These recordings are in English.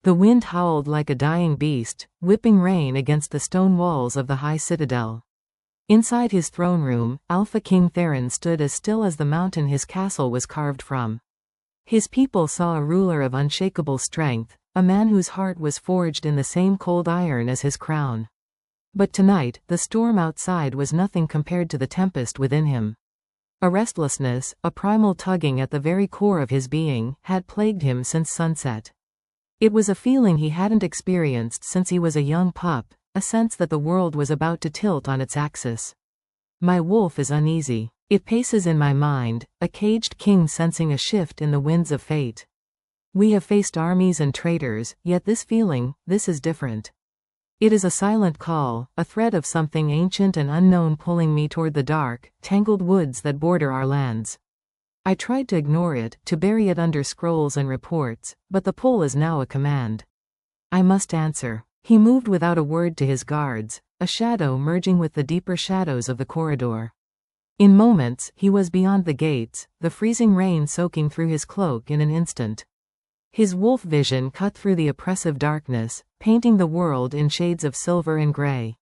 The wind howled like a dying beast, whipping rain against the stone walls of the high citadel. Inside his throne room, Alpha King Theron stood as still as the mountain his castle was carved from. His people saw a ruler of unshakable strength, a man whose heart was forged in the same cold iron as his crown. But tonight, the storm outside was nothing compared to the tempest within him. A restlessness, a primal tugging at the very core of his being, had plagued him since sunset. It was a feeling he hadn't experienced since he was a young pup, a sense that the world was about to tilt on its axis. My wolf is uneasy. It paces in my mind, a caged king sensing a shift in the winds of fate. We have faced armies and traitors, yet this feeling, this is different. It is a silent call, a thread of something ancient and unknown pulling me toward the dark, tangled woods that border our lands. I tried to ignore it, to bury it under scrolls and reports, but the pull is now a command. I must answer. He moved without a word to his guards, a shadow merging with the deeper shadows of the corridor. In moments, he was beyond the gates, the freezing rain soaking through his cloak in an instant. His wolf vision cut through the oppressive darkness, painting the world in shades of silver and gray.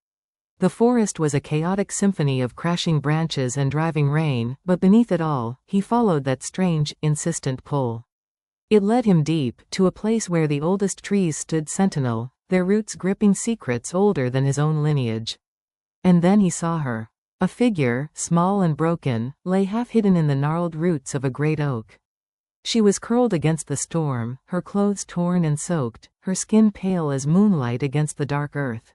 The forest was a chaotic symphony of crashing branches and driving rain, but beneath it all, he followed that strange, insistent pull. It led him deep, to a place where the oldest trees stood sentinel, their roots gripping secrets older than his own lineage. And then he saw her. A figure, small and broken, lay half hidden in the gnarled roots of a great oak. She was curled against the storm, her clothes torn and soaked, her skin pale as moonlight against the dark earth.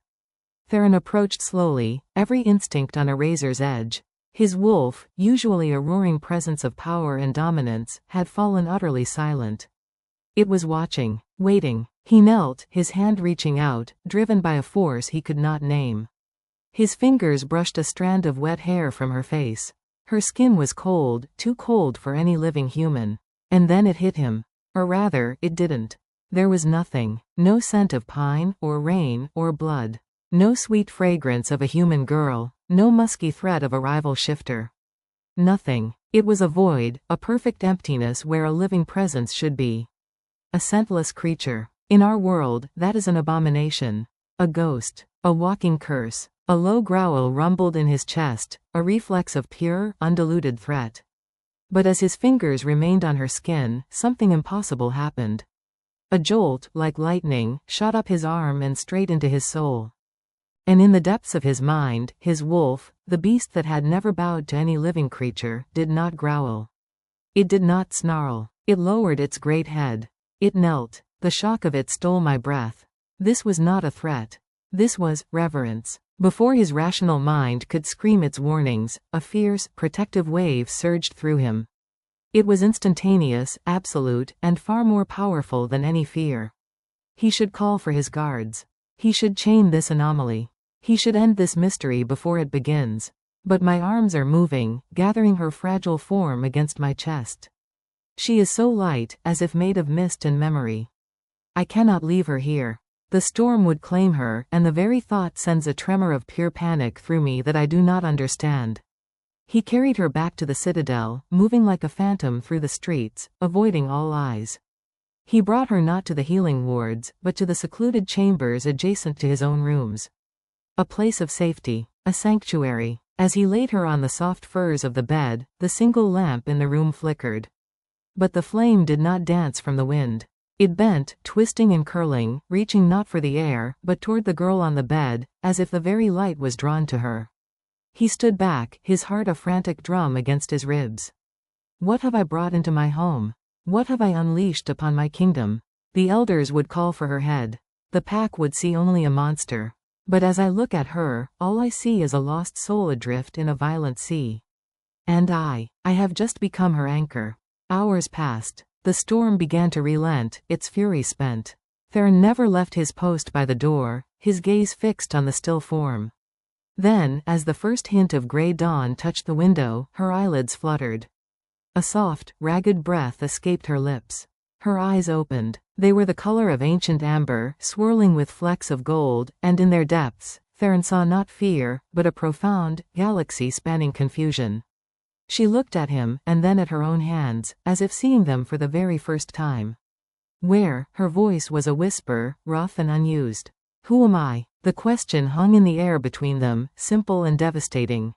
Theron approached slowly, every instinct on a razor's edge. His wolf, usually a roaring presence of power and dominance, had fallen utterly silent. It was watching, waiting. He knelt, his hand reaching out, driven by a force he could not name. His fingers brushed a strand of wet hair from her face. Her skin was cold, too cold for any living human. And then it hit him. Or rather, it didn't. There was nothing. No scent of pine, or rain, or blood. No sweet fragrance of a human girl. No musky threat of a rival shifter. Nothing. It was a void, a perfect emptiness where a living presence should be. A scentless creature. In our world, that is an abomination. A ghost. A walking curse. A low growl rumbled in his chest, a reflex of pure, undiluted threat. But as his fingers remained on her skin, something impossible happened. A jolt, like lightning, shot up his arm and straight into his soul. And in the depths of his mind, his wolf, the beast that had never bowed to any living creature, did not growl. It did not snarl. It lowered its great head. It knelt. The shock of it stole my breath. This was not a threat. This was reverence. Before his rational mind could scream its warnings, a fierce, protective wave surged through him. It was instantaneous, absolute, and far more powerful than any fear. He should call for his guards. He should chain this anomaly. He should end this mystery before it begins. But my arms are moving, gathering her fragile form against my chest. She is so light, as if made of mist and memory. I cannot leave her here. The storm would claim her, and the very thought sends a tremor of pure panic through me that I do not understand. He carried her back to the citadel, moving like a phantom through the streets, avoiding all eyes. He brought her not to the healing wards, but to the secluded chambers adjacent to his own rooms. A place of safety, a sanctuary. As he laid her on the soft furs of the bed, the single lamp in the room flickered. But the flame did not dance from the wind. It bent, twisting and curling, reaching not for the air, but toward the girl on the bed, as if the very light was drawn to her. He stood back, his heart a frantic drum against his ribs. What have I brought into my home? What have I unleashed upon my kingdom? The elders would call for her head. The pack would see only a monster. But as I look at her, all I see is a lost soul adrift in a violent sea. And I have just become her anchor. Hours passed. The storm began to relent, its fury spent. Theron never left his post by the door, his gaze fixed on the still form. Then, as the first hint of gray dawn touched the window, her eyelids fluttered. A soft, ragged breath escaped her lips. Her eyes opened. They were the color of ancient amber, swirling with flecks of gold, and in their depths, Theron saw not fear, but a profound, galaxy-spanning confusion. She looked at him, and then at her own hands, as if seeing them for the very first time. Where? Her voice was a whisper, rough and unused. Who am I? The question hung in the air between them, simple and devastating.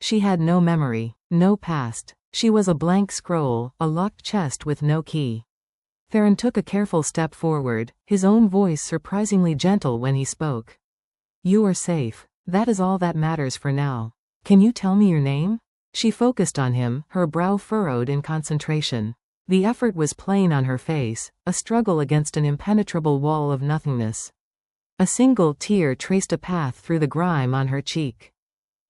She had no memory, no past. She was a blank scroll, a locked chest with no key. Theron took a careful step forward, his own voice surprisingly gentle when he spoke. You are safe. That is all that matters for now. Can you tell me your name? She focused on him, her brow furrowed in concentration. The effort was plain on her face, a struggle against an impenetrable wall of nothingness. A single tear traced a path through the grime on her cheek.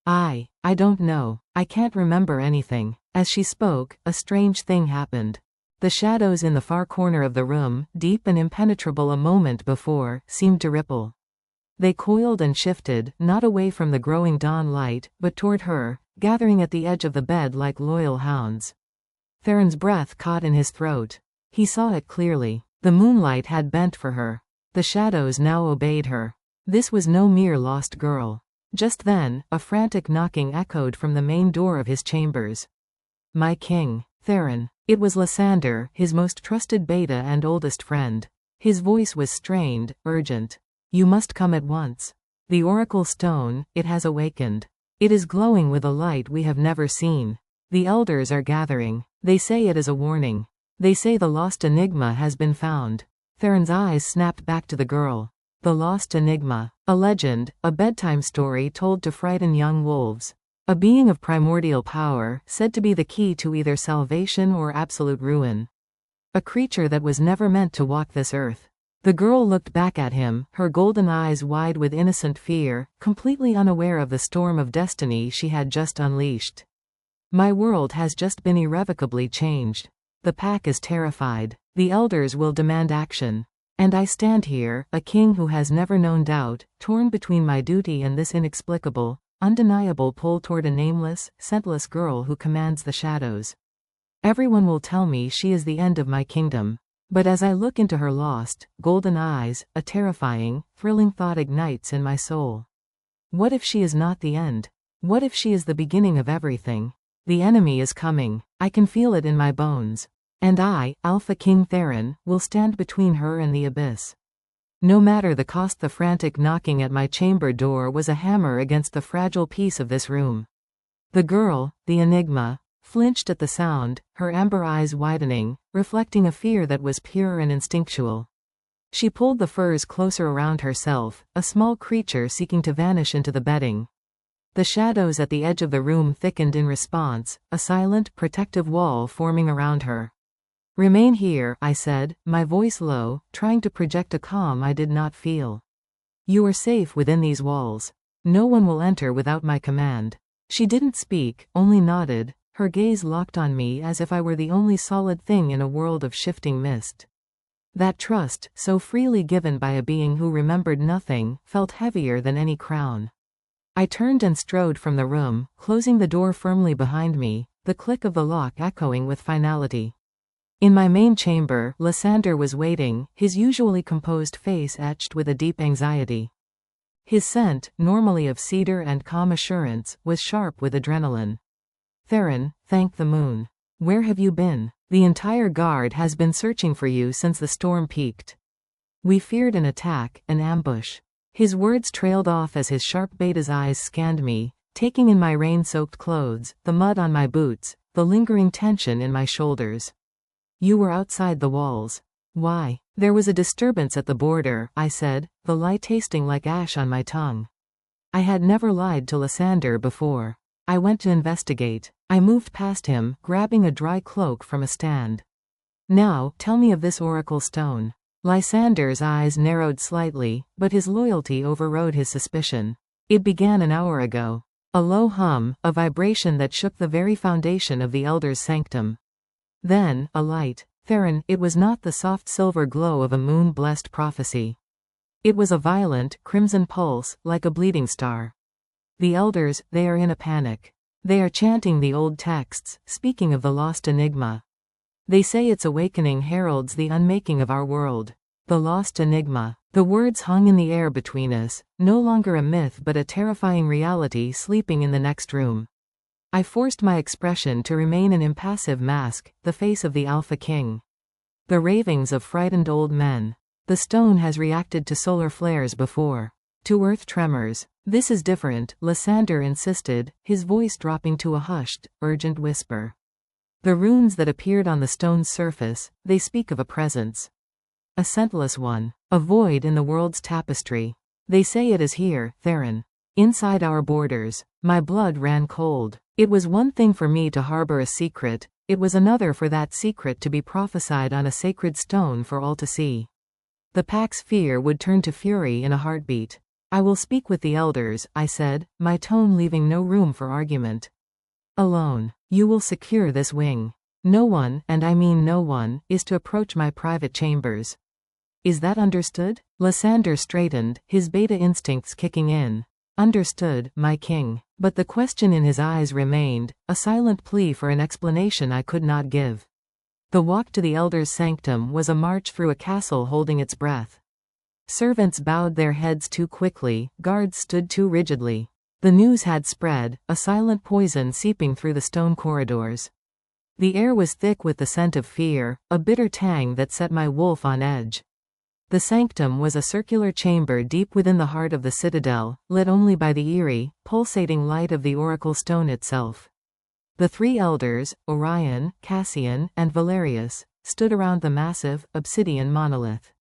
I don't know. I can't remember anything. As she spoke, a strange thing happened. The shadows in the far corner of the room, deep and impenetrable a moment before, seemed to ripple. They coiled and shifted, not away from the growing dawn light, but toward her, gathering at the edge of the bed like loyal hounds. Theron's breath caught in his throat. He saw it clearly. The moonlight had bent for her. The shadows now obeyed her. This was no mere lost girl. Just then, a frantic knocking echoed from the main door of his chambers. My king, Theron. It was Lysander, his most trusted beta and oldest friend. His voice was strained, urgent. You must come at once. The oracle stone, it has awakened. It is glowing with a light we have never seen. The elders are gathering. They say it is a warning. They say the lost enigma has been found. Theron's eyes snapped back to the girl. The lost enigma. A legend, a bedtime story told to frighten young wolves. A being of primordial power, said to be the key to either salvation or absolute ruin. A creature that was never meant to walk this earth. The girl looked back at him, her golden eyes wide with innocent fear, completely unaware of the storm of destiny she had just unleashed. My world has just been irrevocably changed. The pack is terrified. The elders will demand action. And I stand here, a king who has never known doubt, torn between my duty and this inexplicable, undeniable pull toward a nameless, scentless girl who commands the shadows. Everyone will tell me she is the end of my kingdom. But as I look into her lost, golden eyes, a terrifying, thrilling thought ignites in my soul. What if she is not the end? What if she is the beginning of everything? The enemy is coming. I can feel it in my bones. And I, Alpha King Theron, will stand between her and the abyss. No matter the cost. The frantic knocking at my chamber door was a hammer against the fragile peace of this room. The girl, the enigma, flinched at the sound, her amber eyes widening, reflecting a fear that was pure and instinctual. She pulled the furs closer around herself, a small creature seeking to vanish into the bedding. The shadows at the edge of the room thickened in response, a silent, protective wall forming around her. Remain here, I said, my voice low, trying to project a calm I did not feel. You are safe within these walls. No one will enter without my command. She didn't speak, only nodded, her gaze locked on me as if I were the only solid thing in a world of shifting mist. That trust, so freely given by a being who remembered nothing, felt heavier than any crown. I turned and strode from the room, closing the door firmly behind me, the click of the lock echoing with finality. In my main chamber, Lysander was waiting, his usually composed face etched with a deep anxiety. His scent, normally of cedar and calm assurance, was sharp with adrenaline. Theron, thank the moon. Where have you been? The entire guard has been searching for you since the storm peaked. We feared an attack, an ambush. His words trailed off as his sharp beta's eyes scanned me, taking in my rain-soaked clothes, the mud on my boots, the lingering tension in my shoulders. You were outside the walls. Why? There was a disturbance at the border, I said, the lie tasting like ash on my tongue. I had never lied to Lysander before. I went to investigate. I moved past him, grabbing a dry cloak from a stand. Now, tell me of this oracle stone. Lysander's eyes narrowed slightly, but his loyalty overrode his suspicion. It began an hour ago. A low hum, a vibration that shook the very foundation of the elder's sanctum. Then, a light. Theron, it was not the soft silver glow of a moon-blessed prophecy. It was a violent, crimson pulse, like a bleeding star. The elders, they are in a panic. They are chanting the old texts, speaking of the lost enigma. They say its awakening heralds the unmaking of our world. The lost enigma. The words hung in the air between us, no longer a myth but a terrifying reality sleeping in the next room. I forced my expression to remain an impassive mask, the face of the Alpha King. The ravings of frightened old men. The stone has reacted to solar flares before. To earth tremors. This is different, Lysander insisted, his voice dropping to a hushed, urgent whisper. The runes that appeared on the stone's surface, they speak of a presence. A scentless one. A void in the world's tapestry. They say it is here, Theron. Inside our borders. My blood ran cold. It was one thing for me to harbor a secret, it was another for that secret to be prophesied on a sacred stone for all to see. The pack's fear would turn to fury in a heartbeat. I will speak with the elders, I said, my tone leaving no room for argument. Alone. You will secure this wing. No one, and I mean no one, is to approach my private chambers. Is that understood? Lysander straightened, his beta instincts kicking in. Understood, my king. But the question in his eyes remained, a silent plea for an explanation I could not give. The walk to the elder's sanctum was a march through a castle holding its breath. Servants bowed their heads too quickly, guards stood too rigidly. The news had spread, a silent poison seeping through the stone corridors. The air was thick with the scent of fear, a bitter tang that set my wolf on edge. The sanctum was a circular chamber deep within the heart of the citadel, lit only by the eerie, pulsating light of the oracle stone itself. The three elders, Orion, Cassian, and Valerius, stood around the massive, obsidian monolith.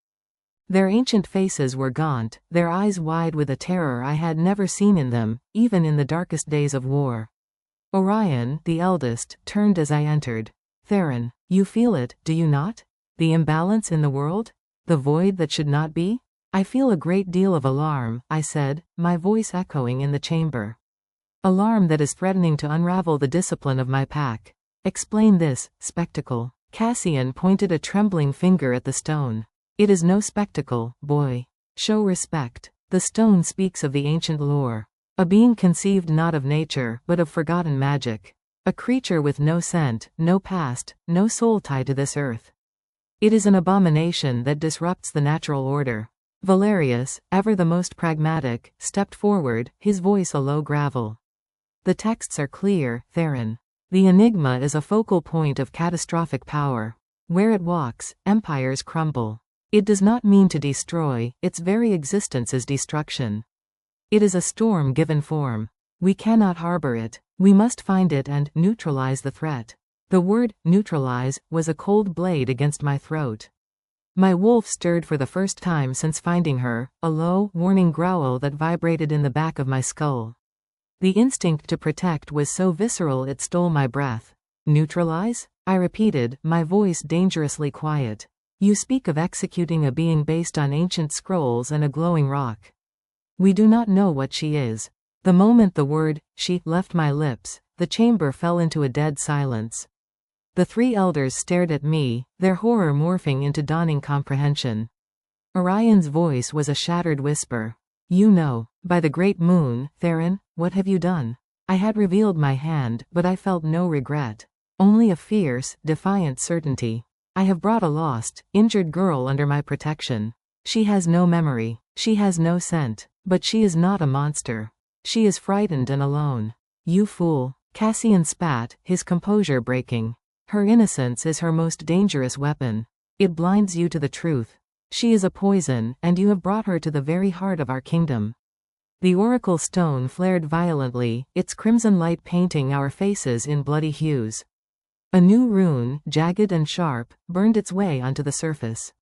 Their ancient faces were gaunt, their eyes wide with a terror I had never seen in them, even in the darkest days of war. Orion, the eldest, turned as I entered. Theron, you feel it, do you not? The imbalance in the world? The void that should not be? I feel a great deal of alarm, I said, my voice echoing in the chamber. Alarm that is threatening to unravel the discipline of my pack. Explain this, spectacle. Cassian pointed a trembling finger at the stone. It is no spectacle, boy. Show respect. The stone speaks of the ancient lore. A being conceived not of nature, but of forgotten magic. A creature with no scent, no past, no soul tied to this earth. It is an abomination that disrupts the natural order. Valerius, ever the most pragmatic, stepped forward, his voice a low gravel. The texts are clear, Theron. The enigma is a focal point of catastrophic power. Where it walks, empires crumble. It does not mean to destroy, its very existence is destruction. It is a storm given form. We cannot harbor it. We must find it and neutralize the threat. The word, neutralize, was a cold blade against my throat. My wolf stirred for the first time since finding her, a low, warning growl that vibrated in the back of my skull. The instinct to protect was so visceral it stole my breath. Neutralize? I repeated, my voice dangerously quiet. You speak of executing a being based on ancient scrolls and a glowing rock. We do not know what she is. The moment the word, she, left my lips, the chamber fell into a dead silence. The three elders stared at me, their horror morphing into dawning comprehension. Orion's voice was a shattered whisper. You know, by the great moon, Theron, what have you done? I had revealed my hand, but I felt no regret. Only a fierce, defiant certainty. I have brought a lost, injured girl under my protection. She has no memory. She has no scent. But she is not a monster. She is frightened and alone. You fool. Cassian spat, his composure breaking. Her innocence is her most dangerous weapon. It blinds you to the truth. She is a poison, and you have brought her to the very heart of our kingdom. The oracle stone flared violently, its crimson light painting our faces in bloody hues. A new rune, jagged and sharp, burned its way onto the surface.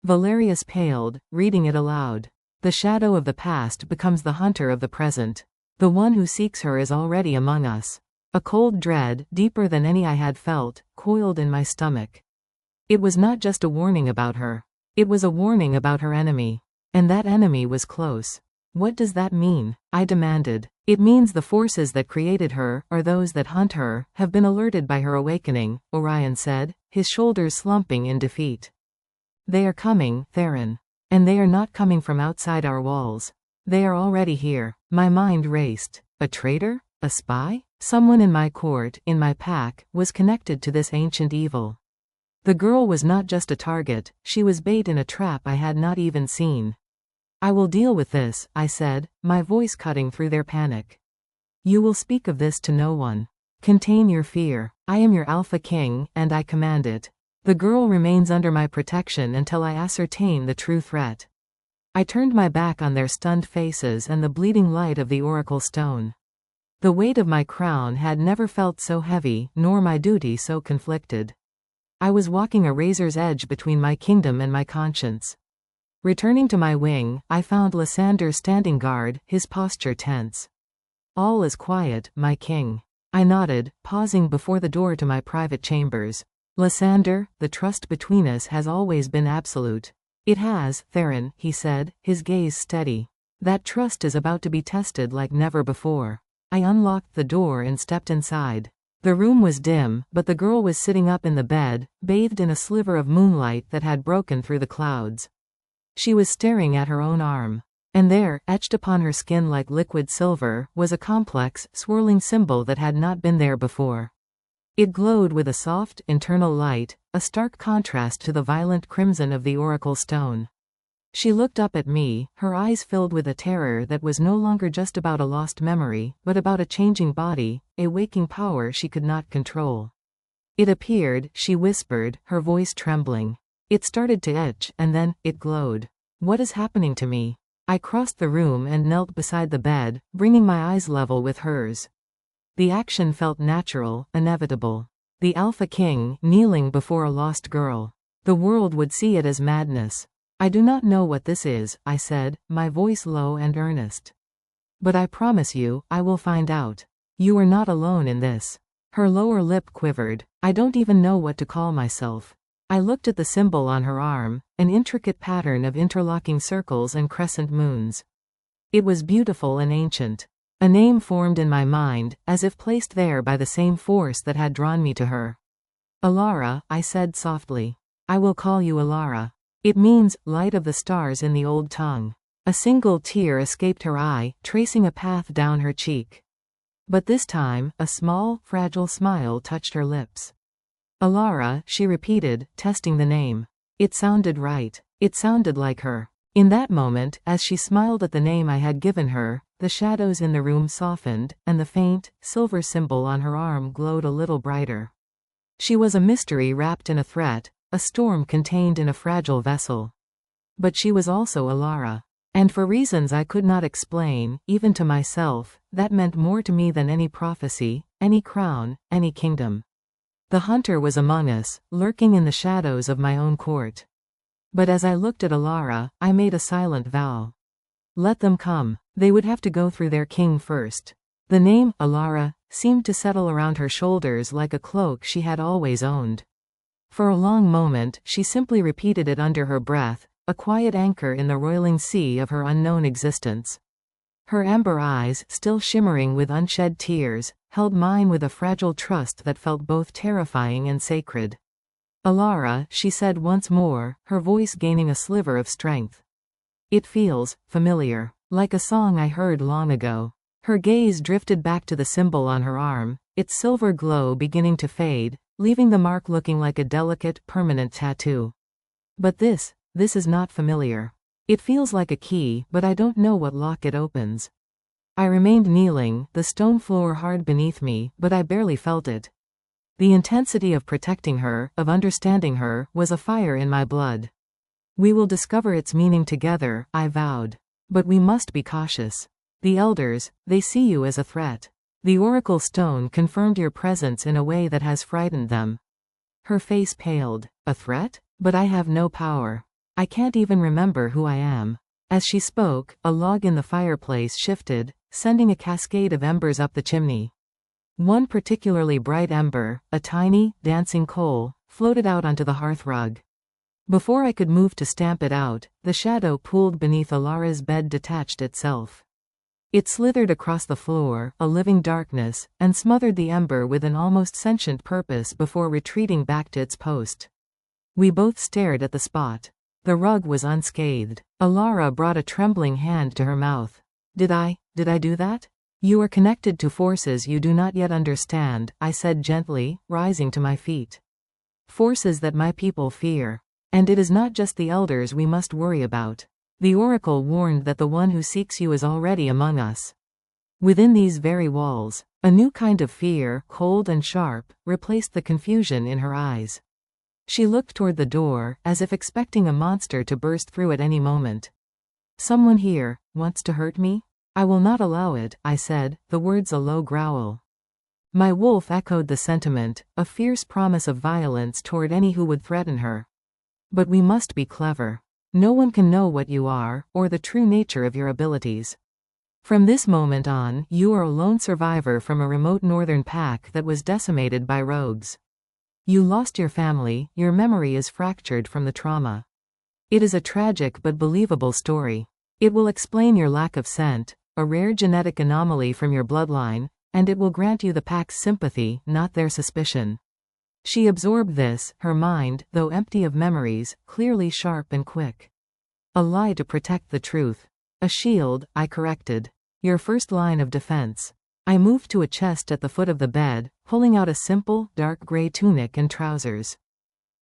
Valerius paled, reading it aloud. The shadow of the past becomes the hunter of the present. The one who seeks her is already among us. A cold dread, deeper than any I had felt, coiled in my stomach. It was not just a warning about her. It was a warning about her enemy. And that enemy was close. What does that mean? I demanded. It means the forces that created her, or those that hunt her, have been alerted by her awakening, Orion said, his shoulders slumping in defeat. They are coming, Theron. And they are not coming from outside our walls. They are already here. My mind raced. A traitor? A spy? Someone in my court, in my pack, was connected to this ancient evil. The girl was not just a target, she was bait in a trap I had not even seen. I will deal with this, I said, my voice cutting through their panic. You will speak of this to no one. Contain your fear. I am your Alpha King, and I command it. The girl remains under my protection until I ascertain the true threat. I turned my back on their stunned faces and the bleeding light of the oracle stone. The weight of my crown had never felt so heavy, nor my duty so conflicted. I was walking a razor's edge between my kingdom and my conscience. Returning to my wing, I found Lysander standing guard, his posture tense. All is quiet, my king. I nodded, pausing before the door to my private chambers. Lysander, the trust between us has always been absolute. It has, Theron, he said, his gaze steady. That trust is about to be tested like never before. I unlocked the door and stepped inside. The room was dim, but the girl was sitting up in the bed, bathed in a sliver of moonlight that had broken through the clouds. She was staring at her own arm. And there, etched upon her skin like liquid silver, was a complex, swirling symbol that had not been there before. It glowed with a soft, internal light, a stark contrast to the violent crimson of the oracle stone. She looked up at me, her eyes filled with a terror that was no longer just about a lost memory, but about a changing body, a waking power she could not control. It appeared, she whispered, her voice trembling. It started to itch, and then, it glowed. What is happening to me? I crossed the room and knelt beside the bed, bringing my eyes level with hers. The action felt natural, inevitable. The Alpha King, kneeling before a lost girl. The world would see it as madness. I do not know what this is, I said, my voice low and earnest. But I promise you, I will find out. You are not alone in this. Her lower lip quivered. I don't even know what to call myself. I looked at the symbol on her arm, an intricate pattern of interlocking circles and crescent moons. It was beautiful and ancient. A name formed in my mind, as if placed there by the same force that had drawn me to her. Elara, I said softly. I will call you Elara. It means, light of the stars in the old tongue. A single tear escaped her eye, tracing a path down her cheek. But this time, a small, fragile smile touched her lips. Elara, she repeated, testing the name. It sounded right. It sounded like her. In that moment, as she smiled at the name I had given her, the shadows in the room softened, and the faint, silver symbol on her arm glowed a little brighter. She was a mystery wrapped in a threat, a storm contained in a fragile vessel. But she was also Elara. And for reasons I could not explain, even to myself, that meant more to me than any prophecy, any crown, any kingdom. The hunter was among us, lurking in the shadows of my own court. But as I looked at Elara, I made a silent vow. Let them come. They would have to go through their king first. The name, Elara, seemed to settle around her shoulders like a cloak she had always owned. For a long moment, she simply repeated it under her breath, a quiet anchor in the roiling sea of her unknown existence. Her amber eyes, still shimmering with unshed tears, held mine with a fragile trust that felt both terrifying and sacred. Elara, she said once more, her voice gaining a sliver of strength. It feels familiar, like a song I heard long ago. Her gaze drifted back to the symbol on her arm, its silver glow beginning to fade, leaving the mark looking like a delicate, permanent tattoo. But this is not familiar. It feels like a key, but I don't know what lock it opens. I remained kneeling, the stone floor hard beneath me, but I barely felt it. The intensity of protecting her, of understanding her, was a fire in my blood. We will discover its meaning together, I vowed. But we must be cautious. The elders, they see you as a threat. The oracle stone confirmed your presence in a way that has frightened them. Her face paled. A threat? But I have no power. I can't even remember who I am. As she spoke, a log in the fireplace shifted, sending a cascade of embers up the chimney. One particularly bright ember, a tiny, dancing coal, floated out onto the hearth rug. Before I could move to stamp it out, the shadow pooled beneath Elara's bed detached itself. It slithered across the floor, a living darkness, and smothered the ember with an almost sentient purpose before retreating back to its post. We both stared at the spot. The rug was unscathed. Elara brought a trembling hand to her mouth. Did I do that? You are connected to forces you do not yet understand, I said gently, rising to my feet. Forces that my people fear. And it is not just the elders we must worry about. The oracle warned that the one who seeks you is already among us. Within these very walls, a new kind of fear, cold and sharp, replaced the confusion in her eyes. She looked toward the door, as if expecting a monster to burst through at any moment. Someone here wants to hurt me? I will not allow it, I said, the words a low growl. My wolf echoed the sentiment, a fierce promise of violence toward any who would threaten her. But we must be clever. No one can know what you are, or the true nature of your abilities. From this moment on, you are a lone survivor from a remote northern pack that was decimated by rogues. You lost your family, your memory is fractured from the trauma. It is a tragic but believable story. It will explain your lack of scent, a rare genetic anomaly from your bloodline, and it will grant you the pack's sympathy, not their suspicion. She absorbed this, her mind, though empty of memories, clearly sharp and quick. A lie to protect the truth. A shield, I corrected. Your first line of defense. I moved to a chest at the foot of the bed, pulling out a simple, dark gray tunic and trousers.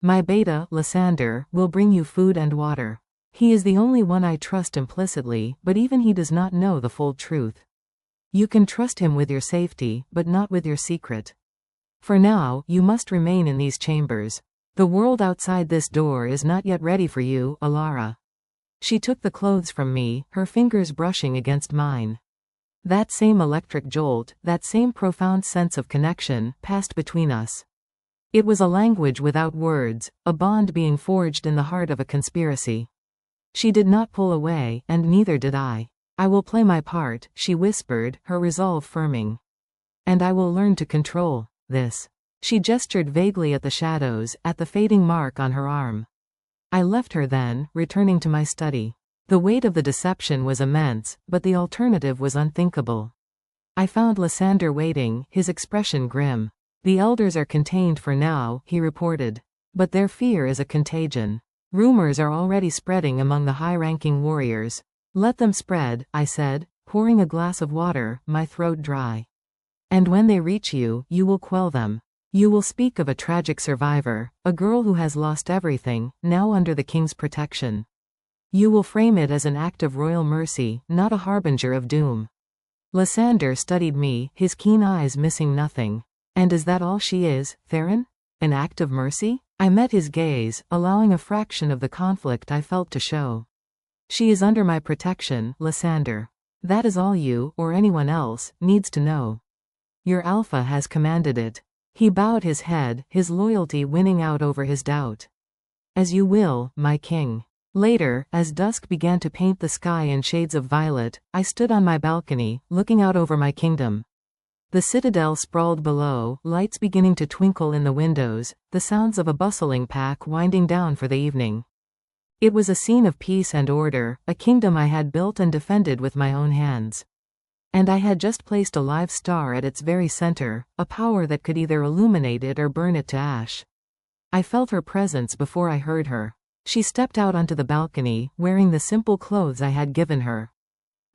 My beta, Lysander, will bring you food and water. He is the only one I trust implicitly, but even he does not know the full truth. You can trust him with your safety, but not with your secret. For now, you must remain in these chambers. The world outside this door is not yet ready for you, Elara. She took the clothes from me, her fingers brushing against mine. That same electric jolt, that same profound sense of connection, passed between us. It was a language without words, a bond being forged in the heart of a conspiracy. She did not pull away, and neither did I. I will play my part, she whispered, her resolve firming. And I will learn to control this. She gestured vaguely at the shadows, at the fading mark on her arm. I left her then, returning to my study. The weight of the deception was immense, but the alternative was unthinkable. I found Lysander waiting, his expression grim. The elders are contained for now, he reported. But their fear is a contagion. Rumors are already spreading among the high-ranking warriors. Let them spread, I said, pouring a glass of water, my throat dry. And when they reach you, you will quell them. You will speak of a tragic survivor, a girl who has lost everything, now under the king's protection. You will frame it as an act of royal mercy, not a harbinger of doom. Lysander studied me, his keen eyes missing nothing. And is that all she is, Theron? An act of mercy? I met his gaze, allowing a fraction of the conflict I felt to show. She is under my protection, Lysander. That is all you, or anyone else, needs to know. Your alpha has commanded it. He bowed his head, his loyalty winning out over his doubt. As you will, my king. Later, as dusk began to paint the sky in shades of violet, I stood on my balcony, looking out over my kingdom. The citadel sprawled below, lights beginning to twinkle in the windows, the sounds of a bustling pack winding down for the evening. It was a scene of peace and order, a kingdom I had built and defended with my own hands. And I had just placed a live star at its very center, a power that could either illuminate it or burn it to ash. I felt her presence before I heard her. She stepped out onto the balcony, wearing the simple clothes I had given her.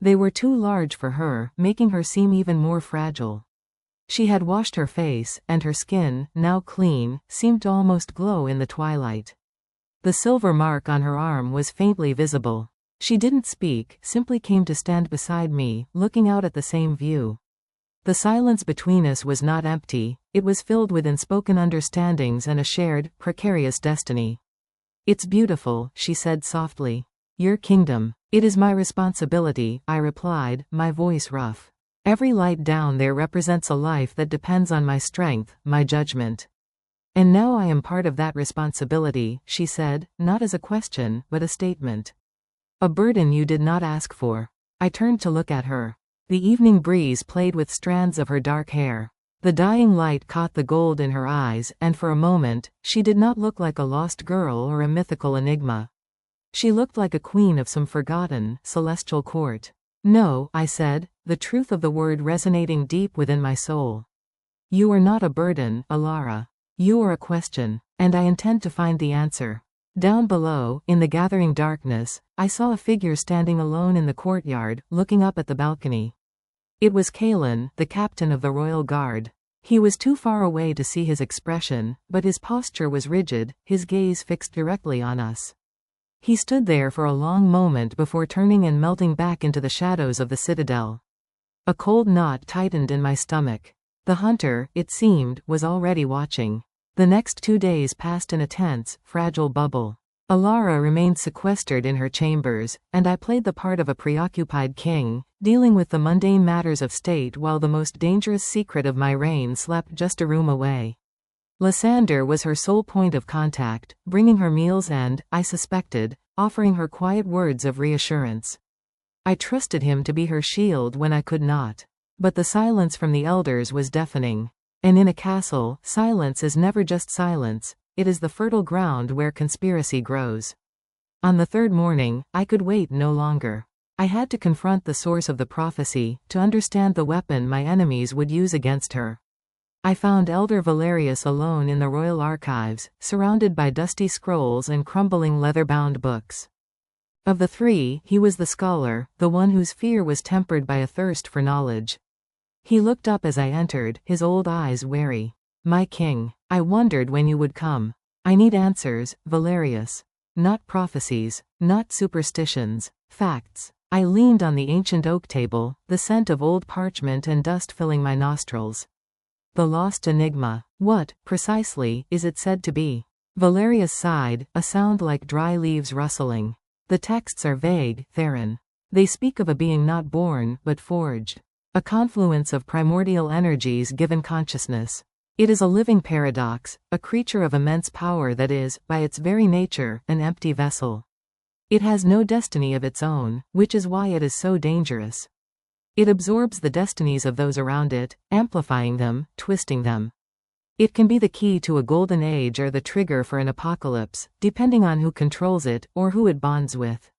They were too large for her, making her seem even more fragile. She had washed her face, and her skin, now clean, seemed to almost glow in the twilight. The silver mark on her arm was faintly visible. She didn't speak, simply came to stand beside me, looking out at the same view. The silence between us was not empty, it was filled with unspoken understandings and a shared, precarious destiny. It's beautiful, she said softly. Your kingdom. It is my responsibility, I replied, my voice rough. Every light down there represents a life that depends on my strength, my judgment. And now I am part of that responsibility, she said, not as a question, but a statement. A burden you did not ask for. I turned to look at her. The evening breeze played with strands of her dark hair. The dying light caught the gold in her eyes, and for a moment, she did not look like a lost girl or a mythical enigma. She looked like a queen of some forgotten, celestial court. No, I said, the truth of the word resonating deep within my soul. You are not a burden, Elara. You are a question, and I intend to find the answer. Down below, in the gathering darkness, I saw a figure standing alone in the courtyard, looking up at the balcony. It was Kalen, the captain of the royal guard. He was too far away to see his expression, but his posture was rigid, his gaze fixed directly on us. He stood there for a long moment before turning and melting back into the shadows of the citadel. A cold knot tightened in my stomach. The hunter, it seemed, was already watching. The next 2 days passed in a tense, fragile bubble. Elara remained sequestered in her chambers, and I played the part of a preoccupied king, dealing with the mundane matters of state while the most dangerous secret of my reign slept just a room away. Lysander was her sole point of contact, bringing her meals and, I suspected, offering her quiet words of reassurance. I trusted him to be her shield when I could not. But the silence from the elders was deafening. And in a castle, silence is never just silence, it is the fertile ground where conspiracy grows. On the third morning, I could wait no longer. I had to confront the source of the prophecy, to understand the weapon my enemies would use against her. I found Elder Valerius alone in the royal archives, surrounded by dusty scrolls and crumbling leather-bound books. Of the three, he was the scholar, the one whose fear was tempered by a thirst for knowledge. He looked up as I entered, his old eyes wary. "My king, I wondered when you would come. I need answers, Valerius. Not prophecies, not superstitions, facts." I leaned on the ancient oak table, the scent of old parchment and dust filling my nostrils. "The lost enigma. What, precisely, is it said to be?" Valerius sighed, a sound like dry leaves rustling. "The texts are vague, Theron. They speak of a being not born, but forged. A confluence of primordial energies given consciousness. It is a living paradox, a creature of immense power that is, by its very nature, an empty vessel. It has no destiny of its own, which is why it is so dangerous. It absorbs the destinies of those around it, amplifying them, twisting them. It can be the key to a golden age or the trigger for an apocalypse, depending on who controls it, or who it bonds with."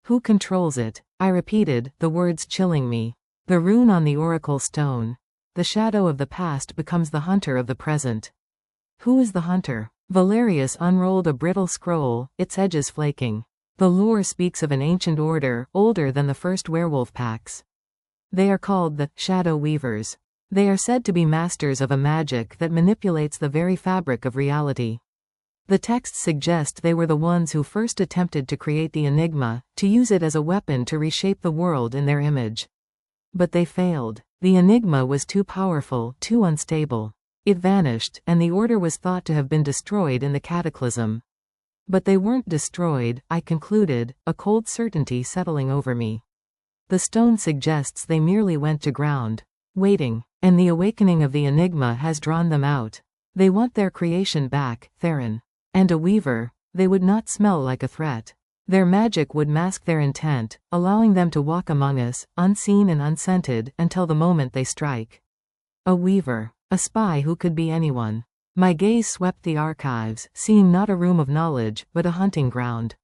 "Who controls it?" I repeated, the words chilling me. "The rune on the oracle stone. The shadow of the past becomes the hunter of the present." "Who is the hunter?" Valerius unrolled a brittle scroll, its edges flaking. "The lore speaks of an ancient order, older than the first werewolf packs. They are called the Shadow Weavers. They are said to be masters of a magic that manipulates the very fabric of reality. The texts suggest they were the ones who first attempted to create the enigma, to use it as a weapon to reshape the world in their image. But they failed. The enigma was too powerful, too unstable. It vanished, and the order was thought to have been destroyed in the cataclysm. But they weren't destroyed, I concluded, a cold certainty settling over me. The stone suggests they merely went to ground, waiting, and the awakening of the enigma has drawn them out. They want their creation back, Theron. And a weaver, they would not smell like a threat. Their magic would mask their intent, allowing them to walk among us, unseen and unscented, until the moment they strike. A weaver, a spy who could be anyone. My gaze swept the archives, seeing not a room of knowledge, but a hunting ground.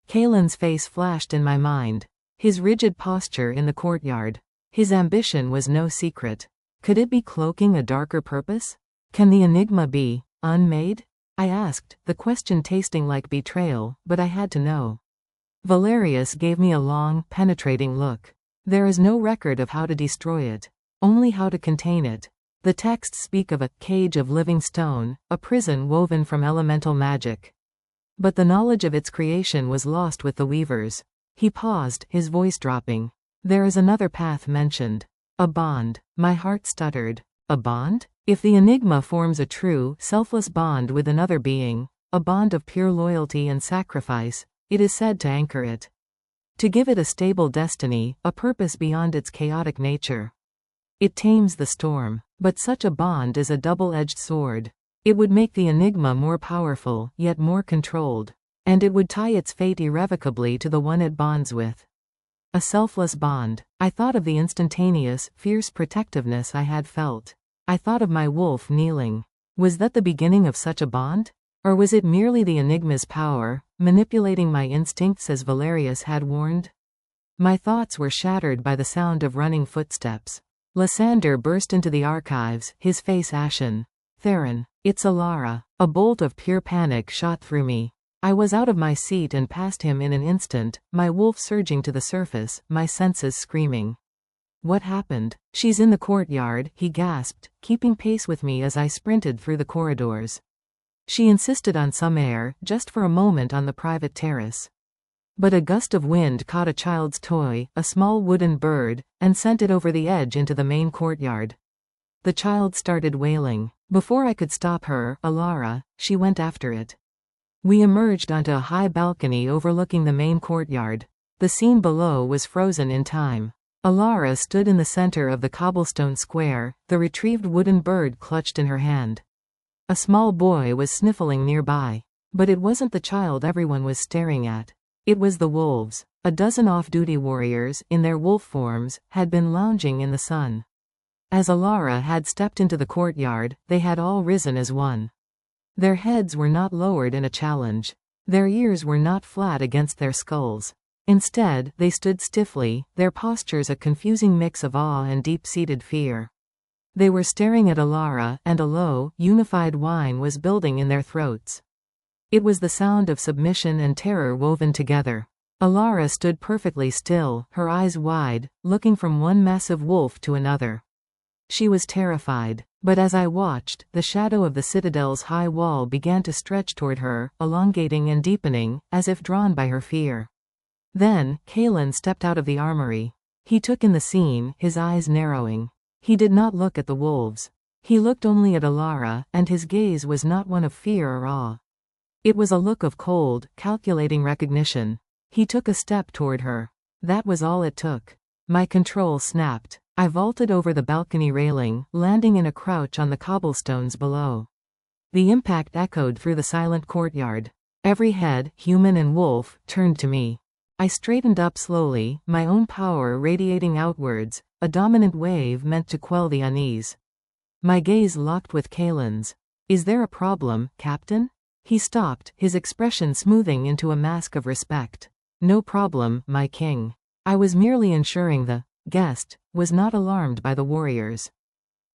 Kaelin's face flashed in my mind. His rigid posture in the courtyard. His ambition was no secret. Could it be cloaking a darker purpose? Can the enigma be unmade? I asked, the question tasting like betrayal, but I had to know. Valerius gave me a long, penetrating look. There is no record of how to destroy it, only how to contain it. The texts speak of a cage of living stone, a prison woven from elemental magic. But the knowledge of its creation was lost with the weavers. He paused, his voice dropping. There is another path mentioned. A bond. My heart stuttered. A bond? If the enigma forms a true, selfless bond with another being, a bond of pure loyalty and sacrifice, it is said to anchor it. To give it a stable destiny, a purpose beyond its chaotic nature. It tames the storm, but such a bond is a double-edged sword. It would make the enigma more powerful, yet more controlled. And it would tie its fate irrevocably to the one it bonds with. A selfless bond. I thought of the instantaneous, fierce protectiveness I had felt. I thought of my wolf kneeling. Was that the beginning of such a bond? Or was it merely the enigma's power, manipulating my instincts as Valerius had warned? My thoughts were shattered by the sound of running footsteps. Lysander burst into the archives, his face ashen. Theron, it's Elara. A bolt of pure panic shot through me. I was out of my seat and past him in an instant, my wolf surging to the surface, my senses screaming. What happened? She's in the courtyard, he gasped, keeping pace with me as I sprinted through the corridors. She insisted on some air, just for a moment on the private terrace. But a gust of wind caught a child's toy, a small wooden bird, and sent it over the edge into the main courtyard. The child started wailing, Before I could stop her, Elara, she went after it. We emerged onto a high balcony overlooking the main courtyard. The scene below was frozen in time. Elara stood in the center of the cobblestone square, the retrieved wooden bird clutched in her hand. A small boy was sniffling nearby. But it wasn't the child everyone was staring at. It was the wolves. A dozen off-duty warriors, in their wolf forms, had been lounging in the sun. As Elara had stepped into the courtyard, they had all risen as one. Their heads were not lowered in a challenge. Their ears were not flat against their skulls. Instead, they stood stiffly, their postures a confusing mix of awe and deep-seated fear. They were staring at Elara, and a low, unified whine was building in their throats. It was the sound of submission and terror woven together. Elara stood perfectly still, her eyes wide, looking from one massive wolf to another. She was terrified. But as I watched, the shadow of the citadel's high wall began to stretch toward her, elongating and deepening, as if drawn by her fear. Then, Kalen stepped out of the armory. He took in the scene, his eyes narrowing. He did not look at the wolves. He looked only at Elara, and his gaze was not one of fear or awe. It was a look of cold, calculating recognition. He took a step toward her. That was all it took. My control snapped. I vaulted over the balcony railing, landing in a crouch on the cobblestones below. The impact echoed through the silent courtyard. Every head, human and wolf, turned to me. I straightened up slowly, my own power radiating outwards, a dominant wave meant to quell the unease. My gaze locked with Kalen's. "Is there a problem, Captain?" He stopped, his expression smoothing into a mask of respect. "No problem, my king. I was merely ensuring the guest was not alarmed by the warriors."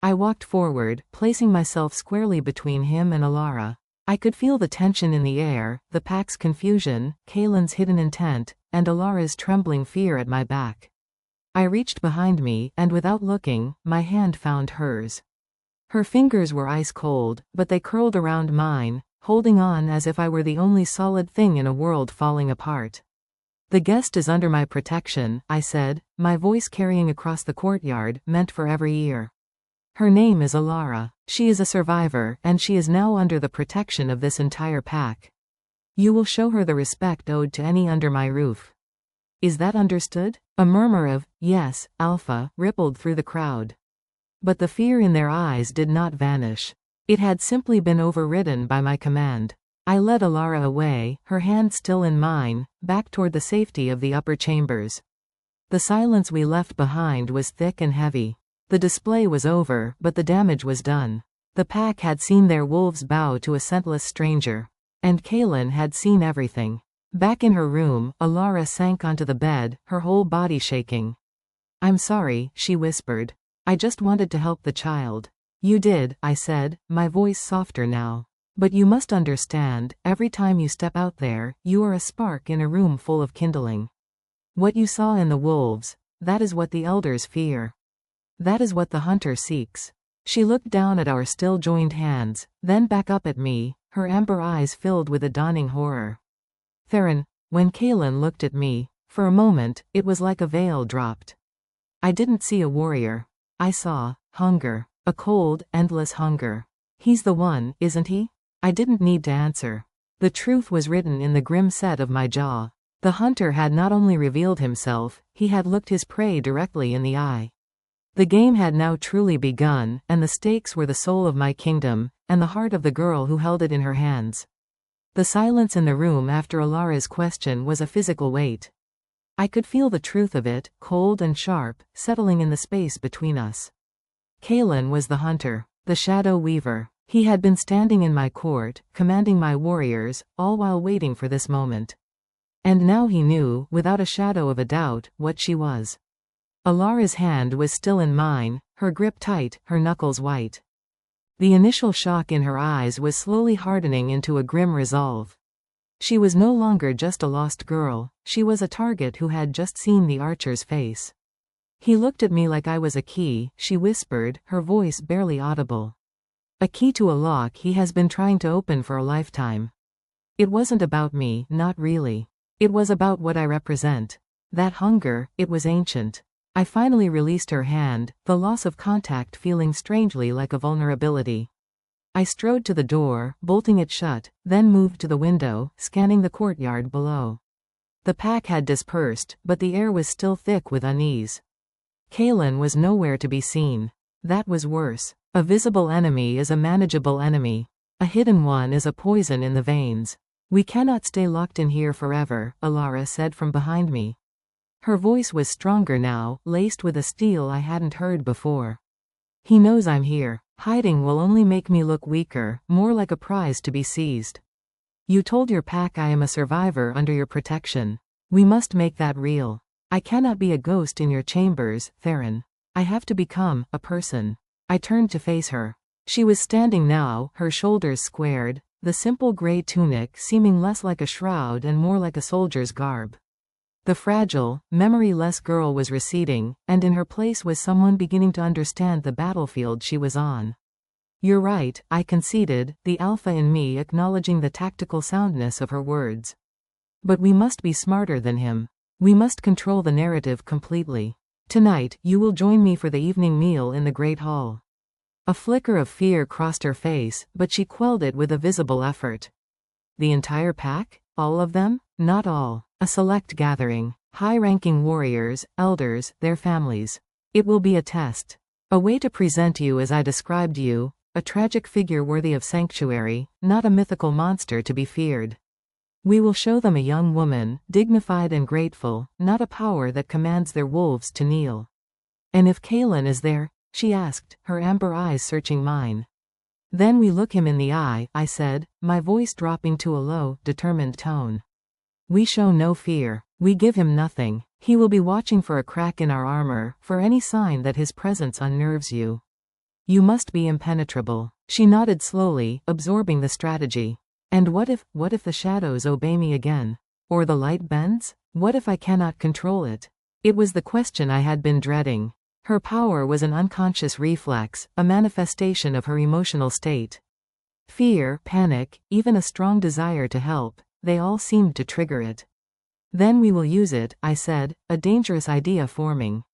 I walked forward, placing myself squarely between him and Elara. I could feel the tension in the air, the pack's confusion, Kalen's hidden intent, and Elara's trembling fear at my back. I reached behind me, and without looking, my hand found hers. Her fingers were ice cold, but they curled around mine, holding on as if I were the only solid thing in a world falling apart. "The guest is under my protection," I said, my voice carrying across the courtyard, meant for every ear. "Her name is Elara. She is a survivor, and she is now under the protection of this entire pack. You will show her the respect owed to any under my roof. Is that understood?" A murmur of, "Yes, Alpha," rippled through the crowd. But the fear in their eyes did not vanish. It had simply been overridden by my command. I led Elara away, her hand still in mine, back toward the safety of the upper chambers. The silence we left behind was thick and heavy. The display was over, but the damage was done. The pack had seen their wolves bow to a scentless stranger. And Kalen had seen everything. Back in her room, Elara sank onto the bed, her whole body shaking. "I'm sorry," she whispered. "I just wanted to help the child." "You did," I said, my voice softer now. "But you must understand, every time you step out there, you are a spark in a room full of kindling. What you saw in the wolves, that is what the elders fear. That is what the hunter seeks." She looked down at our still joined hands, then back up at me, her amber eyes filled with a dawning horror. "Theron," when Kalen looked at me, for a moment, it was like a veil dropped. I didn't see a warrior. I saw hunger, a cold, endless hunger. "He's the one, isn't he?" I didn't need to answer. The truth was written in the grim set of my jaw. The hunter had not only revealed himself, he had looked his prey directly in the eye. The game had now truly begun, and the stakes were the soul of my kingdom, and the heart of the girl who held it in her hands. The silence in the room after Elara's question was a physical weight. I could feel the truth of it, cold and sharp, settling in the space between us. Kalen was the hunter, the shadow weaver. He had been standing in my court, commanding my warriors, all while waiting for this moment. And now he knew, without a shadow of a doubt, what she was. Elara's hand was still in mine, her grip tight, her knuckles white. The initial shock in her eyes was slowly hardening into a grim resolve. She was no longer just a lost girl, she was a target who had just seen the archer's face. "He looked at me like I was a key," she whispered, her voice barely audible. "A key to a lock he has been trying to open for a lifetime." It wasn't about me, not really. It was about what I represent. That hunger, it was ancient. I finally released her hand, the loss of contact feeling strangely like a vulnerability. I strode to the door, bolting it shut, then moved to the window, scanning the courtyard below. The pack had dispersed, but the air was still thick with unease. Kalen was nowhere to be seen. That was worse. A visible enemy is a manageable enemy. A hidden one is a poison in the veins. We cannot stay locked in here forever, Elara said from behind me. Her voice was stronger now, laced with a steel I hadn't heard before. He knows I'm here. Hiding will only make me look weaker, more like a prize to be seized. You told your pack I am a survivor under your protection. We must make that real. I cannot be a ghost in your chambers, Theron. I have to become a person. I turned to face her. She was standing now, her shoulders squared, the simple gray tunic seeming less like a shroud and more like a soldier's garb. The fragile, memory-less girl was receding, and in her place was someone beginning to understand the battlefield she was on. You're right, I conceded, the alpha in me acknowledging the tactical soundness of her words. But we must be smarter than him. We must control the narrative completely. Tonight, you will join me for the evening meal in the Great Hall. A flicker of fear crossed her face, but she quelled it with a visible effort. The entire pack? All of them? Not all. A select gathering. High-ranking warriors, elders, their families. It will be a test. A way to present you as I described you, a tragic figure worthy of sanctuary, not a mythical monster to be feared. We will show them a young woman, dignified and grateful, not a power that commands their wolves to kneel. And if Kalen is there? She asked, her amber eyes searching mine. Then we look him in the eye, I said, my voice dropping to a low, determined tone. We show no fear. We give him nothing. He will be watching for a crack in our armor, for any sign that his presence unnerves you. You must be impenetrable. She nodded slowly, absorbing the strategy. And what if the shadows obey me again? Or the light bends? What if I cannot control it? It was the question I had been dreading. Her power was an unconscious reflex, a manifestation of her emotional state. Fear, panic, even a strong desire to help, they all seemed to trigger it. Then we will use it, I said, a dangerous idea forming.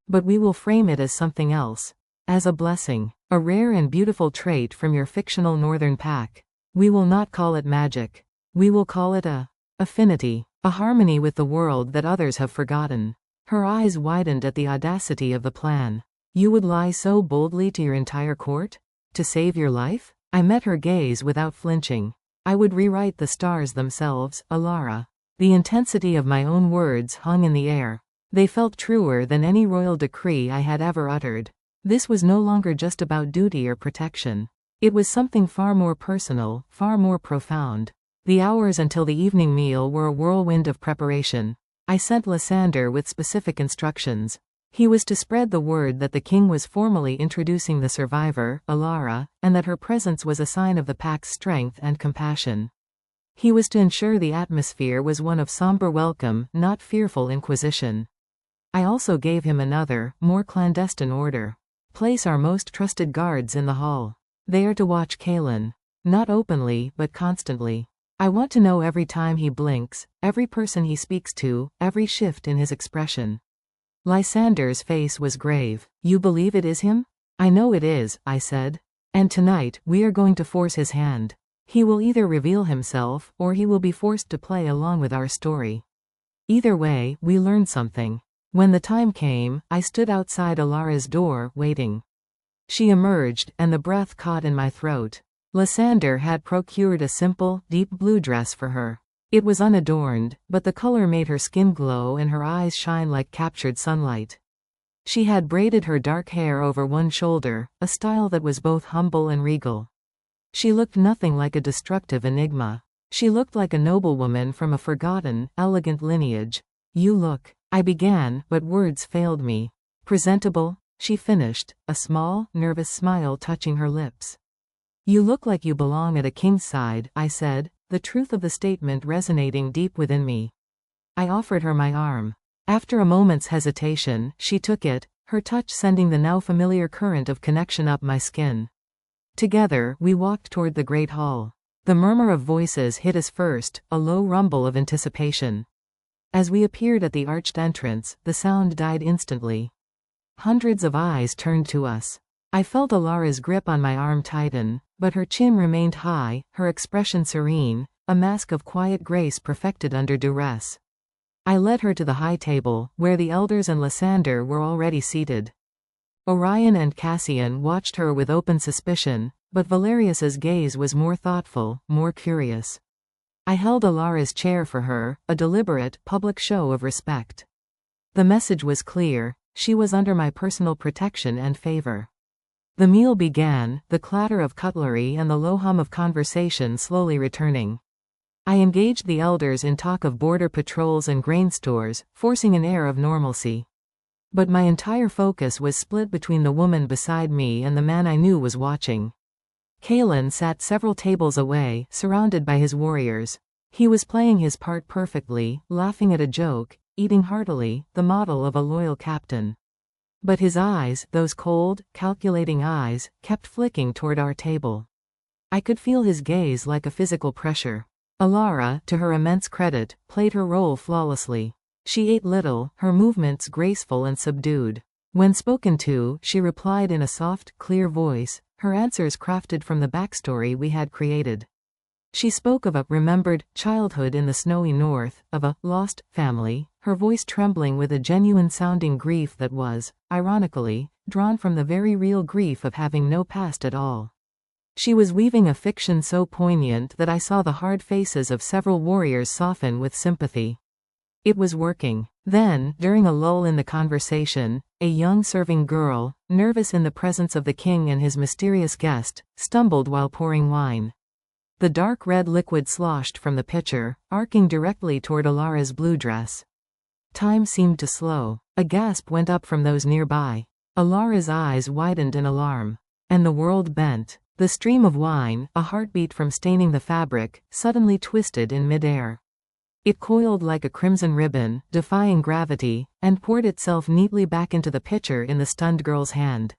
But we will frame it as something else. As a blessing. A rare and beautiful trait from your fictional northern pack. We will not call it magic. We will call it a affinity, a harmony with the world that others have forgotten. Her eyes widened at the audacity of the plan. You would lie so boldly to your entire court? To save your life? I met her gaze without flinching. I would rewrite the stars themselves, Elara. The intensity of my own words hung in the air. They felt truer than any royal decree I had ever uttered. This was no longer just about duty or protection. It was something far more personal, far more profound. The hours until the evening meal were a whirlwind of preparation. I sent Lysander with specific instructions. He was to spread the word that the king was formally introducing the survivor, Elara, and that her presence was a sign of the pack's strength and compassion. He was to ensure the atmosphere was one of somber welcome, not fearful inquisition. I also gave him another, more clandestine order. Place our most trusted guards in the hall. They are to watch Kalen. Not openly, but constantly. I want to know every time he blinks, every person he speaks to, every shift in his expression. Lysander's face was grave. You believe it is him? I know it is, I said. And tonight, we are going to force his hand. He will either reveal himself, or he will be forced to play along with our story. Either way, we learned something. When the time came, I stood outside Elara's door, waiting. She emerged, and the breath caught in my throat. Lysander had procured a simple, deep blue dress for her. It was unadorned, but the color made her skin glow and her eyes shine like captured sunlight. She had braided her dark hair over one shoulder, a style that was both humble and regal. She looked nothing like a destructive enigma. She looked like a noblewoman from a forgotten, elegant lineage. You look, I began, but words failed me. Presentable, she finished, a small, nervous smile touching her lips. You look like you belong at a king's side, I said, the truth of the statement resonating deep within me. I offered her my arm. After a moment's hesitation, she took it, her touch sending the now familiar current of connection up my skin. Together, we walked toward the great hall. The murmur of voices hit us first, a low rumble of anticipation. As we appeared at the arched entrance, the sound died instantly. Hundreds of eyes turned to us. I felt Elara's grip on my arm tighten, but her chin remained high, her expression serene, a mask of quiet grace perfected under duress. I led her to the high table, where the elders and Lysander were already seated. Orion and Cassian watched her with open suspicion, but Valerius's gaze was more thoughtful, more curious. I held Elara's chair for her, a deliberate, public show of respect. The message was clear: she was under my personal protection and favor. The meal began, the clatter of cutlery and the low hum of conversation slowly returning. I engaged the elders in talk of border patrols and grain stores, forcing an air of normalcy. But my entire focus was split between the woman beside me and the man I knew was watching. Kalen sat several tables away, surrounded by his warriors. He was playing his part perfectly, laughing at a joke, eating heartily, the model of a loyal captain. But his eyes, those cold, calculating eyes, kept flicking toward our table. I could feel his gaze like a physical pressure. Elara, to her immense credit, played her role flawlessly. She ate little, her movements graceful and subdued. When spoken to, she replied in a soft, clear voice, her answers crafted from the backstory we had created. She spoke of a remembered childhood in the snowy north, of a lost family, her voice trembling with a genuine-sounding grief that was, ironically, drawn from the very real grief of having no past at all. She was weaving a fiction so poignant that I saw the hard faces of several warriors soften with sympathy. It was working. Then, during a lull in the conversation, a young serving girl, nervous in the presence of the king and his mysterious guest, stumbled while pouring wine. The dark red liquid sloshed from the pitcher, arcing directly toward Elara's blue dress. Time seemed to slow. A gasp went up from those nearby. Elara's eyes widened in alarm. And the world bent. The stream of wine, a heartbeat from staining the fabric, suddenly twisted in midair. It coiled like a crimson ribbon, defying gravity, and poured itself neatly back into the pitcher in the stunned girl's hand.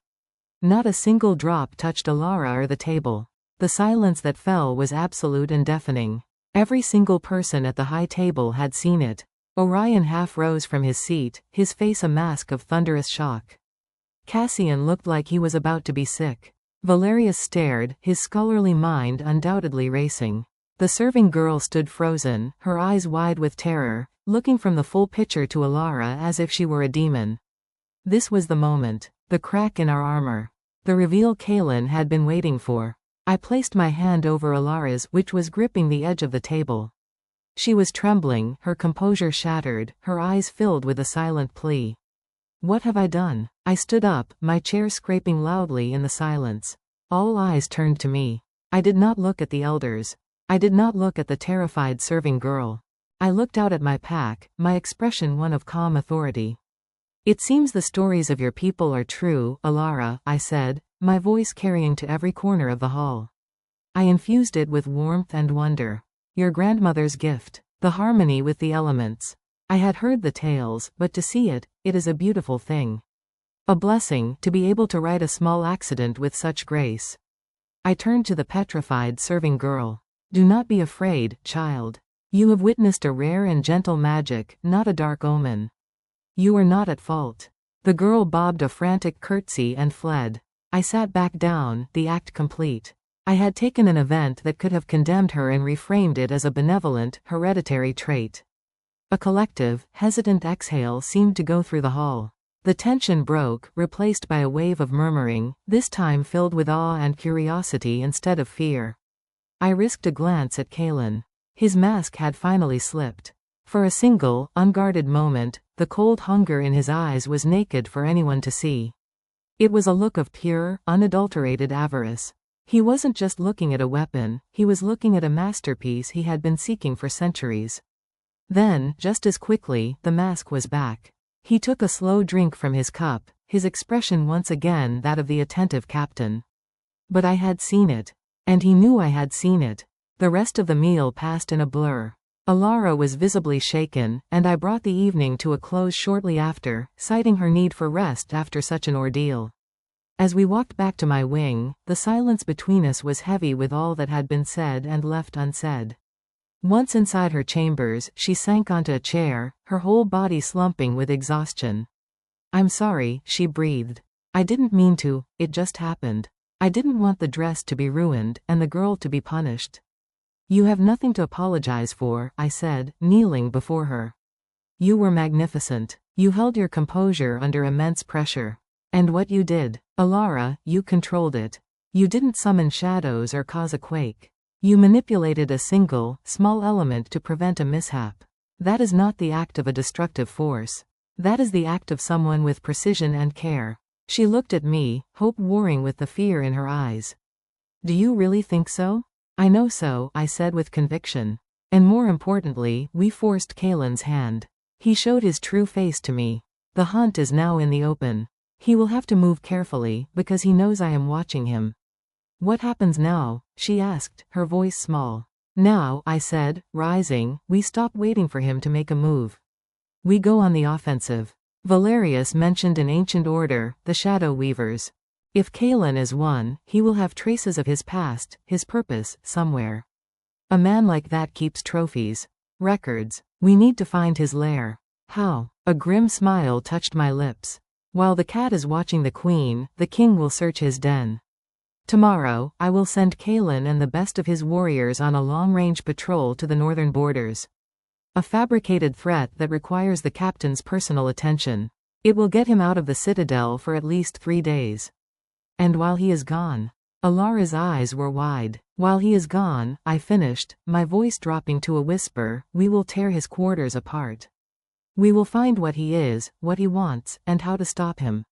Not a single drop touched Elara or the table. The silence that fell was absolute and deafening. Every single person at the high table had seen it. Orion half rose from his seat, his face a mask of thunderous shock. Cassian looked like he was about to be sick. Valerius stared, his scholarly mind undoubtedly racing. The serving girl stood frozen, her eyes wide with terror, looking from the full pitcher to Elara as if she were a demon. This was the moment. The crack in our armor. The reveal Kalen had been waiting for. I placed my hand over Elara's, which was gripping the edge of the table. She was trembling, her composure shattered, her eyes filled with a silent plea. What have I done? I stood up, my chair scraping loudly in the silence. All eyes turned to me. I did not look at the elders. I did not look at the terrified serving girl. I looked out at my pack, my expression one of calm authority. It seems the stories of your people are true, Elara, I said, my voice carrying to every corner of the hall. I infused it with warmth and wonder. Your grandmother's gift. The harmony with the elements. I had heard the tales, but to see it, it is a beautiful thing. A blessing, to be able to write a small accident with such grace. I turned to the petrified serving girl. Do not be afraid, child. You have witnessed a rare and gentle magic, not a dark omen. You are not at fault. The girl bobbed a frantic curtsy and fled. I sat back down, the act complete. I had taken an event that could have condemned her and reframed it as a benevolent, hereditary trait. A collective, hesitant exhale seemed to go through the hall. The tension broke, replaced by a wave of murmuring, this time filled with awe and curiosity instead of fear. I risked a glance at Kalen. His mask had finally slipped. For a single, unguarded moment, the cold hunger in his eyes was naked for anyone to see. It was a look of pure, unadulterated avarice. He wasn't just looking at a weapon, he was looking at a masterpiece he had been seeking for centuries. Then, just as quickly, the mask was back. He took a slow drink from his cup, his expression once again that of the attentive captain. But I had seen it. And he knew I had seen it. The rest of the meal passed in a blur. Elara was visibly shaken, and I brought the evening to a close shortly after, citing her need for rest after such an ordeal. As we walked back to my wing, the silence between us was heavy with all that had been said and left unsaid. Once inside her chambers, she sank onto a chair, her whole body slumping with exhaustion. I'm sorry, she breathed. I didn't mean to, it just happened. I didn't want the dress to be ruined, and the girl to be punished. You have nothing to apologize for, I said, kneeling before her. You were magnificent. You held your composure under immense pressure. And what you did, Elara, you controlled it. You didn't summon shadows or cause a quake. You manipulated a single, small element to prevent a mishap. That is not the act of a destructive force. That is the act of someone with precision and care. She looked at me, hope warring with the fear in her eyes. Do you really think so? I know so, I said with conviction. And more importantly, we forced Kalen's hand. He showed his true face to me. The hunt is now in the open. He will have to move carefully, because he knows I am watching him. What happens now? She asked, her voice small. Now, I said, rising, we stop waiting for him to make a move. We go on the offensive. Valerius mentioned an ancient order, the Shadow Weavers. If Kalen is one, he will have traces of his past, his purpose, somewhere. A man like that keeps trophies. Records. We need to find his lair. How? A grim smile touched my lips. While the cat is watching the queen, the king will search his den. Tomorrow, I will send Kalen and the best of his warriors on a long-range patrol to the northern borders. A fabricated threat that requires the captain's personal attention. It will get him out of the citadel for at least 3 days. And while he is gone. Elara's eyes were wide. While he is gone, I finished, my voice dropping to a whisper, we will tear his quarters apart. We will find what he is, what he wants, and how to stop him.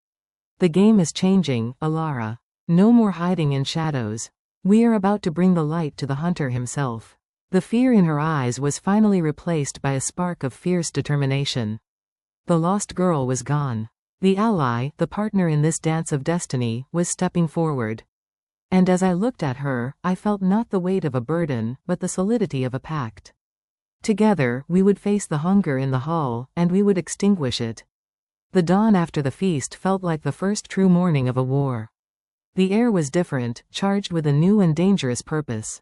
The game is changing, Elara. No more hiding in shadows. We are about to bring the light to the hunter himself. The fear in her eyes was finally replaced by a spark of fierce determination. The lost girl was gone. The ally, the partner in this dance of destiny, was stepping forward. And as I looked at her, I felt not the weight of a burden, but the solidity of a pact. Together, we would face the hunger in the hall, and we would extinguish it. The dawn after the feast felt like the first true morning of a war. The air was different, charged with a new and dangerous purpose.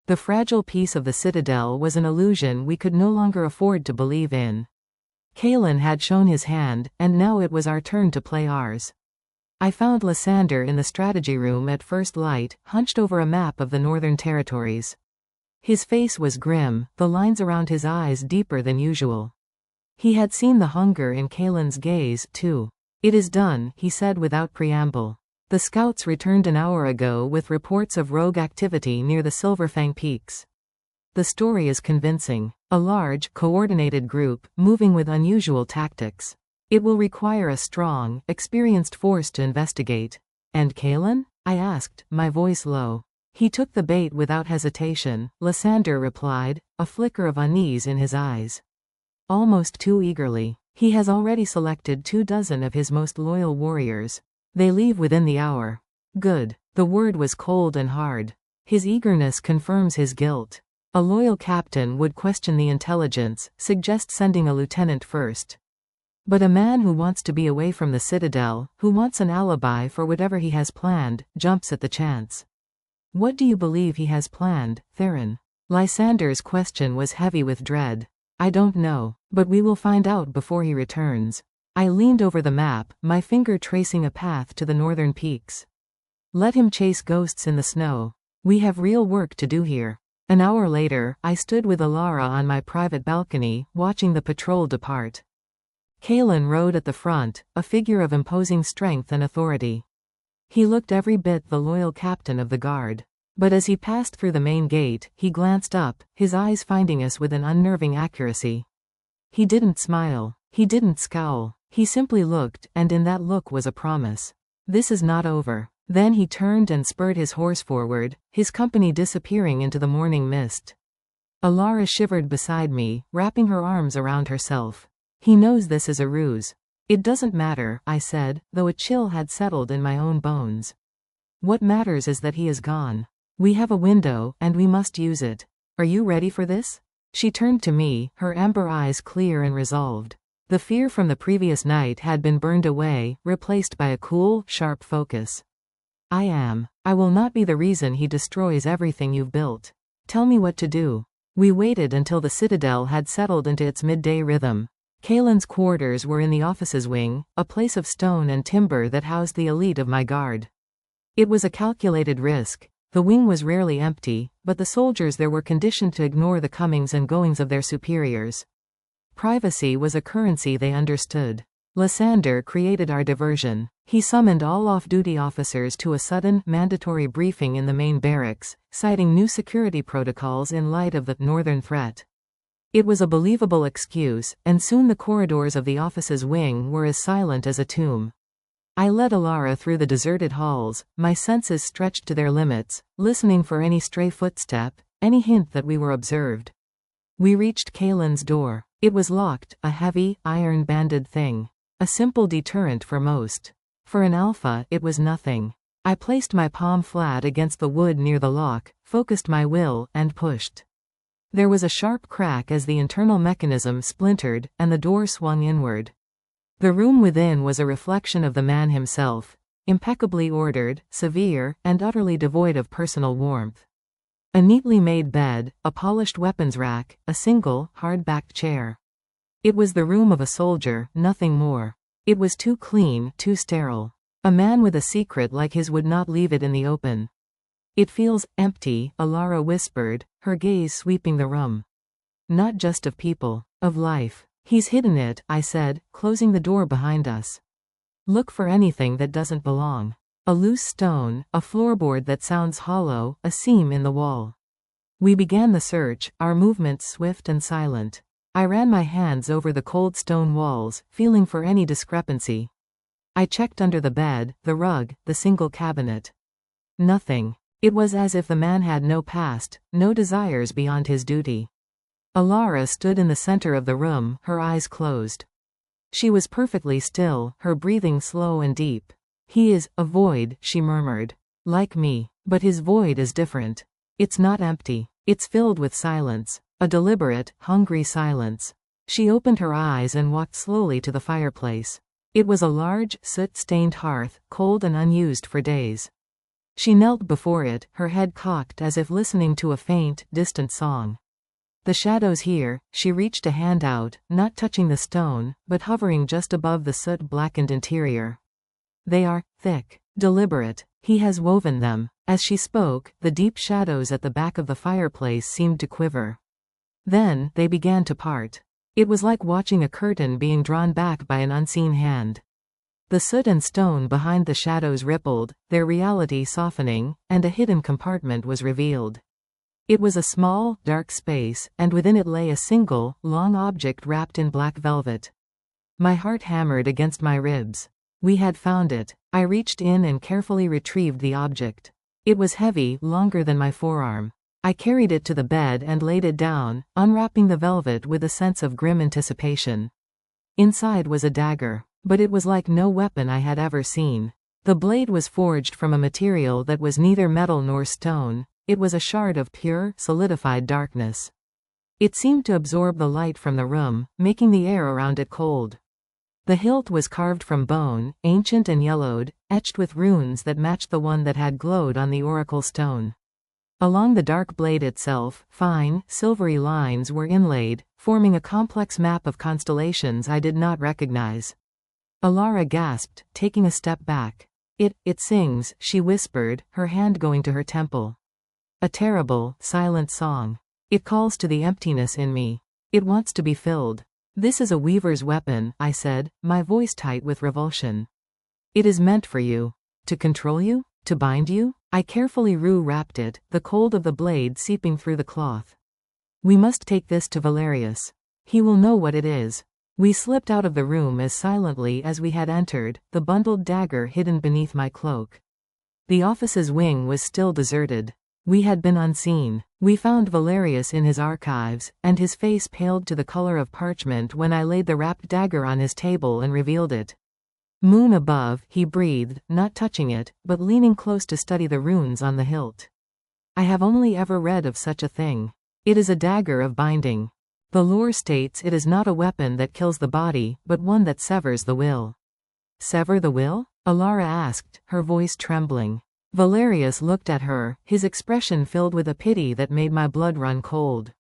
The fragile peace of the citadel was an illusion we could no longer afford to believe in. Kalen had shown his hand, and now it was our turn to play ours. I found Lysander in the strategy room at first light, hunched over a map of the northern territories. His face was grim, the lines around his eyes deeper than usual. He had seen the hunger in Kalen's gaze, too. It is done, he said without preamble. The scouts returned an hour ago with reports of rogue activity near the Silverfang Peaks. The story is convincing. A large, coordinated group, moving with unusual tactics. It will require a strong, experienced force to investigate. And Kalen? I asked, my voice low. He took the bait without hesitation, Lysander replied, a flicker of unease in his eyes. Almost too eagerly. He has already selected 24 of his most loyal warriors. They leave within the hour. Good. The word was cold and hard. His eagerness confirms his guilt. A loyal captain would question the intelligence, suggest sending a lieutenant first. But a man who wants to be away from the citadel, who wants an alibi for whatever he has planned, jumps at the chance. What do you believe he has planned, Theron? Lysander's question was heavy with dread. I don't know, but we will find out before he returns. I leaned over the map, my finger tracing a path to the northern peaks. Let him chase ghosts in the snow. We have real work to do here. An hour later, I stood with Elara on my private balcony, watching the patrol depart. Kalen rode at the front, a figure of imposing strength and authority. He looked every bit the loyal captain of the guard. But as he passed through the main gate, he glanced up, his eyes finding us with an unnerving accuracy. He didn't smile. He didn't scowl. He simply looked, and in that look was a promise. This is not over. Then he turned and spurred his horse forward, his company disappearing into the morning mist. Elara shivered beside me, wrapping her arms around herself. He knows this is a ruse. It doesn't matter, I said, though a chill had settled in my own bones. What matters is that he is gone. We have a window, and we must use it. Are you ready for this? She turned to me, her amber eyes clear and resolved. The fear from the previous night had been burned away, replaced by a cool, sharp focus. I am. I will not be the reason he destroys everything you've built. Tell me what to do. We waited until the citadel had settled into its midday rhythm. Kalen's quarters were in the office's wing, a place of stone and timber that housed the elite of my guard. It was a calculated risk. The wing was rarely empty, but the soldiers there were conditioned to ignore the comings and goings of their superiors. Privacy was a currency they understood. Lysander created our diversion. He summoned all off-duty officers to a sudden, mandatory briefing in the main barracks, citing new security protocols in light of the northern threat. It was a believable excuse, and soon the corridors of the office's wing were as silent as a tomb. I led Elara through the deserted halls, my senses stretched to their limits, listening for any stray footstep, any hint that we were observed. We reached Kaelin's door. It was locked, a heavy, iron-banded thing. A simple deterrent for most. For an alpha, it was nothing. I placed my palm flat against the wood near the lock, focused my will, and pushed. There was a sharp crack as the internal mechanism splintered, and the door swung inward. The room within was a reflection of the man himself, impeccably ordered, severe, and utterly devoid of personal warmth. A neatly made bed, a polished weapons rack, a single, hard-backed chair. It was the room of a soldier, nothing more. It was too clean, too sterile. A man with a secret like his would not leave it in the open. It feels empty, Elara whispered, her gaze sweeping the room. Not just of people, of life. He's hidden it, I said, closing the door behind us. Look for anything that doesn't belong. A loose stone, a floorboard that sounds hollow, a seam in the wall. We began the search, our movements swift and silent. I ran my hands over the cold stone walls, feeling for any discrepancy. I checked under the bed, the rug, the single cabinet. Nothing. It was as if the man had no past, no desires beyond his duty. Elara stood in the center of the room, her eyes closed. She was perfectly still, her breathing slow and deep. He is a void, she murmured. Like me. But his void is different. It's not empty. It's filled with silence. A deliberate, hungry silence. She opened her eyes and walked slowly to the fireplace. It was a large, soot-stained hearth, cold and unused for days. She knelt before it, her head cocked as if listening to a faint, distant song. The shadows here, she reached a hand out, not touching the stone, but hovering just above the soot-blackened interior. They are thick, deliberate. He has woven them. As she spoke, the deep shadows at the back of the fireplace seemed to quiver. Then, they began to part. It was like watching a curtain being drawn back by an unseen hand. The soot and stone behind the shadows rippled, their reality softening, and a hidden compartment was revealed. It was a small, dark space, and within it lay a single, long object wrapped in black velvet. My heart hammered against my ribs. We had found it. I reached in and carefully retrieved the object. It was heavy, longer than my forearm. I carried it to the bed and laid it down, unwrapping the velvet with a sense of grim anticipation. Inside was a dagger, but it was like no weapon I had ever seen. The blade was forged from a material that was neither metal nor stone. It was a shard of pure, solidified darkness. It seemed to absorb the light from the room, making the air around it cold. The hilt was carved from bone, ancient and yellowed, etched with runes that matched the one that had glowed on the oracle stone. Along the dark blade itself, fine, silvery lines were inlaid, forming a complex map of constellations I did not recognize. Elara gasped, taking a step back. It sings, she whispered, her hand going to her temple. A terrible, silent song. It calls to the emptiness in me. It wants to be filled. This is a weaver's weapon, I said, my voice tight with revulsion. It is meant for you. To control you? To bind you? I carefully wrapped it, the cold of the blade seeping through the cloth. We must take this to Valerius. He will know what it is. We slipped out of the room as silently as we had entered, the bundled dagger hidden beneath my cloak. The office's wing was still deserted. We had been unseen. We found Valerius in his archives, and his face paled to the color of parchment when I laid the wrapped dagger on his table and revealed it. Moon above, he breathed, not touching it, but leaning close to study the runes on the hilt. I have only ever read of such a thing. It is a dagger of binding. The lore states it is not a weapon that kills the body, but one that severs the will. Sever the will? Elara asked, her voice trembling. Valerius looked at her, his expression filled with a pity that made my blood run cold.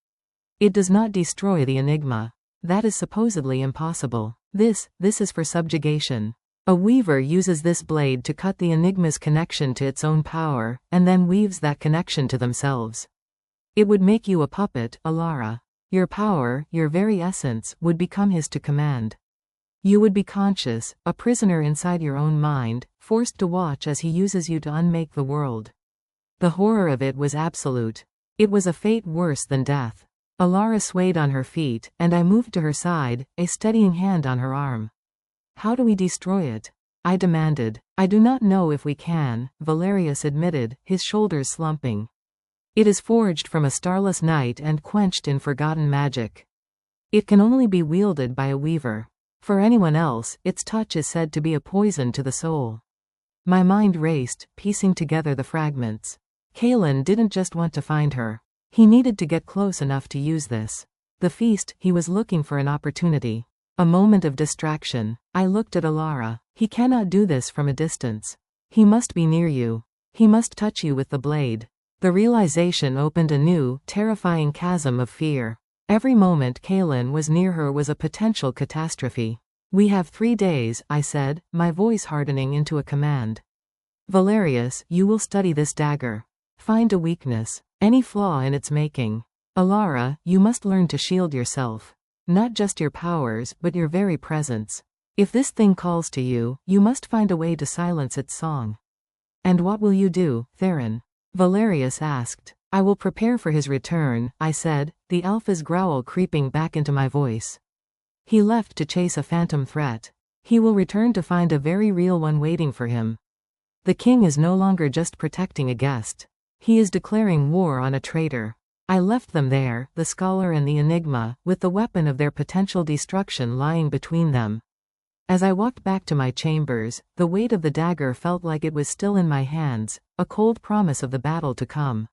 It does not destroy the enigma. That is supposedly impossible. This is for subjugation. A weaver uses this blade to cut the enigma's connection to its own power, and then weaves that connection to themselves. It would make you a puppet, Elara. Your power, your very essence, would become his to command. You would be conscious, a prisoner inside your own mind, forced to watch as he uses you to unmake the world. The horror of it was absolute. It was a fate worse than death. Elara swayed on her feet, and I moved to her side, a steadying hand on her arm. How do we destroy it? I demanded. I do not know if we can, Valerius admitted, his shoulders slumping. It is forged from a starless night and quenched in forgotten magic. It can only be wielded by a weaver. For anyone else, its touch is said to be a poison to the soul. My mind raced, piecing together the fragments. Kalen didn't just want to find her. He needed to get close enough to use this. The feast, he was looking for an opportunity. A moment of distraction. I looked at Elara. He cannot do this from a distance. He must be near you. He must touch you with the blade. The realization opened a new, terrifying chasm of fear. Every moment Kalen was near her was a potential catastrophe. We have 3 days, I said, my voice hardening into a command. Valerius, you will study this dagger. Find a weakness, any flaw in its making. Elara, you must learn to shield yourself. Not just your powers, but your very presence. If this thing calls to you, you must find a way to silence its song. And what will you do, Theron? Valerius asked. I will prepare for his return, I said, the alpha's growl creeping back into my voice. He left to chase a phantom threat. He will return to find a very real one waiting for him. The king is no longer just protecting a guest. He is declaring war on a traitor. I left them there, the scholar and the enigma, with the weapon of their potential destruction lying between them. As I walked back to my chambers, the weight of the dagger felt like it was still in my hands, a cold promise of the battle to come.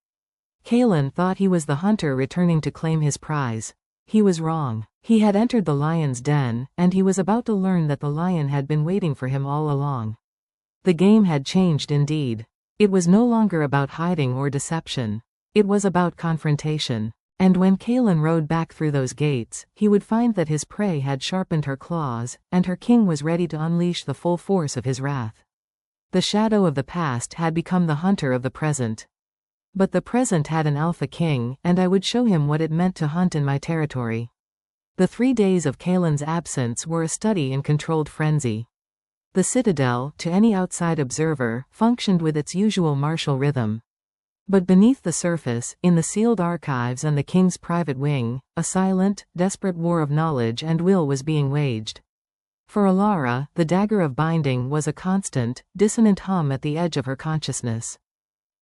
Kalen thought he was the hunter returning to claim his prize. He was wrong. He had entered the lion's den, and he was about to learn that the lion had been waiting for him all along. The game had changed indeed. It was no longer about hiding or deception. It was about confrontation. And when Kalen rode back through those gates, he would find that his prey had sharpened her claws, and her king was ready to unleash the full force of his wrath. The shadow of the past had become the hunter of the present. But the present had an alpha king, and I would show him what it meant to hunt in my territory. The 3 days of Kalen's absence were a study in controlled frenzy. The citadel, to any outside observer, functioned with its usual martial rhythm. But beneath the surface, in the sealed archives and the king's private wing, a silent, desperate war of knowledge and will was being waged. For Elara, the dagger of binding was a constant, dissonant hum at the edge of her consciousness.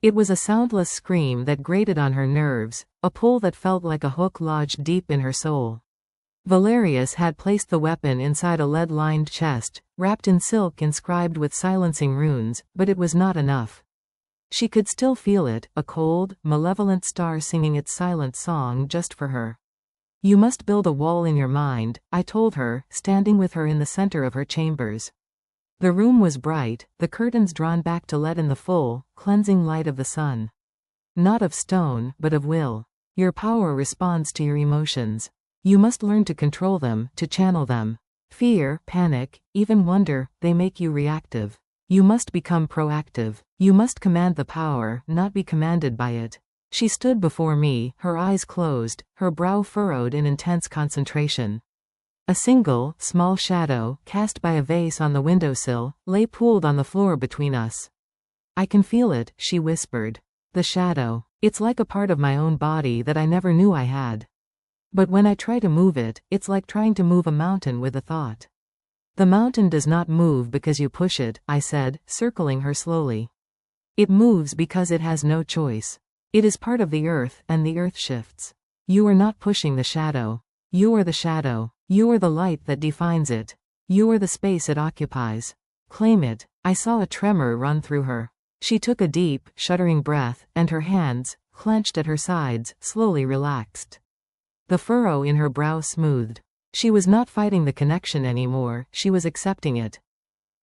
It was a soundless scream that grated on her nerves, a pull that felt like a hook lodged deep in her soul. Valerius had placed the weapon inside a lead-lined chest, wrapped in silk inscribed with silencing runes, but it was not enough. She could still feel it, a cold, malevolent star singing its silent song just for her. You must build a wall in your mind, I told her, standing with her in the center of her chambers. The room was bright, the curtains drawn back to let in the full, cleansing light of the sun. Not of stone, but of will. Your power responds to your emotions. You must learn to control them, to channel them. Fear, panic, even wonder, they make you reactive. You must become proactive. You must command the power, not be commanded by it. She stood before me, her eyes closed, her brow furrowed in intense concentration. A single, small shadow, cast by a vase on the windowsill, lay pooled on the floor between us. I can feel it, she whispered. The shadow. It's like a part of my own body that I never knew I had. But when I try to move it, it's like trying to move a mountain with a thought. The mountain does not move because you push it, I said, circling her slowly. It moves because it has no choice. It is part of the earth, and the earth shifts. You are not pushing the shadow. You are the shadow. You are the light that defines it. You are the space it occupies. Claim it. I saw a tremor run through her. She took a deep, shuddering breath, and her hands, clenched at her sides, slowly relaxed. The furrow in her brow smoothed. She was not fighting the connection anymore, she was accepting it.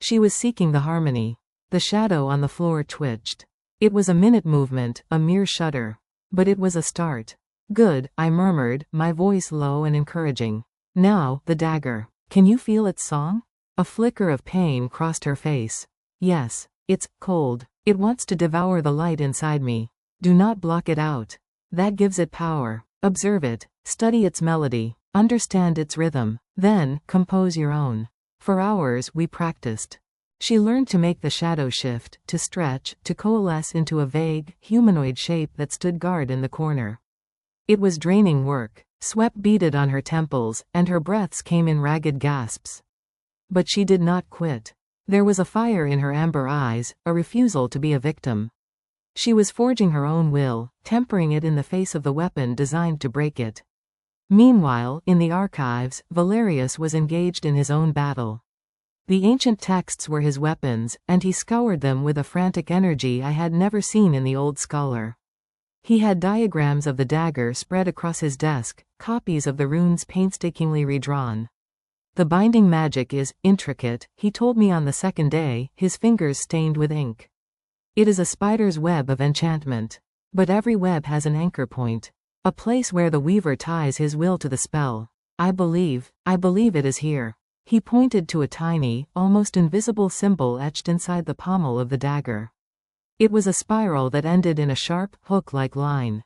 She was seeking the harmony. The shadow on the floor twitched. It was a minute movement, a mere shudder. But it was a start. Good, I murmured, my voice low and encouraging. Now, the dagger. Can you feel its song? A flicker of pain crossed her face. Yes, it's cold. It wants to devour the light inside me. Do not block it out. That gives it power. Observe it, study its melody, understand its rhythm, then compose your own. For hours we practiced. She learned to make the shadow shift, to stretch, to coalesce into a vague, humanoid shape that stood guard in the corner. It was draining work. Sweat beaded on her temples, and her breaths came in ragged gasps. But she did not quit. There was a fire in her amber eyes, a refusal to be a victim. She was forging her own will, tempering it in the face of the weapon designed to break it. Meanwhile, in the archives, Valerius was engaged in his own battle. The ancient texts were his weapons, and he scoured them with a frantic energy I had never seen in the old scholar. He had diagrams of the dagger spread across his desk, copies of the runes painstakingly redrawn. The binding magic is intricate, he told me on the second day, his fingers stained with ink. It is a spider's web of enchantment. But every web has an anchor point. A place where the weaver ties his will to the spell. I believe it is here. He pointed to a tiny, almost invisible symbol etched inside the pommel of the dagger. It was a spiral that ended in a sharp, hook-like line.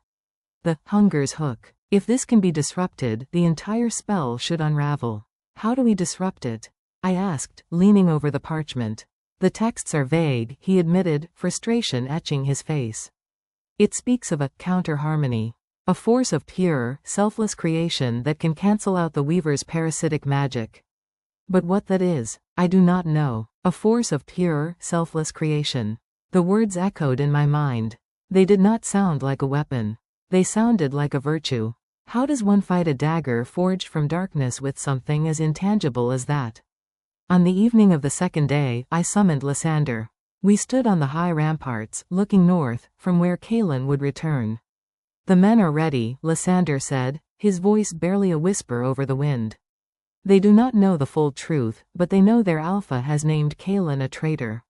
The hunger's hook. If this can be disrupted, the entire spell should unravel. How do we disrupt it? I asked, leaning over the parchment. The texts are vague, he admitted, frustration etching his face. It speaks of a counter-harmony. A force of pure, selfless creation that can cancel out the weaver's parasitic magic. But what that is, I do not know. A force of pure, selfless creation. The words echoed in my mind. They did not sound like a weapon. They sounded like a virtue. How does one fight a dagger forged from darkness with something as intangible as that? On the evening of the second day, I summoned Lysander. We stood on the high ramparts, looking north, from where Kalin would return. The men are ready, Lysander said, his voice barely a whisper over the wind. They do not know the full truth, but they know their alpha has named Kalin a traitor.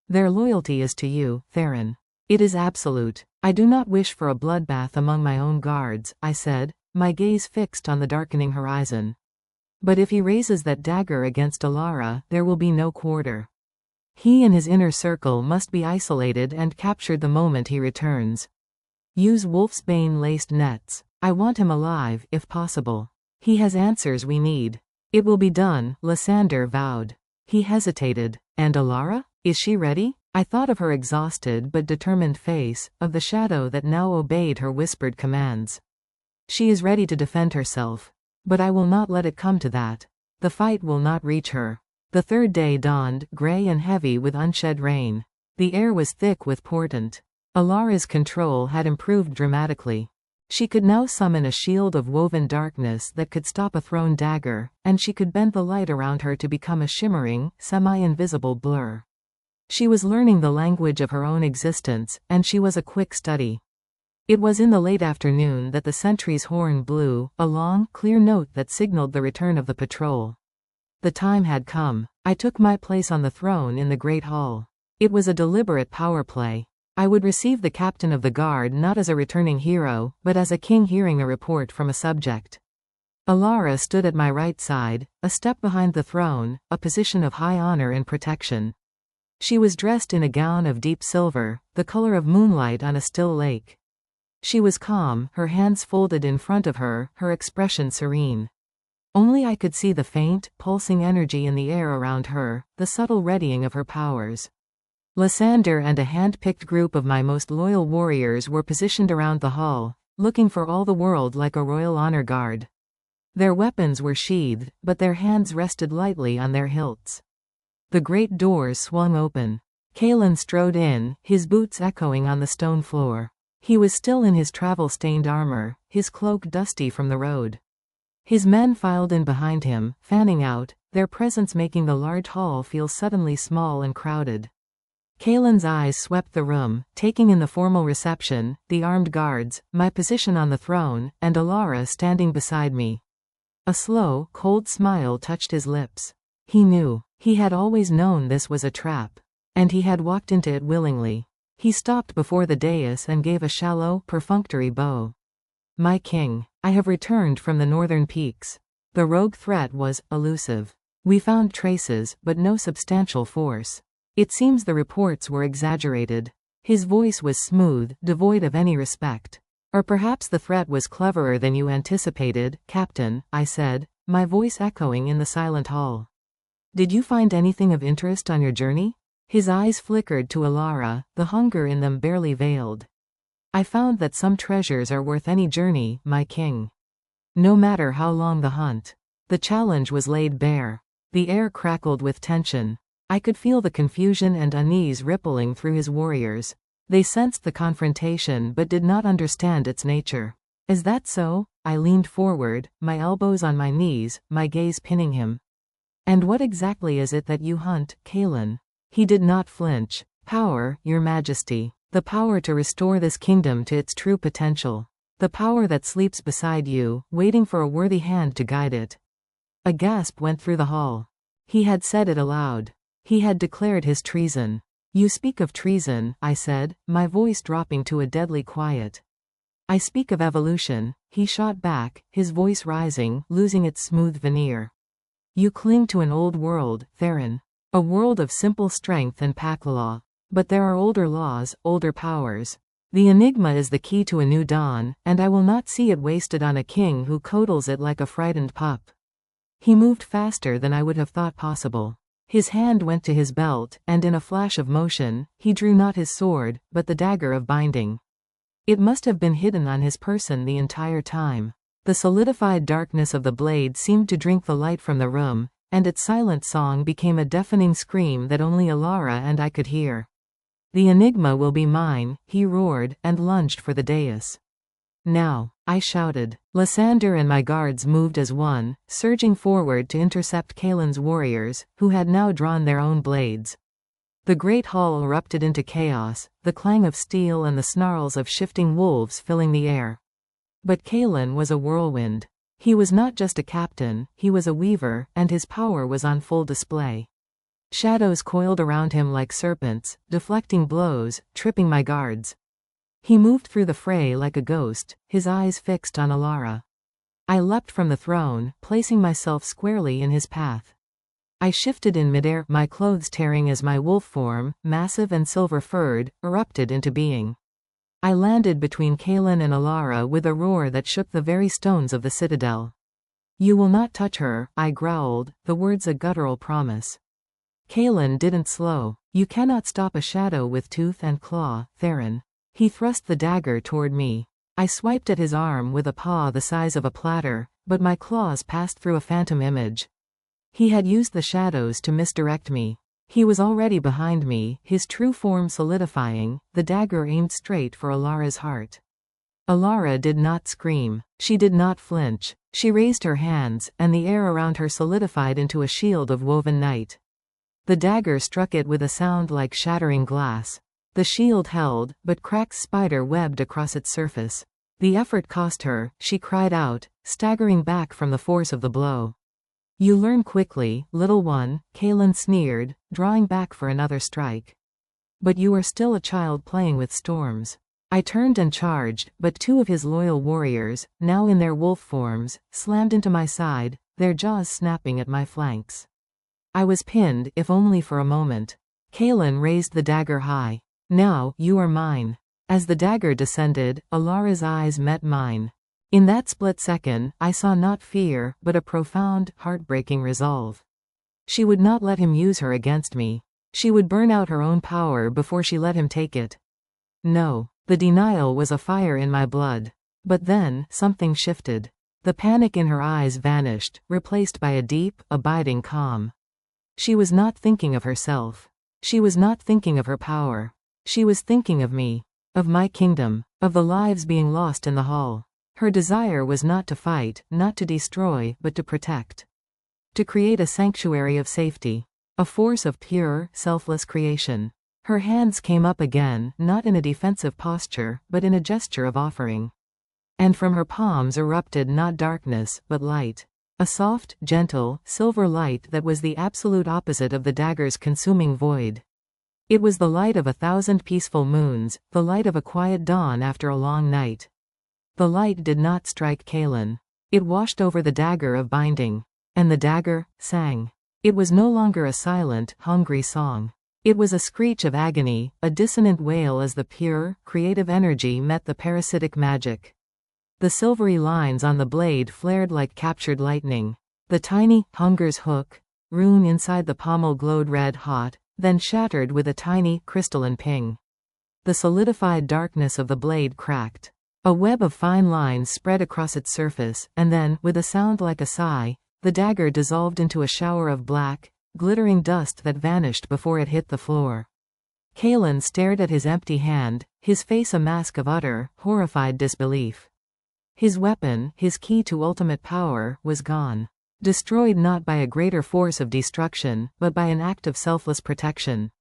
Their loyalty is to you, Theron. It is absolute. I do not wish for a bloodbath among my own guards, I said, my gaze fixed on the darkening horizon. But if he raises that dagger against Elara, there will be no quarter. He and his inner circle must be isolated and captured the moment he returns. Use wolfsbane-laced nets. I want him alive, if possible. He has answers we need. It will be done, Lysander vowed. He hesitated. And Elara? Is she ready? I thought of her exhausted but determined face, of the shadow that now obeyed her whispered commands. She is ready to defend herself. But I will not let it come to that. The fight will not reach her. The third day dawned, gray and heavy with unshed rain. The air was thick with portent. Elara's control had improved dramatically. She could now summon a shield of woven darkness that could stop a thrown dagger, and she could bend the light around her to become a shimmering, semi-invisible blur. She was learning the language of her own existence, and she was a quick study. It was in the late afternoon that the sentry's horn blew, a long, clear note that signaled the return of the patrol. The time had come. I took my place on the throne in the Great Hall. It was a deliberate power play. I would receive the captain of the guard not as a returning hero, but as a king hearing a report from a subject. Elara stood at my right side, a step behind the throne, a position of high honor and protection. She was dressed in a gown of deep silver, the color of moonlight on a still lake. She was calm, her hands folded in front of her, her expression serene. Only I could see the faint, pulsing energy in the air around her, the subtle readying of her powers. Lysander and a hand-picked group of my most loyal warriors were positioned around the hall, looking for all the world like a royal honor guard. Their weapons were sheathed, but their hands rested lightly on their hilts. The great doors swung open. Kalin strode in, his boots echoing on the stone floor. He was still in his travel-stained armor, his cloak dusty from the road. His men filed in behind him, fanning out, their presence making the large hall feel suddenly small and crowded. Kalin's eyes swept the room, taking in the formal reception, the armed guards, my position on the throne, and Elara standing beside me. A slow, cold smile touched his lips. He knew. He had always known this was a trap. And he had walked into it willingly. He stopped before the dais and gave a shallow, perfunctory bow. My king, I have returned from the northern peaks. The rogue threat was elusive. We found traces, but no substantial force. It seems the reports were exaggerated. His voice was smooth, devoid of any respect. Or perhaps the threat was cleverer than you anticipated, Captain, I said, my voice echoing in the silent hall. Did you find anything of interest on your journey? His eyes flickered to Elara, the hunger in them barely veiled. I found that some treasures are worth any journey, my king. No matter how long the hunt. The challenge was laid bare. The air crackled with tension. I could feel the confusion and unease rippling through his warriors. They sensed the confrontation but did not understand its nature. Is that so? I leaned forward, my elbows on my knees, my gaze pinning him. And what exactly is it that you hunt, Kalin? He did not flinch. Power, your majesty. The power to restore this kingdom to its true potential. The power that sleeps beside you, waiting for a worthy hand to guide it. A gasp went through the hall. He had said it aloud. He had declared his treason. You speak of treason, I said, my voice dropping to a deadly quiet. I speak of evolution, he shot back, his voice rising, losing its smooth veneer. You cling to an old world, Theron. A world of simple strength and pack law. But there are older laws, older powers. The enigma is the key to a new dawn, and I will not see it wasted on a king who coddles it like a frightened pup. He moved faster than I would have thought possible. His hand went to his belt, and in a flash of motion, he drew not his sword, but the dagger of binding. It must have been hidden on his person the entire time. The solidified darkness of the blade seemed to drink the light from the room, and its silent song became a deafening scream that only Elara and I could hear. The enigma will be mine, he roared, and lunged for the dais. Now, I shouted. Lysander and my guards moved as one, surging forward to intercept Kalin's warriors, who had now drawn their own blades. The great hall erupted into chaos, the clang of steel and the snarls of shifting wolves filling the air. But Kalin was a whirlwind. He was not just a captain, he was a weaver, and his power was on full display. Shadows coiled around him like serpents, deflecting blows, tripping my guards. He moved through the fray like a ghost, his eyes fixed on Elara. I leapt from the throne, placing myself squarely in his path. I shifted in midair, my clothes tearing as my wolf form, massive and silver-furred, erupted into being. I landed between Kalin and Elara with a roar that shook the very stones of the citadel. You will not touch her, I growled, the words a guttural promise. Kalin didn't slow. You cannot stop a shadow with tooth and claw, Theron. He thrust the dagger toward me. I swiped at his arm with a paw the size of a platter, but my claws passed through a phantom image. He had used the shadows to misdirect me. He was already behind me, his true form solidifying, the dagger aimed straight for Elara's heart. Elara did not scream. She did not flinch. She raised her hands, and the air around her solidified into a shield of woven night. The dagger struck it with a sound like shattering glass. The shield held, but cracks spider-webbed across its surface. The effort cost her, she cried out, staggering back from the force of the blow. You learn quickly, little one, Kalin sneered, drawing back for another strike. But you are still a child playing with storms. I turned and charged, but two of his loyal warriors, now in their wolf forms, slammed into my side, their jaws snapping at my flanks. I was pinned, if only for a moment. Kalin raised the dagger high. Now, you are mine. As the dagger descended, Elara's eyes met mine. In that split second, I saw not fear, but a profound, heartbreaking resolve. She would not let him use her against me. She would burn out her own power before she let him take it. No, the denial was a fire in my blood. But then, something shifted. The panic in her eyes vanished, replaced by a deep, abiding calm. She was not thinking of herself. She was not thinking of her power. She was thinking of me. Of my kingdom. Of the lives being lost in the hall. Her desire was not to fight, not to destroy, but to protect. To create a sanctuary of safety. A force of pure, selfless creation. Her hands came up again, not in a defensive posture, but in a gesture of offering. And from her palms erupted not darkness, but light. A soft, gentle, silver light that was the absolute opposite of the dagger's consuming void. It was the light of 1,000 peaceful moons, the light of a quiet dawn after a long night. The light did not strike Kalin. It washed over the dagger of binding. And the dagger sang. It was no longer a silent, hungry song. It was a screech of agony, a dissonant wail as the pure, creative energy met the parasitic magic. The silvery lines on the blade flared like captured lightning. The tiny, hunger's hook, rune inside the pommel glowed red hot, then shattered with a tiny, crystalline ping. The solidified darkness of the blade cracked. A web of fine lines spread across its surface, and then, with a sound like a sigh, the dagger dissolved into a shower of black, glittering dust that vanished before it hit the floor. Kalen stared at his empty hand, his face a mask of utter, horrified disbelief. His weapon, his key to ultimate power, was gone. Destroyed not by a greater force of destruction, but by an act of selfless protection.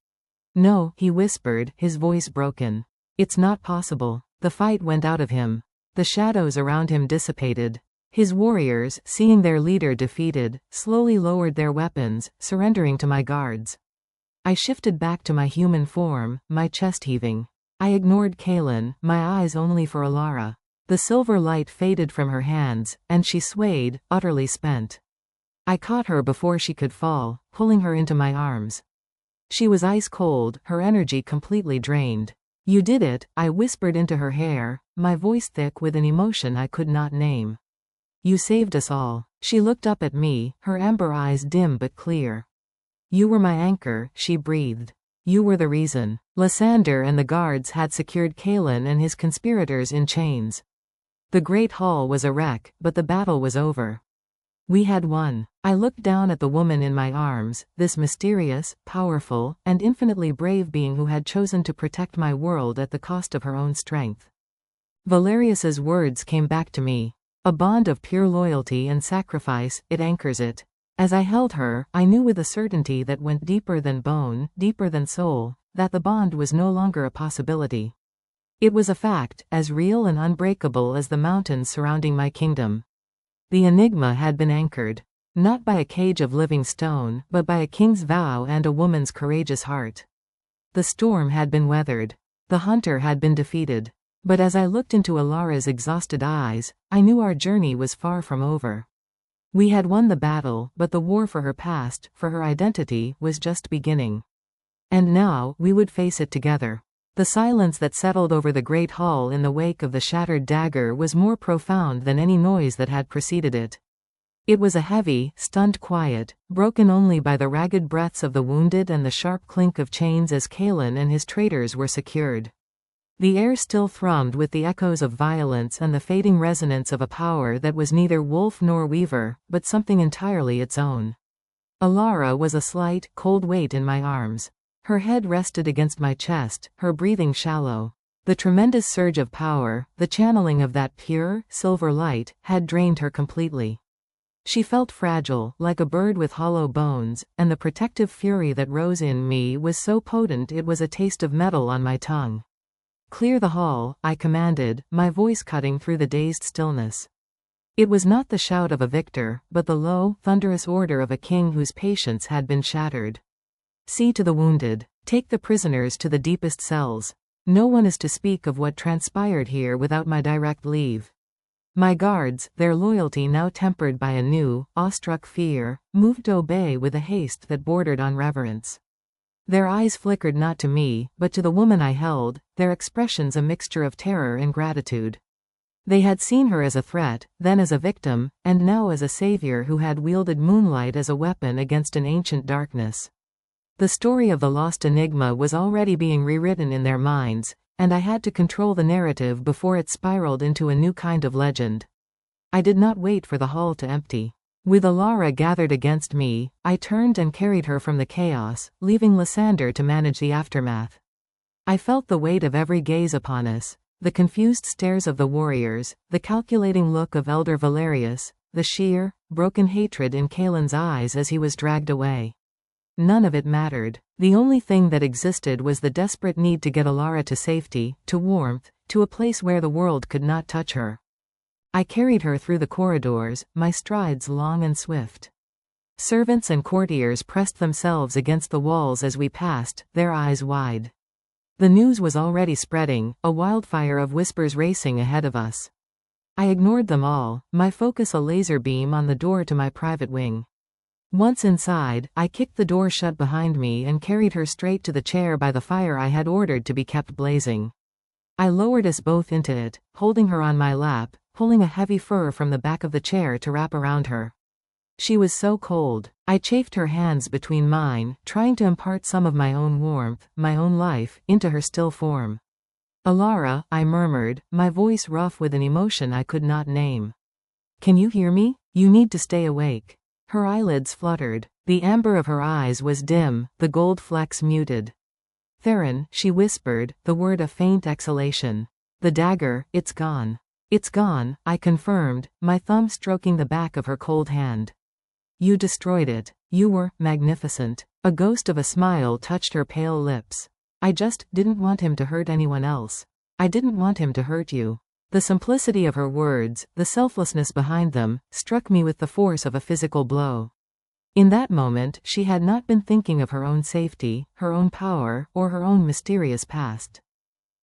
"No," he whispered, his voice broken. "It's not possible." The fight went out of him. The shadows around him dissipated. His warriors, seeing their leader defeated, slowly lowered their weapons, surrendering to my guards. I shifted back to my human form, my chest heaving. I ignored Kalen, my eyes only for Elara. The silver light faded from her hands, and she swayed, utterly spent. I caught her before she could fall, pulling her into my arms. She was ice cold, her energy completely drained. "You did it," I whispered into her hair, my voice thick with an emotion I could not name. "You saved us all." She looked up at me, her amber eyes dim but clear. "You were my anchor," she breathed. "You were the reason." Lysander and the guards had secured Kalen and his conspirators in chains. The great hall was a wreck, but the battle was over. We had won. I looked down at the woman in my arms, this mysterious, powerful, and infinitely brave being who had chosen to protect my world at the cost of her own strength. Valerius's words came back to me. A bond of pure loyalty and sacrifice, it anchors it. As I held her, I knew with a certainty that went deeper than bone, deeper than soul, that the bond was no longer a possibility. It was a fact, as real and unbreakable as the mountains surrounding my kingdom. The enigma had been anchored. Not by a cage of living stone, but by a king's vow and a woman's courageous heart. The storm had been weathered. The hunter had been defeated. But as I looked into Elara's exhausted eyes, I knew our journey was far from over. We had won the battle, but the war for her past, for her identity, was just beginning. And now, we would face it together. The silence that settled over the great hall in the wake of the shattered dagger was more profound than any noise that had preceded it. It was a heavy, stunned quiet, broken only by the ragged breaths of the wounded and the sharp clink of chains as Kalen and his traitors were secured. The air still thrummed with the echoes of violence and the fading resonance of a power that was neither wolf nor weaver, but something entirely its own. Elara was a slight, cold weight in my arms. Her head rested against my chest, her breathing shallow. The tremendous surge of power, the channeling of that pure, silver light, had drained her completely. She felt fragile, like a bird with hollow bones, and the protective fury that rose in me was so potent it was a taste of metal on my tongue. "Clear the hall," I commanded, my voice cutting through the dazed stillness. It was not the shout of a victor, but the low, thunderous order of a king whose patience had been shattered. "See to the wounded. Take the prisoners to the deepest cells. No one is to speak of what transpired here without my direct leave." My guards, their loyalty now tempered by a new, awestruck fear, moved to obey with a haste that bordered on reverence. Their eyes flickered not to me, but to the woman I held, their expressions a mixture of terror and gratitude. They had seen her as a threat, then as a victim, and now as a savior who had wielded moonlight as a weapon against an ancient darkness. The story of the lost enigma was already being rewritten in their minds, and I had to control the narrative before it spiraled into a new kind of legend. I did not wait for the hall to empty. With Elara gathered against me, I turned and carried her from the chaos, leaving Lysander to manage the aftermath. I felt the weight of every gaze upon us, the confused stares of the warriors, the calculating look of Elder Valerius, the sheer, broken hatred in Kalen's eyes as he was dragged away. None of it mattered. The only thing that existed was the desperate need to get Elara to safety, to warmth, to a place where the world could not touch her. I carried her through the corridors, my strides long and swift. Servants and courtiers pressed themselves against the walls as we passed, their eyes wide. The news was already spreading, a wildfire of whispers racing ahead of us. I ignored them all, my focus a laser beam on the door to my private wing. Once inside, I kicked the door shut behind me and carried her straight to the chair by the fire I had ordered to be kept blazing. I lowered us both into it, holding her on my lap, pulling a heavy fur from the back of the chair to wrap around her. She was so cold. I chafed her hands between mine, trying to impart some of my own warmth, my own life, into her still form. "Elara," I murmured, my voice rough with an emotion I could not name. "Can you hear me? You need to stay awake." Her eyelids fluttered. The amber of her eyes was dim, the gold flecks muted. "Theron," she whispered, the word a faint exhalation. "The dagger, it's gone." "It's gone," I confirmed, my thumb stroking the back of her cold hand. "You destroyed it. You were magnificent." A ghost of a smile touched her pale lips. "I just didn't want him to hurt anyone else. I didn't want him to hurt you." The simplicity of her words, the selflessness behind them, struck me with the force of a physical blow. In that moment, she had not been thinking of her own safety, her own power, or her own mysterious past.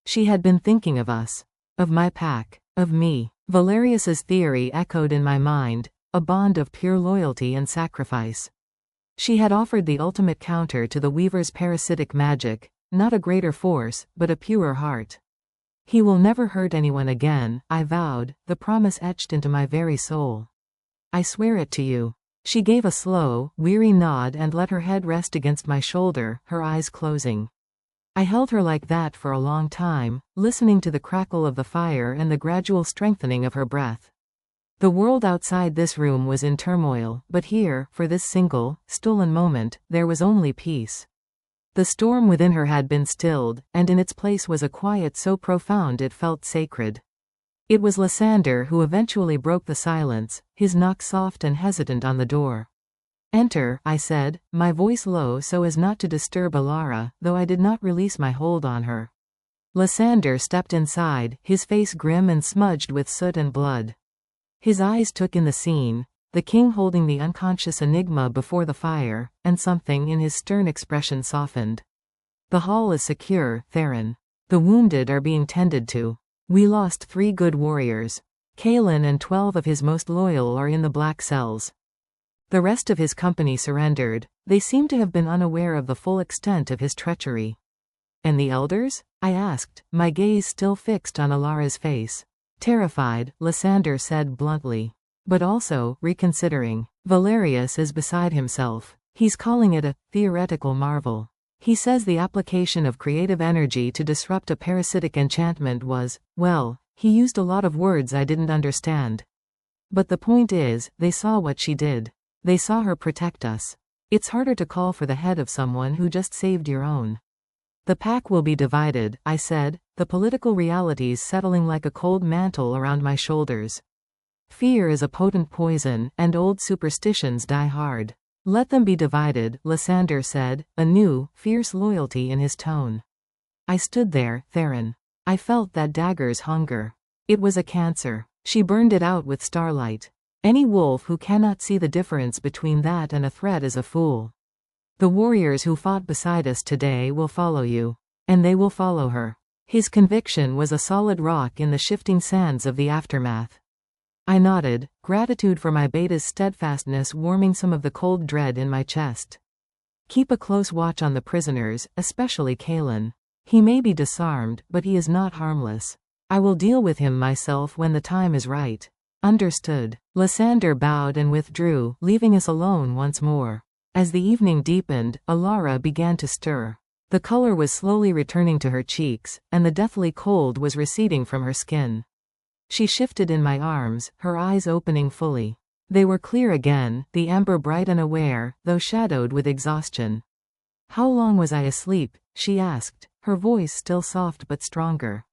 She had been thinking of us. Of my pack. Of me. Valerius's theory echoed in my mind, a bond of pure loyalty and sacrifice. She had offered the ultimate counter to the Weaver's parasitic magic, not a greater force, but a purer heart. "He will never hurt anyone again," I vowed, the promise etched into my very soul. "I swear it to you." She gave a slow, weary nod and let her head rest against my shoulder, her eyes closing. I held her like that for a long time, listening to the crackle of the fire and the gradual strengthening of her breath. The world outside this room was in turmoil, but here, for this single, stolen moment, there was only peace. The storm within her had been stilled, and in its place was a quiet so profound it felt sacred. It was Lysander who eventually broke the silence, his knock soft and hesitant on the door. "Enter," I said, my voice low so as not to disturb Elara, though I did not release my hold on her. Lysander stepped inside, his face grim and smudged with soot and blood. His eyes took in the scene, the king holding the unconscious enigma before the fire, and something in his stern expression softened. "The hall is secure, Theron. The wounded are being tended to. We lost 3 good warriors. Kalen and 12 of his most loyal are in the black cells. The rest of his company surrendered. They seem to have been unaware of the full extent of his treachery." "And the elders?" I asked, my gaze still fixed on Elara's face. "Terrified," Lysander said bluntly. "But also, reconsidering. Valerius is beside himself. He's calling it a theoretical marvel. He says the application of creative energy to disrupt a parasitic enchantment was, well, he used a lot of words I didn't understand. But the point is, they saw what she did. They saw her protect us. It's harder to call for the head of someone who just saved your own." "The pack will be divided," I said, the political realities settling like a cold mantle around my shoulders. "Fear is a potent poison, and old superstitions die hard. Let them be divided," Lysander said, a new, fierce loyalty in his tone. I stood there, Theron. I felt that dagger's hunger. It was a cancer. She burned it out with starlight. Any wolf who cannot see the difference between that and a threat is a fool. "The warriors who fought beside us today will follow you. And they will follow her." His conviction was a solid rock in the shifting sands of the aftermath. I nodded, gratitude for my beta's steadfastness warming some of the cold dread in my chest. "Keep a close watch on the prisoners, especially Kalen. He may be disarmed, but he is not harmless. I will deal with him myself when the time is right." "Understood." Lysander bowed and withdrew, leaving us alone once more. As the evening deepened, Elara began to stir. The color was slowly returning to her cheeks, and the deathly cold was receding from her skin. She shifted in my arms, her eyes opening fully. They were clear again, the amber bright and aware, though shadowed with exhaustion. "How long was I asleep?" she asked, her voice still soft but stronger.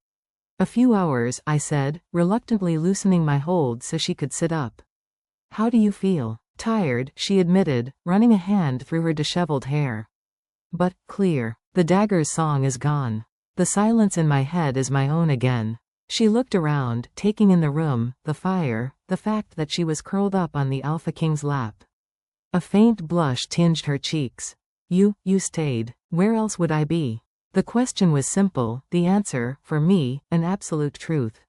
"A few hours," I said, reluctantly loosening my hold so she could sit up. "How do you feel?" "Tired," she admitted, running a hand through her disheveled hair. "But clear. The dagger's song is gone. The silence in my head is my own again." She looked around, taking in the room, the fire, the fact that she was curled up on the Alpha King's lap. A faint blush tinged her cheeks. You stayed. Where else would I be?" The question was simple, the answer, for me, an absolute truth.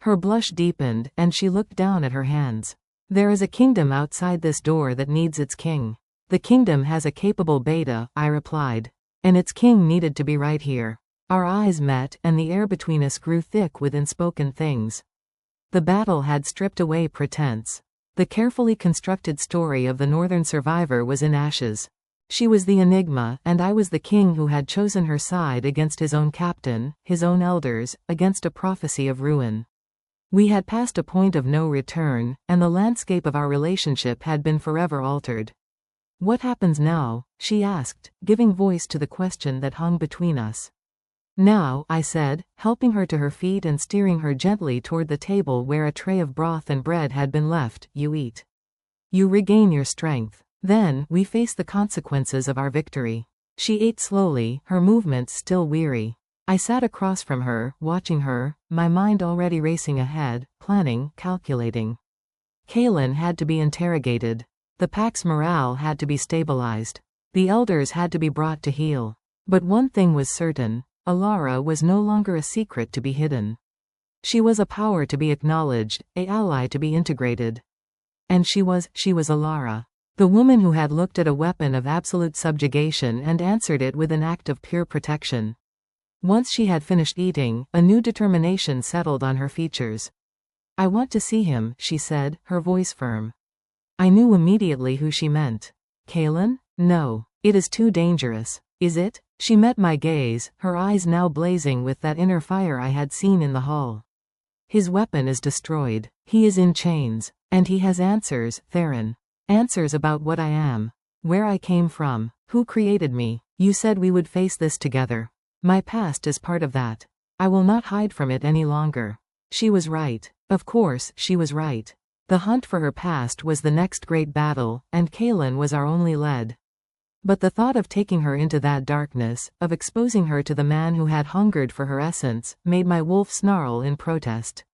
Her blush deepened, and she looked down at her hands. There is a kingdom outside this door that needs its king. The kingdom has a capable beta, I replied. And its king needed to be right here. Our eyes met, and the air between us grew thick with unspoken things. The battle had stripped away pretense. The carefully constructed story of the northern survivor was in ashes. She was the enigma, and I was the king who had chosen her side against his own captain, his own elders, against a prophecy of ruin. We had passed a point of no return, and the landscape of our relationship had been forever altered. What happens now? She asked, giving voice to the question that hung between us. Now, I said, helping her to her feet and steering her gently toward the table where a tray of broth and bread had been left, you eat. You regain your strength. Then, we face the consequences of our victory. She ate slowly, her movements still weary. I sat across from her, watching her, my mind already racing ahead, planning, calculating. Kaelin had to be interrogated. The pack's morale had to be stabilized. The elders had to be brought to heel. But one thing was certain. Elara was no longer a secret to be hidden. She was a power to be acknowledged, an ally to be integrated. And she was Elara. The woman who had looked at a weapon of absolute subjugation and answered it with an act of pure protection. Once she had finished eating, a new determination settled on her features. I want to see him, she said, her voice firm. I knew immediately who she meant. Kaelin? No. It is too dangerous. Is it? She met my gaze, her eyes now blazing with that inner fire I had seen in the hall. His weapon is destroyed. He is in chains. And he has answers, Theron. Answers about what I am. Where I came from. Who created me. You said we would face this together. My past is part of that. I will not hide from it any longer. She was right. Of course, she was right. The hunt for her past was the next great battle, and Kaelin was our only lead. But the thought of taking her into that darkness, of exposing her to the man who had hungered for her essence, made my wolf snarl in protest.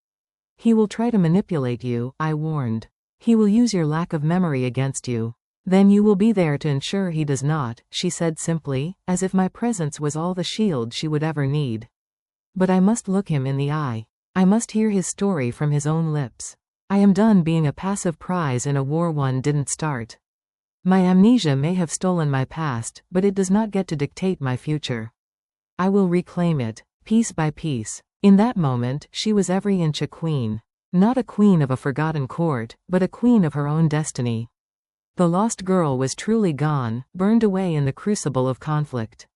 He will try to manipulate you, I warned. He will use your lack of memory against you. Then you will be there to ensure he does not, she said simply, as if my presence was all the shield she would ever need. But I must look him in the eye. I must hear his story from his own lips. I am done being a passive prize in a war one didn't start. My amnesia may have stolen my past, but it does not get to dictate my future. I will reclaim it, piece by piece. In that moment, she was every inch a queen. Not a queen of a forgotten court, but a queen of her own destiny. The lost girl was truly gone, burned away in the crucible of conflict.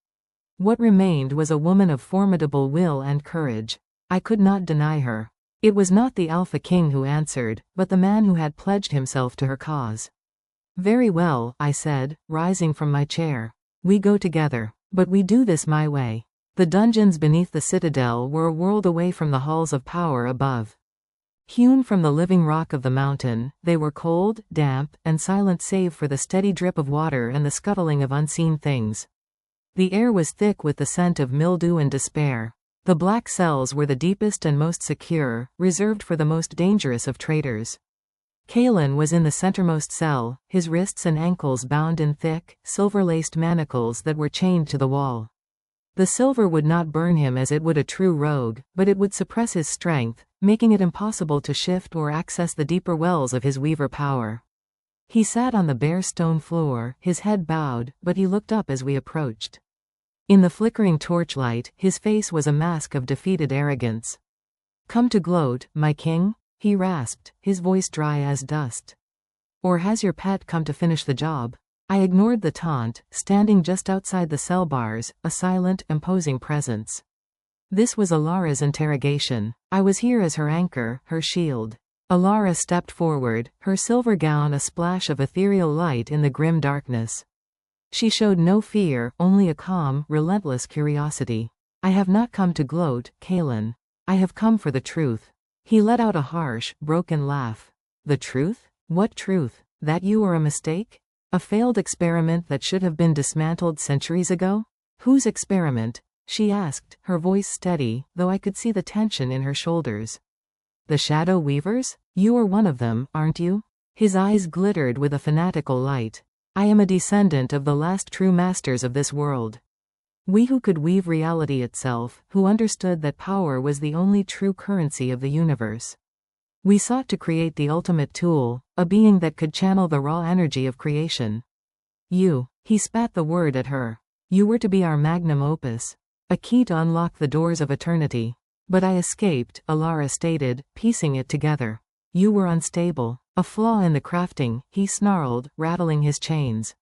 What remained was a woman of formidable will and courage. I could not deny her. It was not the Alpha King who answered, but the man who had pledged himself to her cause. Very well, I said, rising from my chair. We go together. But we do this my way. The dungeons beneath the citadel were a world away from the halls of power above. Hewn from the living rock of the mountain, they were cold, damp, and silent save for the steady drip of water and the scuttling of unseen things. The air was thick with the scent of mildew and despair. The black cells were the deepest and most secure, reserved for the most dangerous of traitors. Kaelin was in the centermost cell, his wrists and ankles bound in thick, silver-laced manacles that were chained to the wall. The silver would not burn him as it would a true rogue, but it would suppress his strength, making it impossible to shift or access the deeper wells of his weaver power. He sat on the bare stone floor, his head bowed, but he looked up as we approached. In the flickering torchlight, his face was a mask of defeated arrogance. Come to gloat, my king? He rasped, his voice dry as dust. Or has your pet come to finish the job? I ignored the taunt, standing just outside the cell bars, a silent, imposing presence. This was Elara's interrogation. I was here as her anchor, her shield. Elara stepped forward, her silver gown a splash of ethereal light in the grim darkness. She showed no fear, only a calm, relentless curiosity. I have not come to gloat, Kaelin. I have come for the truth. He let out a harsh, broken laugh. The truth? What truth? That you were a mistake? A failed experiment that should have been dismantled centuries ago? Whose experiment? She asked, her voice steady, though I could see the tension in her shoulders. The Shadow Weavers? You are one of them, aren't you? His eyes glittered with a fanatical light. I am a descendant of the last true masters of this world. We who could weave reality itself, who understood that power was the only true currency of the universe. We sought to create the ultimate tool, a being that could channel the raw energy of creation. He spat the word at her. You were to be our magnum opus. A key to unlock the doors of eternity. But I escaped, Elara stated, piecing it together. You were unstable. A flaw in the crafting, he snarled, rattling his chains.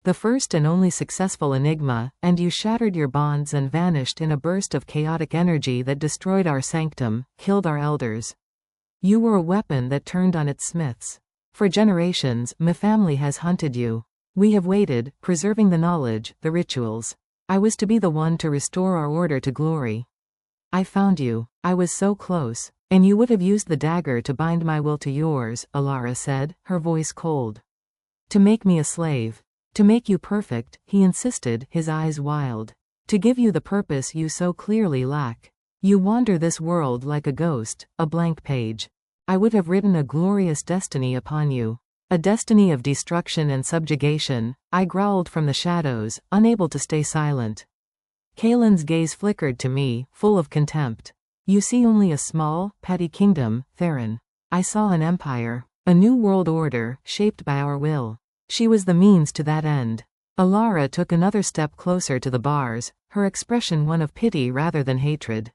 The first and only successful enigma, and you shattered your bonds and vanished in a burst of chaotic energy that destroyed our sanctum, killed our elders. You were a weapon that turned on its smiths. For generations, my family has hunted you. We have waited, preserving the knowledge, the rituals. I was to be the one to restore our order to glory. I found you. I was so close. And you would have used the dagger to bind my will to yours, Elara said, her voice cold. To make me a slave. To make you perfect, he insisted, his eyes wild. To give you the purpose you so clearly lack. You wander this world like a ghost, a blank page. I would have written a glorious destiny upon you. A destiny of destruction and subjugation, I growled from the shadows, unable to stay silent. Kaelin's gaze flickered to me, full of contempt. You see only a small, petty kingdom, Theron. I saw an empire, a new world order, shaped by our will. She was the means to that end. Elara took another step closer to the bars, her expression one of pity rather than hatred.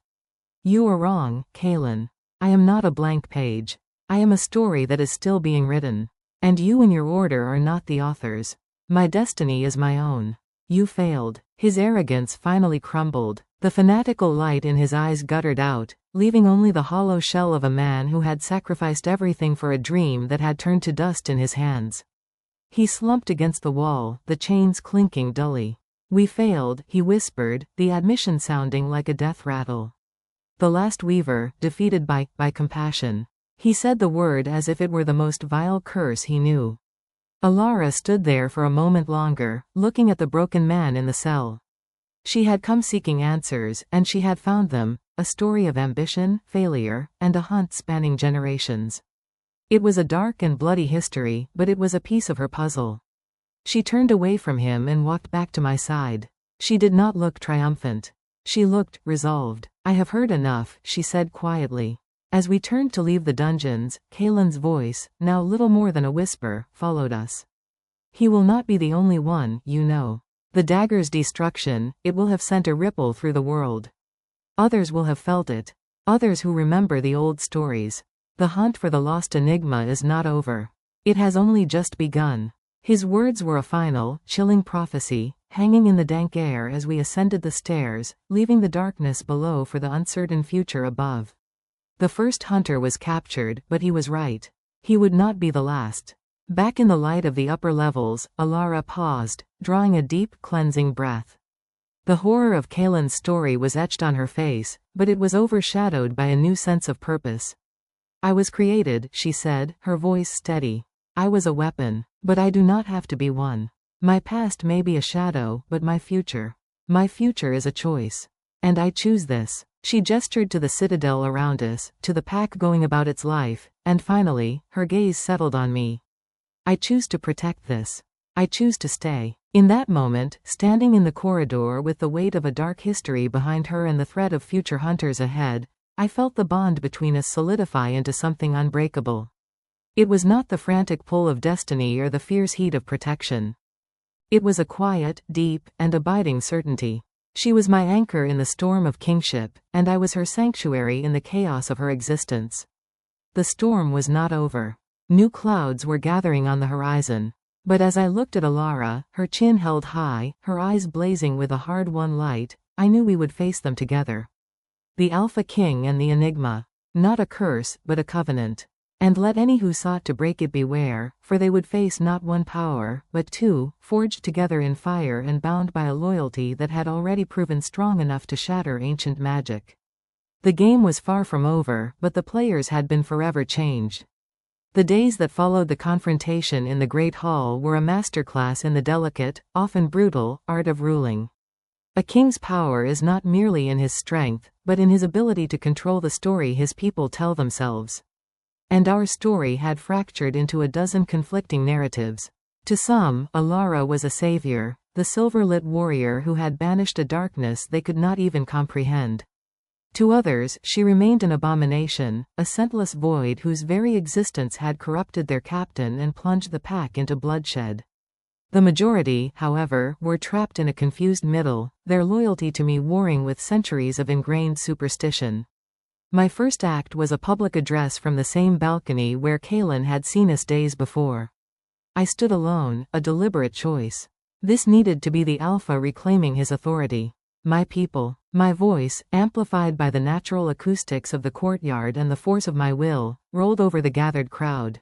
You are wrong, Kaelin. I am not a blank page. I am a story that is still being written. And you and your order are not the authors. My destiny is my own. You failed. His arrogance finally crumbled. The fanatical light in his eyes guttered out, leaving only the hollow shell of a man who had sacrificed everything for a dream that had turned to dust in his hands. He slumped against the wall, the chains clinking dully. We failed, he whispered, the admission sounding like a death rattle. The last weaver, defeated by compassion. He said the word as if it were the most vile curse he knew. Elara stood there for a moment longer, looking at the broken man in the cell. She had come seeking answers, and she had found them, a story of ambition, failure, and a hunt spanning generations. It was a dark and bloody history, but it was a piece of her puzzle. She turned away from him and walked back to my side. She did not look triumphant. She looked resolved. I have heard enough, she said quietly. As we turned to leave the dungeons, Kaelin's voice, now little more than a whisper, followed us. He will not be the only one, you know. The dagger's destruction, it will have sent a ripple through the world. Others will have felt it. Others who remember the old stories. The hunt for the lost enigma is not over. It has only just begun. His words were a final, chilling prophecy, hanging in the dank air as we ascended the stairs, leaving the darkness below for the uncertain future above. The first hunter was captured, but he was right. He would not be the last. Back in the light of the upper levels, Elara paused, drawing a deep, cleansing breath. The horror of Kaelin's story was etched on her face, but it was overshadowed by a new sense of purpose. I was created, she said, her voice steady. I was a weapon, but I do not have to be one. My past may be a shadow, but my future is a choice. And I choose this. She gestured to the citadel around us, to the pack going about its life, and finally, her gaze settled on me. I choose to protect this. I choose to stay. In that moment, standing in the corridor with the weight of a dark history behind her and the threat of future hunters ahead, I felt the bond between us solidify into something unbreakable. It was not the frantic pull of destiny or the fierce heat of protection. It was a quiet, deep, and abiding certainty. She was my anchor in the storm of kingship, and I was her sanctuary in the chaos of her existence. The storm was not over. New clouds were gathering on the horizon. But as I looked at Elara, her chin held high, her eyes blazing with a hard-won light, I knew we would face them together. The Alpha King and the enigma. Not a curse, but a covenant. And let any who sought to break it beware, for they would face not one power, but two, forged together in fire and bound by a loyalty that had already proven strong enough to shatter ancient magic. The game was far from over, but the players had been forever changed. The days that followed the confrontation in the Great Hall were a masterclass in the delicate, often brutal, art of ruling. A king's power is not merely in his strength, but in his ability to control the story his people tell themselves. And our story had fractured into a dozen conflicting narratives. To some, Elara was a savior, the silver-lit warrior who had banished a darkness they could not even comprehend. To others, she remained an abomination, a scentless void whose very existence had corrupted their captain and plunged the pack into bloodshed. The majority, however, were trapped in a confused middle, their loyalty to me warring with centuries of ingrained superstition. My first act was a public address from the same balcony where Kaelin had seen us days before. I stood alone, a deliberate choice. This needed to be the Alpha reclaiming his authority. My people. My voice, amplified by the natural acoustics of the courtyard and the force of my will, rolled over the gathered crowd.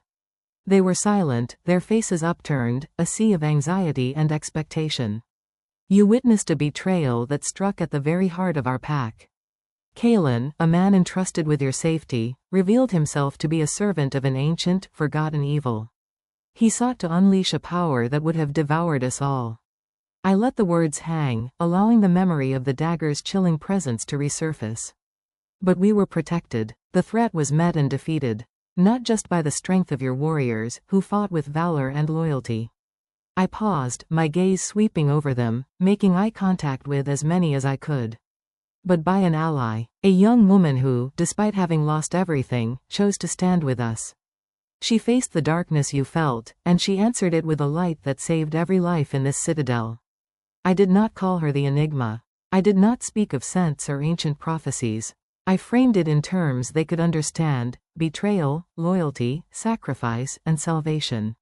They were silent, their faces upturned, a sea of anxiety and expectation. You witnessed a betrayal that struck at the very heart of our pack. Kaelin, a man entrusted with your safety, revealed himself to be a servant of an ancient, forgotten evil. He sought to unleash a power that would have devoured us all. I let the words hang, allowing the memory of the dagger's chilling presence to resurface. But we were protected. The threat was met and defeated. Not just by the strength of your warriors, who fought with valor and loyalty. I paused, my gaze sweeping over them, making eye contact with as many as I could. But by an ally. A young woman who, despite having lost everything, chose to stand with us. She faced the darkness you felt, and she answered it with a light that saved every life in this citadel. I did not call her the enigma. I did not speak of scents or ancient prophecies. I framed it in terms they could understand: betrayal, loyalty, sacrifice, and salvation.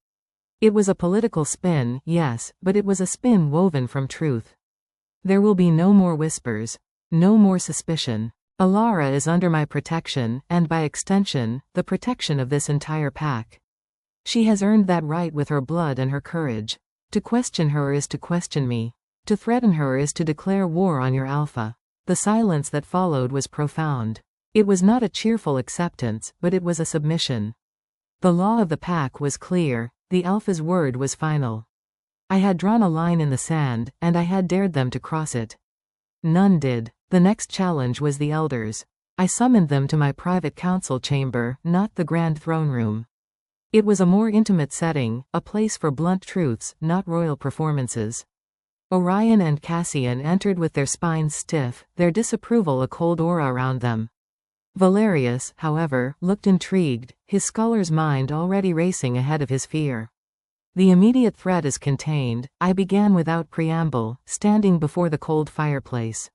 It was a political spin, yes, but it was a spin woven from truth. There will be no more whispers. No more suspicion. Elara is under my protection, and by extension, the protection of this entire pack. She has earned that right with her blood and her courage. To question her is to question me. To threaten her is to declare war on your Alpha. The silence that followed was profound. It was not a cheerful acceptance, but it was a submission. The law of the pack was clear, the Alpha's word was final. I had drawn a line in the sand, and I had dared them to cross it. None did. The next challenge was the elders. I summoned them to my private council chamber, not the grand throne room. It was a more intimate setting, a place for blunt truths, not royal performances. Orion and Cassian entered with their spines stiff, their disapproval a cold aura around them. Valerius, however, looked intrigued, his scholar's mind already racing ahead of his fear. The immediate threat is contained, I began without preamble, standing before the cold fireplace.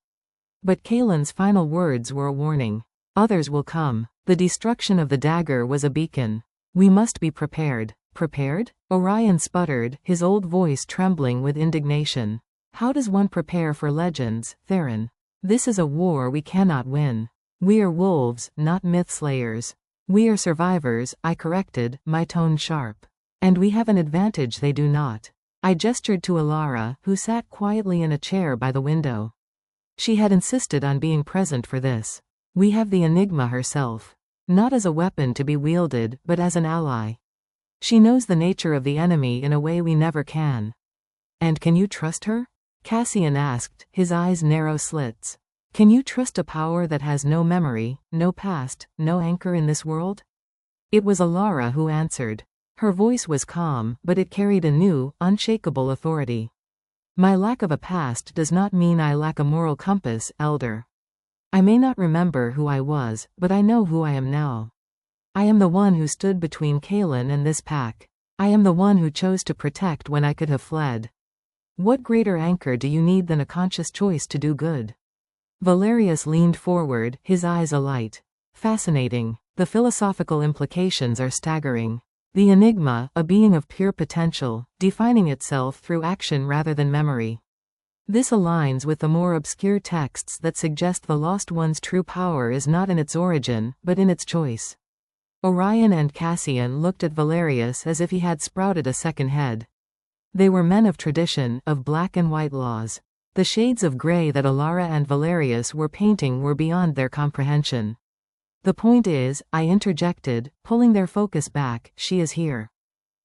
But Kaelin's final words were a warning. Others will come. The destruction of the dagger was a beacon. We must be prepared. Prepared? Orion sputtered, his old voice trembling with indignation. How does one prepare for legends, Theron? This is a war we cannot win. We are wolves, not myth slayers. We are survivors, I corrected, my tone sharp. And we have an advantage they do not. I gestured to Elara, who sat quietly in a chair by the window. She had insisted on being present for this. We have the enigma herself. Not as a weapon to be wielded, but as an ally. She knows the nature of the enemy in a way we never can. And can you trust her? Cassian asked, his eyes narrow slits. Can you trust a power that has no memory, no past, no anchor in this world? It was Elara who answered. Her voice was calm, but it carried a new, unshakable authority. My lack of a past does not mean I lack a moral compass, Elder. I may not remember who I was, but I know who I am now. I am the one who stood between Kaelin and this pack. I am the one who chose to protect when I could have fled. What greater anchor do you need than a conscious choice to do good? Valerius leaned forward, his eyes alight. Fascinating. The philosophical implications are staggering. The enigma, a being of pure potential, defining itself through action rather than memory. This aligns with the more obscure texts that suggest the Lost One's true power is not in its origin, but in its choice. Orion and Cassian looked at Valerius as if he had sprouted a second head. They were men of tradition, of black and white laws. The shades of gray that Elara and Valerius were painting were beyond their comprehension. The point is, I interjected, pulling their focus back, she is here.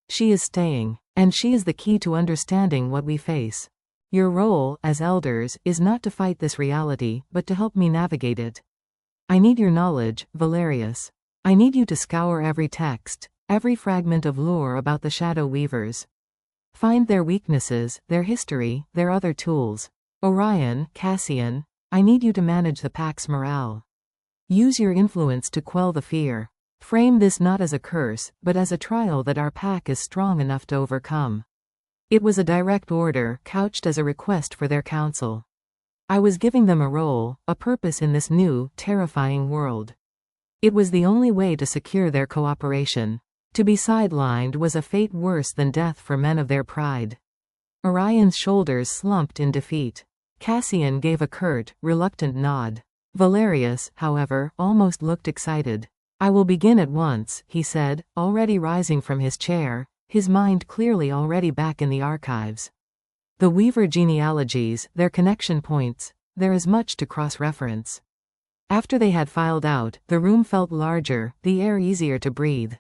She is staying. And she is the key to understanding what we face. Your role, as elders, is not to fight this reality, but to help me navigate it. I need your knowledge, Valerius. I need you to scour every text, every fragment of lore about the Shadow Weavers. Find their weaknesses, their history, their other tools. Orion, Cassian, I need you to manage the pack's morale. Use your influence to quell the fear. Frame this not as a curse, but as a trial that our pack is strong enough to overcome." It was a direct order, couched as a request for their counsel. I was giving them a role, a purpose in this new, terrifying world. It was the only way to secure their cooperation. To be sidelined was a fate worse than death for men of their pride. Orion's shoulders slumped in defeat. Cassian gave a curt, reluctant nod. Valerius, however, almost looked excited. "I will begin at once," he said, already rising from his chair, his mind clearly already back in the archives. The Weaver genealogies, their connection points, there is much to cross-reference. After they had filed out, the room felt larger, the air easier to breathe.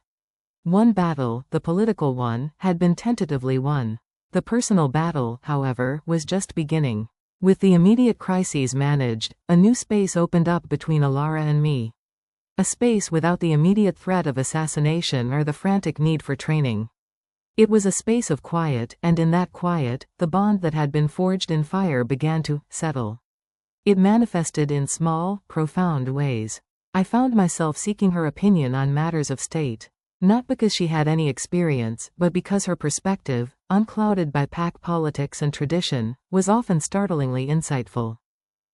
One battle, the political one, had been tentatively won. The personal battle, however, was just beginning. With the immediate crises managed, a new space opened up between Elara and me. A space without the immediate threat of assassination or the frantic need for training. It was a space of quiet, and in that quiet, the bond that had been forged in fire began to settle. It manifested in small, profound ways. I found myself seeking her opinion on matters of state. Not because she had any experience, but because her perspective, unclouded by pack politics and tradition, was often startlingly insightful.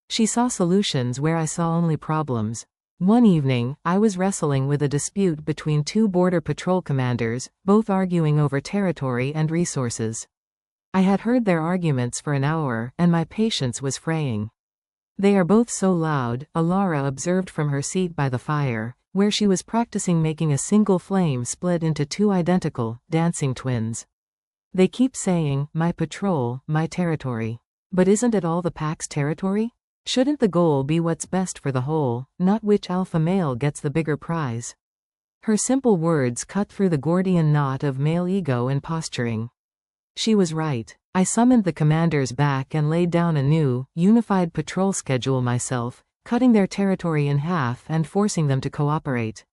She saw solutions where I saw only problems. One evening, I was wrestling with a dispute between two border patrol commanders, both arguing over territory and resources. I had heard their arguments for an hour, and my patience was fraying. "They are both so loud," Elara observed from her seat by the fire, where she was practicing making a single flame split into two identical, dancing twins. "They keep saying, 'My patrol, my territory.' But isn't it all the pack's territory? Shouldn't the goal be what's best for the whole, not which alpha male gets the bigger prize?" Her simple words cut through the Gordian knot of male ego and posturing. She was right. I summoned the commanders back and laid down a new, unified patrol schedule myself, cutting their territory in half and forcing them to cooperate.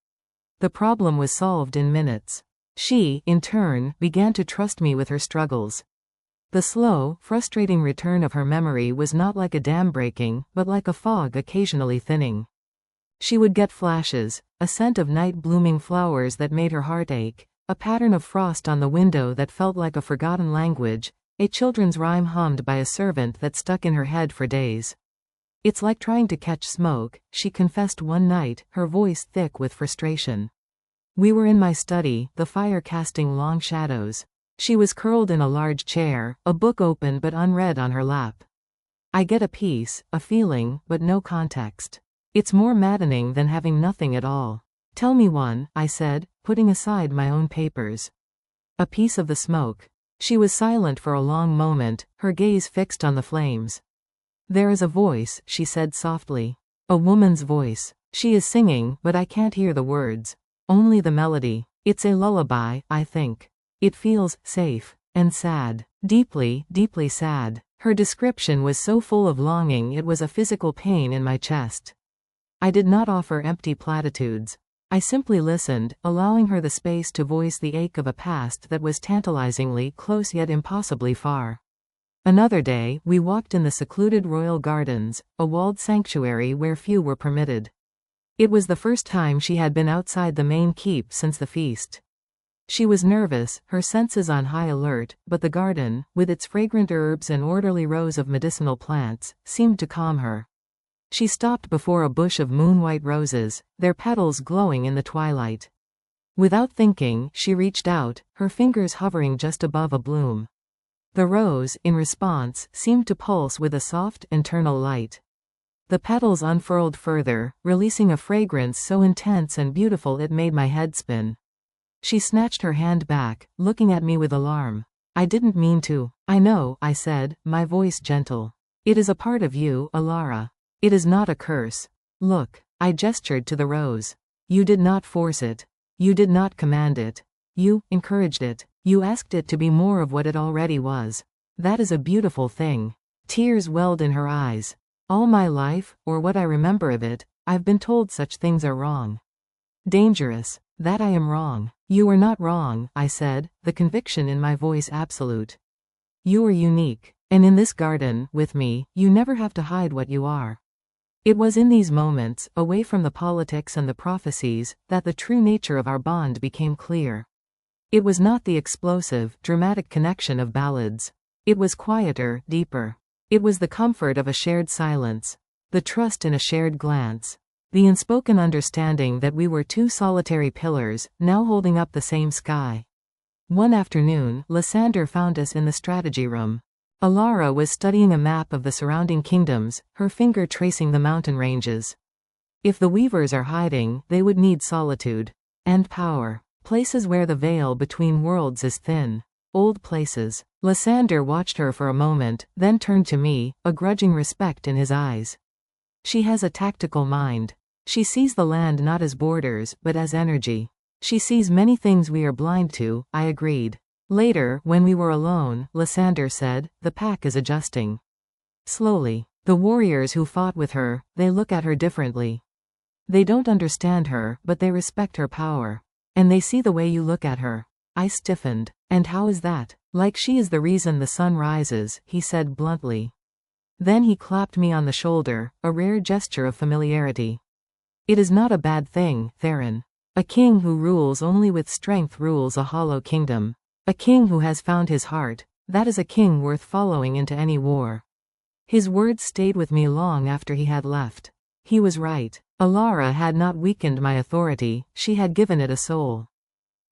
The problem was solved in minutes. She, in turn, began to trust me with her struggles. The slow, frustrating return of her memory was not like a dam breaking, but like a fog occasionally thinning. She would get flashes, a scent of night-blooming flowers that made her heart ache, a pattern of frost on the window that felt like a forgotten language, a children's rhyme hummed by a servant that stuck in her head for days. "It's like trying to catch smoke," she confessed one night, her voice thick with frustration. We were in my study, the fire casting long shadows. She was curled in a large chair, a book open but unread on her lap. I get a peace, a feeling, but no context. It's more maddening than having nothing at all. "Tell me one," I said, putting aside my own papers. "A piece of the smoke." She was silent for a long moment, her gaze fixed on the flames. "There is a voice," she said softly. "A woman's voice. She is singing, but I can't hear the words. Only the melody. It's a lullaby, I think. It feels safe and sad. Deeply, deeply sad." Her description was so full of longing it was a physical pain in my chest. I did not offer empty platitudes. I simply listened, allowing her the space to voice the ache of a past that was tantalizingly close yet impossibly far. Another day, we walked in the secluded royal gardens, a walled sanctuary where few were permitted. It was the first time she had been outside the main keep since the feast. She was nervous, her senses on high alert, but the garden, with its fragrant herbs and orderly rows of medicinal plants, seemed to calm her. She stopped before a bush of moon-white roses, their petals glowing in the twilight. Without thinking, she reached out, her fingers hovering just above a bloom. The rose, in response, seemed to pulse with a soft, internal light. The petals unfurled further, releasing a fragrance so intense and beautiful it made my head spin. She snatched her hand back, looking at me with alarm. "I didn't mean to." "I know," I said, my voice gentle. "It is a part of you, Elara. It is not a curse. Look." I gestured to the rose. "You did not force it. You did not command it. You encouraged it. You asked it to be more of what it already was. That is a beautiful thing." Tears welled in her eyes. "All my life, or what I remember of it, I've been told such things are wrong. Dangerous. That I am wrong." "You are not wrong," I said, the conviction in my voice absolute. "You are unique. And in this garden, with me, you never have to hide what you are." It was in these moments, away from the politics and the prophecies, that the true nature of our bond became clear. It was not the explosive, dramatic connection of ballads. It was quieter, deeper. It was the comfort of a shared silence, the trust in a shared glance, the unspoken understanding that we were two solitary pillars, now holding up the same sky. One afternoon, Lysander found us in the strategy room. Elara was studying a map of the surrounding kingdoms, her finger tracing the mountain ranges. If the weavers are hiding, they would need solitude. And power. Places where the veil between worlds is thin. Old places. Lysander watched her for a moment, then turned to me, a grudging respect in his eyes. She has a tactical mind. She sees the land not as borders, but as energy. She sees many things we are blind to, I agreed. Later, when we were alone, Lysander said, the pack is adjusting. Slowly. The warriors who fought with her, they look at her differently. They don't understand her, but they respect her power. And they see the way you look at her. I stiffened. And how is that? Like she is the reason the sun rises, he said bluntly. Then he clapped me on the shoulder, a rare gesture of familiarity. It is not a bad thing, Theron. A king who rules only with strength rules a hollow kingdom. A king who has found his heart, that is a king worth following into any war. His words stayed with me long after he had left. He was right. Elara had not weakened my authority, she had given it a soul.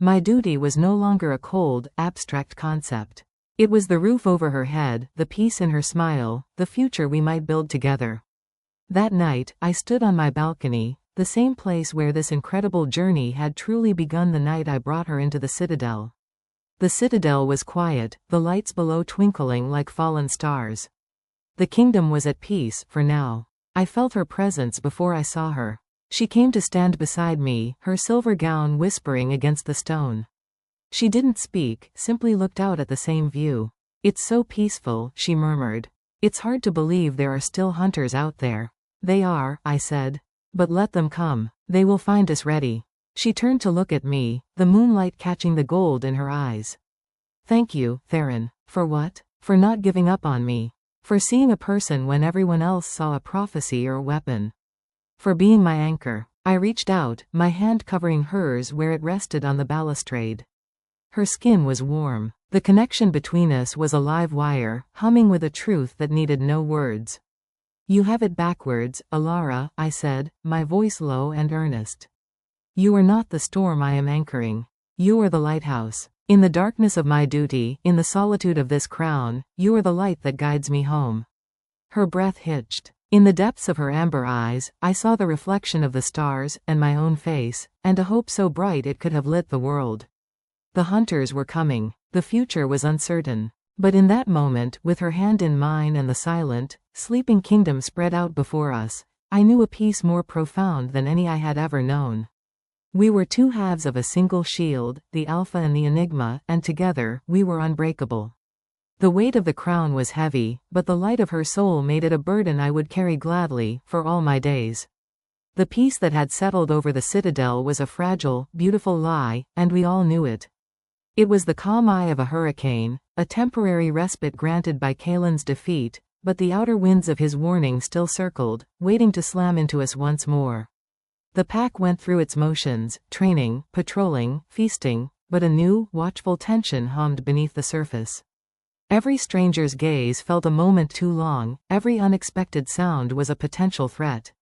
My duty was no longer a cold, abstract concept. It was the roof over her head, the peace in her smile, the future we might build together. That night, I stood on my balcony, the same place where this incredible journey had truly begun the night I brought her into the citadel. The citadel was quiet, the lights below twinkling like fallen stars. The kingdom was at peace, for now. I felt her presence before I saw her. She came to stand beside me, her silver gown whispering against the stone. She didn't speak, simply looked out at the same view. It's so peaceful, she murmured. It's hard to believe there are still hunters out there. They are, I said. But let them come. They will find us ready. She turned to look at me, the moonlight catching the gold in her eyes. Thank you, Theron. For what? For not giving up on me. For seeing a person when everyone else saw a prophecy or a weapon. For being my anchor. I reached out, my hand covering hers where it rested on the balustrade. Her skin was warm. The connection between us was a live wire, humming with a truth that needed no words. You have it backwards, Elara, I said, my voice low and earnest. You are not the storm I am anchoring. You are the lighthouse. In the darkness of my duty, in the solitude of this crown, you are the light that guides me home. Her breath hitched. In the depths of her amber eyes, I saw the reflection of the stars, and my own face, and a hope so bright it could have lit the world. The hunters were coming. The future was uncertain. But in that moment, with her hand in mine and the silent, sleeping kingdom spread out before us, I knew a peace more profound than any I had ever known. We were two halves of a single shield, the alpha and the enigma, and together, we were unbreakable. The weight of the crown was heavy, but the light of her soul made it a burden I would carry gladly, for all my days. The peace that had settled over the citadel was a fragile, beautiful lie, and we all knew it. It was the calm eye of a hurricane, a temporary respite granted by Kaelin's defeat, but the outer winds of his warning still circled, waiting to slam into us once more. The pack went through its motions, training, patrolling, feasting, but a new, watchful tension hummed beneath the surface. Every stranger's gaze felt a moment too long, every unexpected sound was a potential threat.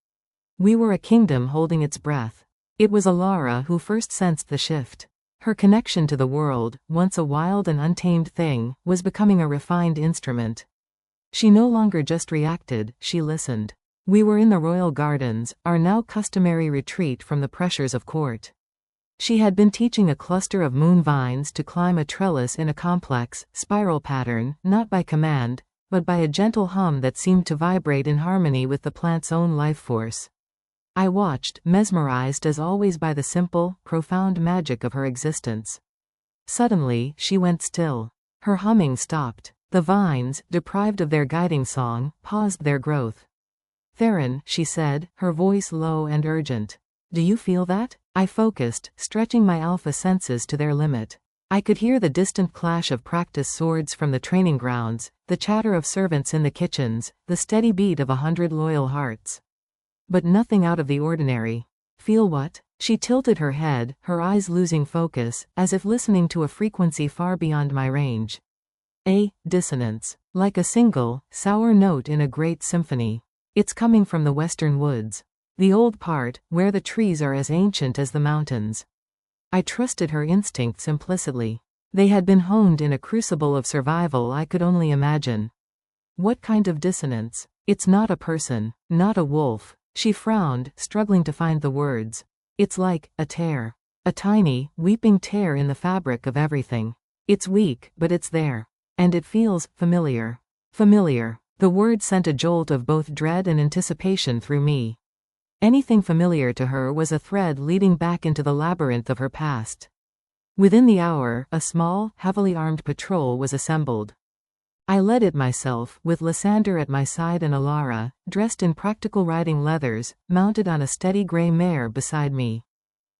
We were a kingdom holding its breath. It was Elara who first sensed the shift. Her connection to the world, once a wild and untamed thing, was becoming a refined instrument. She no longer just reacted, she listened. We were in the royal gardens, our now customary retreat from the pressures of court. She had been teaching a cluster of moon vines to climb a trellis in a complex, spiral pattern, not by command, but by a gentle hum that seemed to vibrate in harmony with the plant's own life force. I watched, mesmerized as always by the simple, profound magic of her existence. Suddenly, she went still. Her humming stopped. The vines, deprived of their guiding song, paused their growth. Theron, she said, her voice low and urgent. Do you feel that? I focused, stretching my alpha senses to their limit. I could hear the distant clash of practice swords from the training grounds, the chatter of servants in the kitchens, the steady beat of 100 loyal hearts. but nothing out of the ordinary. Feel what? She tilted her head, her eyes losing focus, as if listening to a frequency far beyond my range. A dissonance. Like a single, sour note in a great symphony. It's coming from the western woods. The old part, where the trees are as ancient as the mountains. I trusted her instincts implicitly. They had been honed in a crucible of survival I could only imagine. What kind of dissonance? It's not a person, not a wolf. She frowned, struggling to find the words. It's like a tear. A tiny, weeping tear in the fabric of everything. It's weak, but it's there. And it feels familiar. Familiar. The word sent a jolt of both dread and anticipation through me. Anything familiar to her was a thread leading back into the labyrinth of her past. Within the hour, a small, heavily armed patrol was assembled. I led it myself, with Lysander at my side and Elara, dressed in practical riding leathers, mounted on a steady grey mare beside me.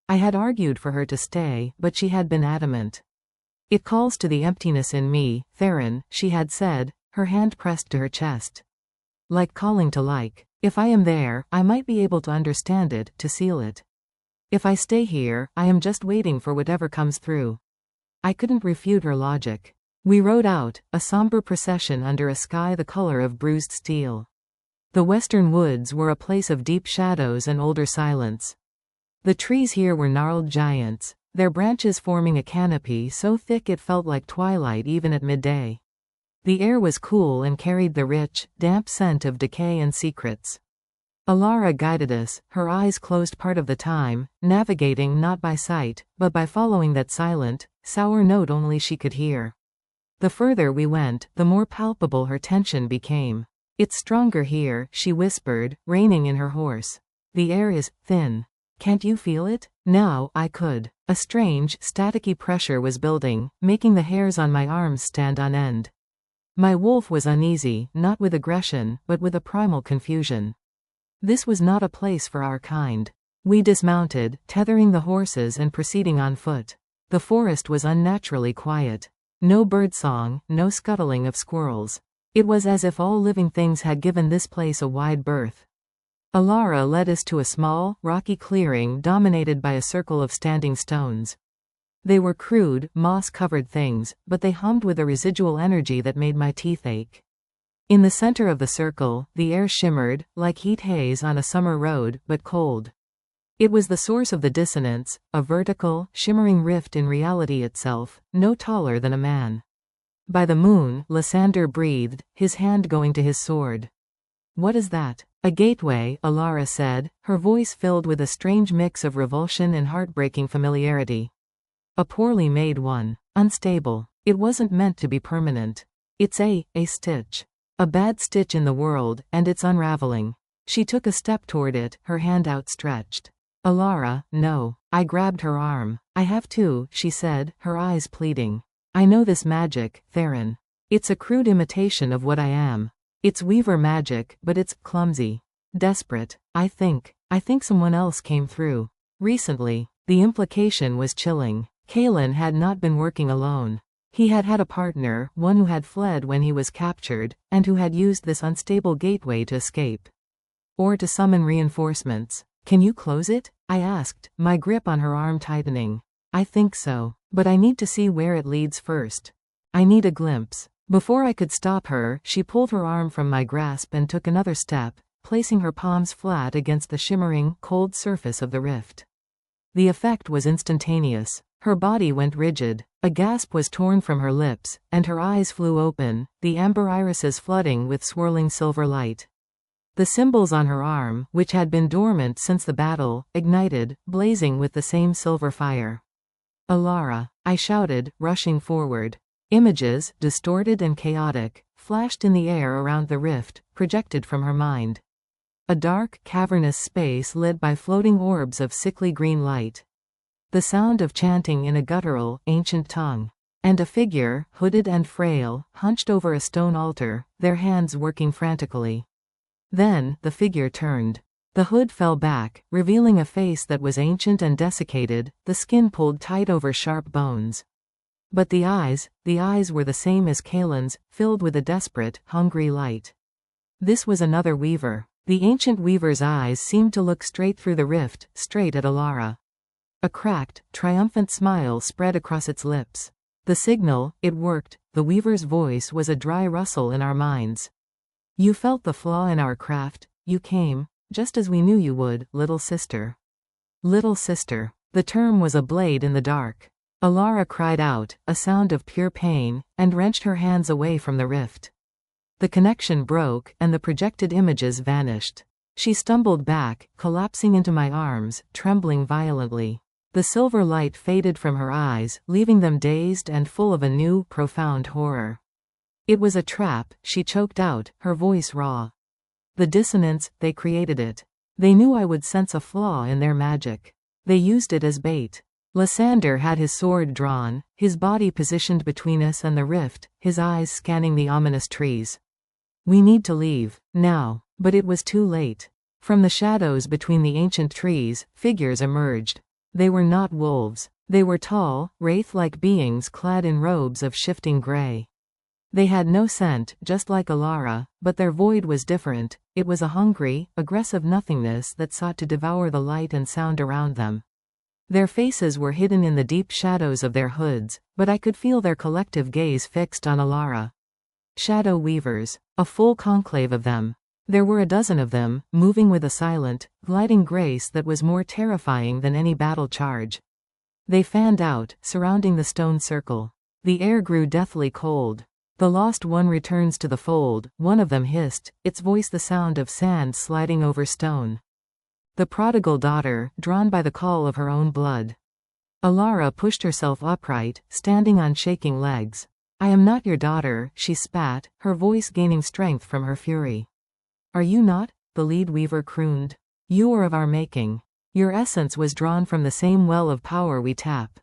I had argued for her to stay, but she had been adamant. It calls to the emptiness in me, Theron, she had said, her hand pressed to her chest. Like calling to like. If I am there, I might be able to understand it, to seal it. If I stay here, I am just waiting for whatever comes through. I couldn't refute her logic. We rode out, a somber procession under a sky the color of bruised steel. The western woods were a place of deep shadows and older silence. The trees here were gnarled giants, their branches forming a canopy so thick it felt like twilight even at midday. The air was cool and carried the rich, damp scent of decay and secrets. Elara guided us, her eyes closed part of the time, navigating not by sight, but by following that silent, sour note only she could hear. The further we went, the more palpable her tension became. It's stronger here, she whispered, reining in her horse. The air is thin. Can't you feel it? Now, I could. A strange, staticky pressure was building, making the hairs on my arms stand on end. My wolf was uneasy, not with aggression, but with a primal confusion. This was not a place for our kind. We dismounted, tethering the horses and proceeding on foot. The forest was unnaturally quiet. No birdsong, no scuttling of squirrels. It was as if all living things had given this place a wide berth. Elara led us to a small, rocky clearing dominated by a circle of standing stones. They were crude, moss-covered things, but they hummed with a residual energy that made my teeth ache. In the center of the circle, the air shimmered, like heat haze on a summer road, but cold. It was the source of the dissonance, a vertical, shimmering rift in reality itself, no taller than a man. By the moon, Lysander breathed, his hand going to his sword. What is that? A gateway, Elara said, her voice filled with a strange mix of revulsion and heartbreaking familiarity. A poorly made one. Unstable. It wasn't meant to be permanent. It's a stitch. A bad stitch in the world, and it's unraveling. She took a step toward it, her hand outstretched. Elara, no. I grabbed her arm. I have to, she said, her eyes pleading. I know this magic, Theron. It's a crude imitation of what I am. It's weaver magic, but it's clumsy. Desperate. I think someone else came through. Recently. The implication was chilling. Kalen had not been working alone. He had had a partner, one who had fled when he was captured, and who had used this unstable gateway to escape. Or to summon reinforcements. Can you close it? I asked, my grip on her arm tightening. I think so. But I need to see where it leads first. I need a glimpse. Before I could stop her, she pulled her arm from my grasp and took another step, placing her palms flat against the shimmering, cold surface of the rift. The effect was instantaneous. Her body went rigid, a gasp was torn from her lips, and her eyes flew open, the amber irises flooding with swirling silver light. The symbols on her arm, which had been dormant since the battle, ignited, blazing with the same silver fire. Elara, I shouted, rushing forward. Images, distorted and chaotic, flashed in the air around the rift, projected from her mind. A dark, cavernous space lit by floating orbs of sickly green light. The sound of chanting in a guttural, ancient tongue. And a figure, hooded and frail, hunched over a stone altar, their hands working frantically. Then, the figure turned. The hood fell back, revealing a face that was ancient and desiccated, the skin pulled tight over sharp bones. But the eyes were the same as Kalen's, filled with a desperate, hungry light. This was another weaver. The ancient weaver's eyes seemed to look straight through the rift, straight at Elara. A cracked, triumphant smile spread across its lips. The signal, it worked. The weaver's voice was a dry rustle in our minds. You felt the flaw in our craft. You came, just as we knew you would, little sister. Little sister. The term was a blade in the dark. Elara cried out, a sound of pure pain, and wrenched her hands away from the rift. The connection broke, and the projected images vanished. She stumbled back, collapsing into my arms, trembling violently. The silver light faded from her eyes, leaving them dazed and full of a new, profound horror. It was a trap, she choked out, her voice raw. The dissonance, they created it. They knew I would sense a flaw in their magic. They used it as bait. Lysander had his sword drawn, his body positioned between us and the rift, his eyes scanning the ominous trees. We need to leave, now. But it was too late. From the shadows between the ancient trees, figures emerged. They were not wolves. They were tall, wraith-like beings clad in robes of shifting gray. They had no scent, just like Elara, but their void was different. It was a hungry, aggressive nothingness that sought to devour the light and sound around them. Their faces were hidden in the deep shadows of their hoods, but I could feel their collective gaze fixed on Elara. Shadow weavers. A full conclave of them. There were a dozen of them, moving with a silent, gliding grace that was more terrifying than any battle charge. They fanned out, surrounding the stone circle. The air grew deathly cold. The lost one returns to the fold, one of them hissed, its voice the sound of sand sliding over stone. The prodigal daughter, drawn by the call of her own blood. Elara pushed herself upright, standing on shaking legs. I am not your daughter, she spat, her voice gaining strength from her fury. Are you not? The lead weaver crooned. You are of our making. Your essence was drawn from the same well of power we tap.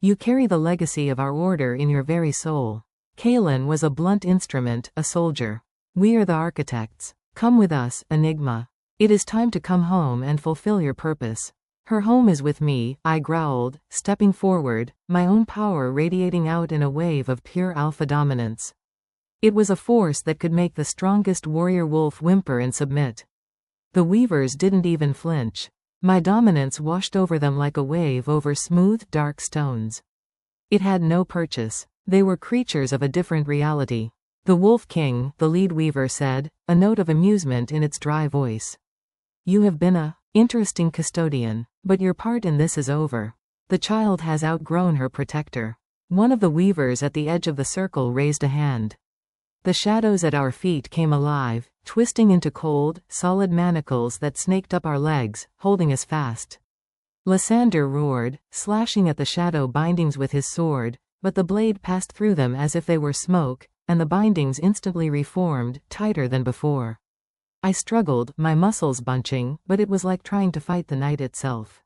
You carry the legacy of our order in your very soul. Kaelin was a blunt instrument, a soldier. We are the architects. Come with us, Enigma. It is time to come home and fulfill your purpose. Her home is with me, I growled, stepping forward, my own power radiating out in a wave of pure alpha dominance. It was a force that could make the strongest warrior wolf whimper and submit. The weavers didn't even flinch. My dominance washed over them like a wave over smooth, dark stones. It had no purchase. They were creatures of a different reality. The Wolf King, the lead weaver said, a note of amusement in its dry voice. You have been a interesting custodian, but your part in this is over. The child has outgrown her protector. One of the weavers at the edge of the circle raised a hand. The shadows at our feet came alive, twisting into cold, solid manacles that snaked up our legs, holding us fast. Lysander roared, slashing at the shadow bindings with his sword, but the blade passed through them as if they were smoke, and the bindings instantly reformed, tighter than before. I struggled, my muscles bunching, but it was like trying to fight the night itself.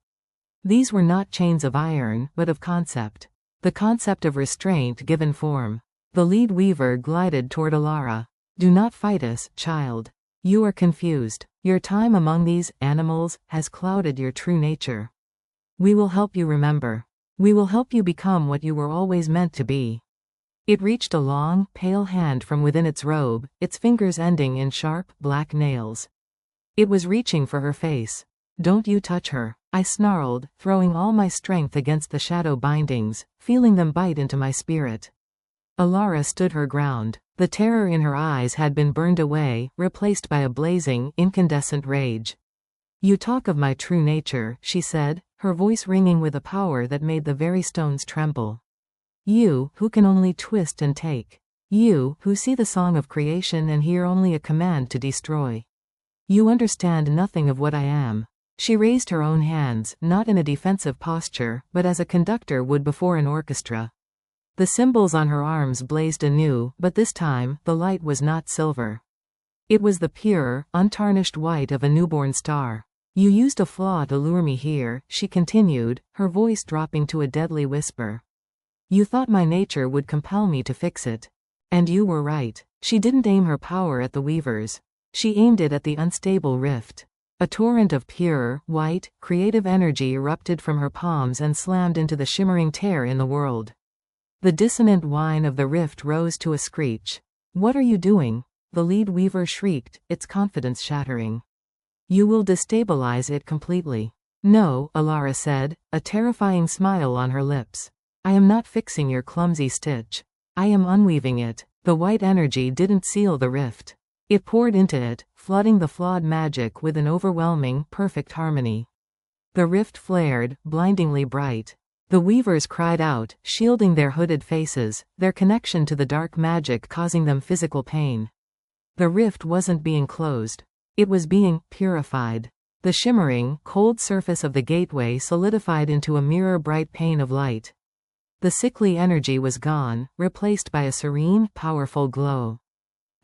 These were not chains of iron, but of concept. The concept of restraint given form. The lead weaver glided toward Elara. Do not fight us, child. You are confused. Your time among these animals has clouded your true nature. We will help you remember. We will help you become what you were always meant to be. It reached a long, pale hand from within its robe, its fingers ending in sharp, black nails. It was reaching for her face. Don't you touch her, I snarled, throwing all my strength against the shadow bindings, feeling them bite into my spirit. Elara stood her ground. The terror in her eyes had been burned away, replaced by a blazing, incandescent rage. You talk of my true nature, she said, her voice ringing with a power that made the very stones tremble. You, who can only twist and take. You, who see the song of creation and hear only a command to destroy. You understand nothing of what I am. She raised her own hands, not in a defensive posture, but as a conductor would before an orchestra. The symbols on her arms blazed anew, but this time, the light was not silver. It was the pure, untarnished white of a newborn star. You used a flaw to lure me here, she continued, her voice dropping to a deadly whisper. You thought my nature would compel me to fix it. And you were right. She didn't aim her power at the weavers. She aimed it at the unstable rift. A torrent of pure, white, creative energy erupted from her palms and slammed into the shimmering tear in the world. The dissonant whine of the rift rose to a screech. What are you doing? the lead weaver shrieked, its confidence shattering. You will destabilize it completely. No, Elara said, a terrifying smile on her lips. I am not fixing your clumsy stitch. I am unweaving it. The white energy didn't seal the rift. It poured into it, flooding the flawed magic with an overwhelming, perfect harmony. The rift flared, blindingly bright. The weavers cried out, shielding their hooded faces, their connection to the dark magic causing them physical pain. The rift wasn't being closed. It was being purified. The shimmering, cold surface of the gateway solidified into a mirror-bright pane of light. The sickly energy was gone, replaced by a serene, powerful glow.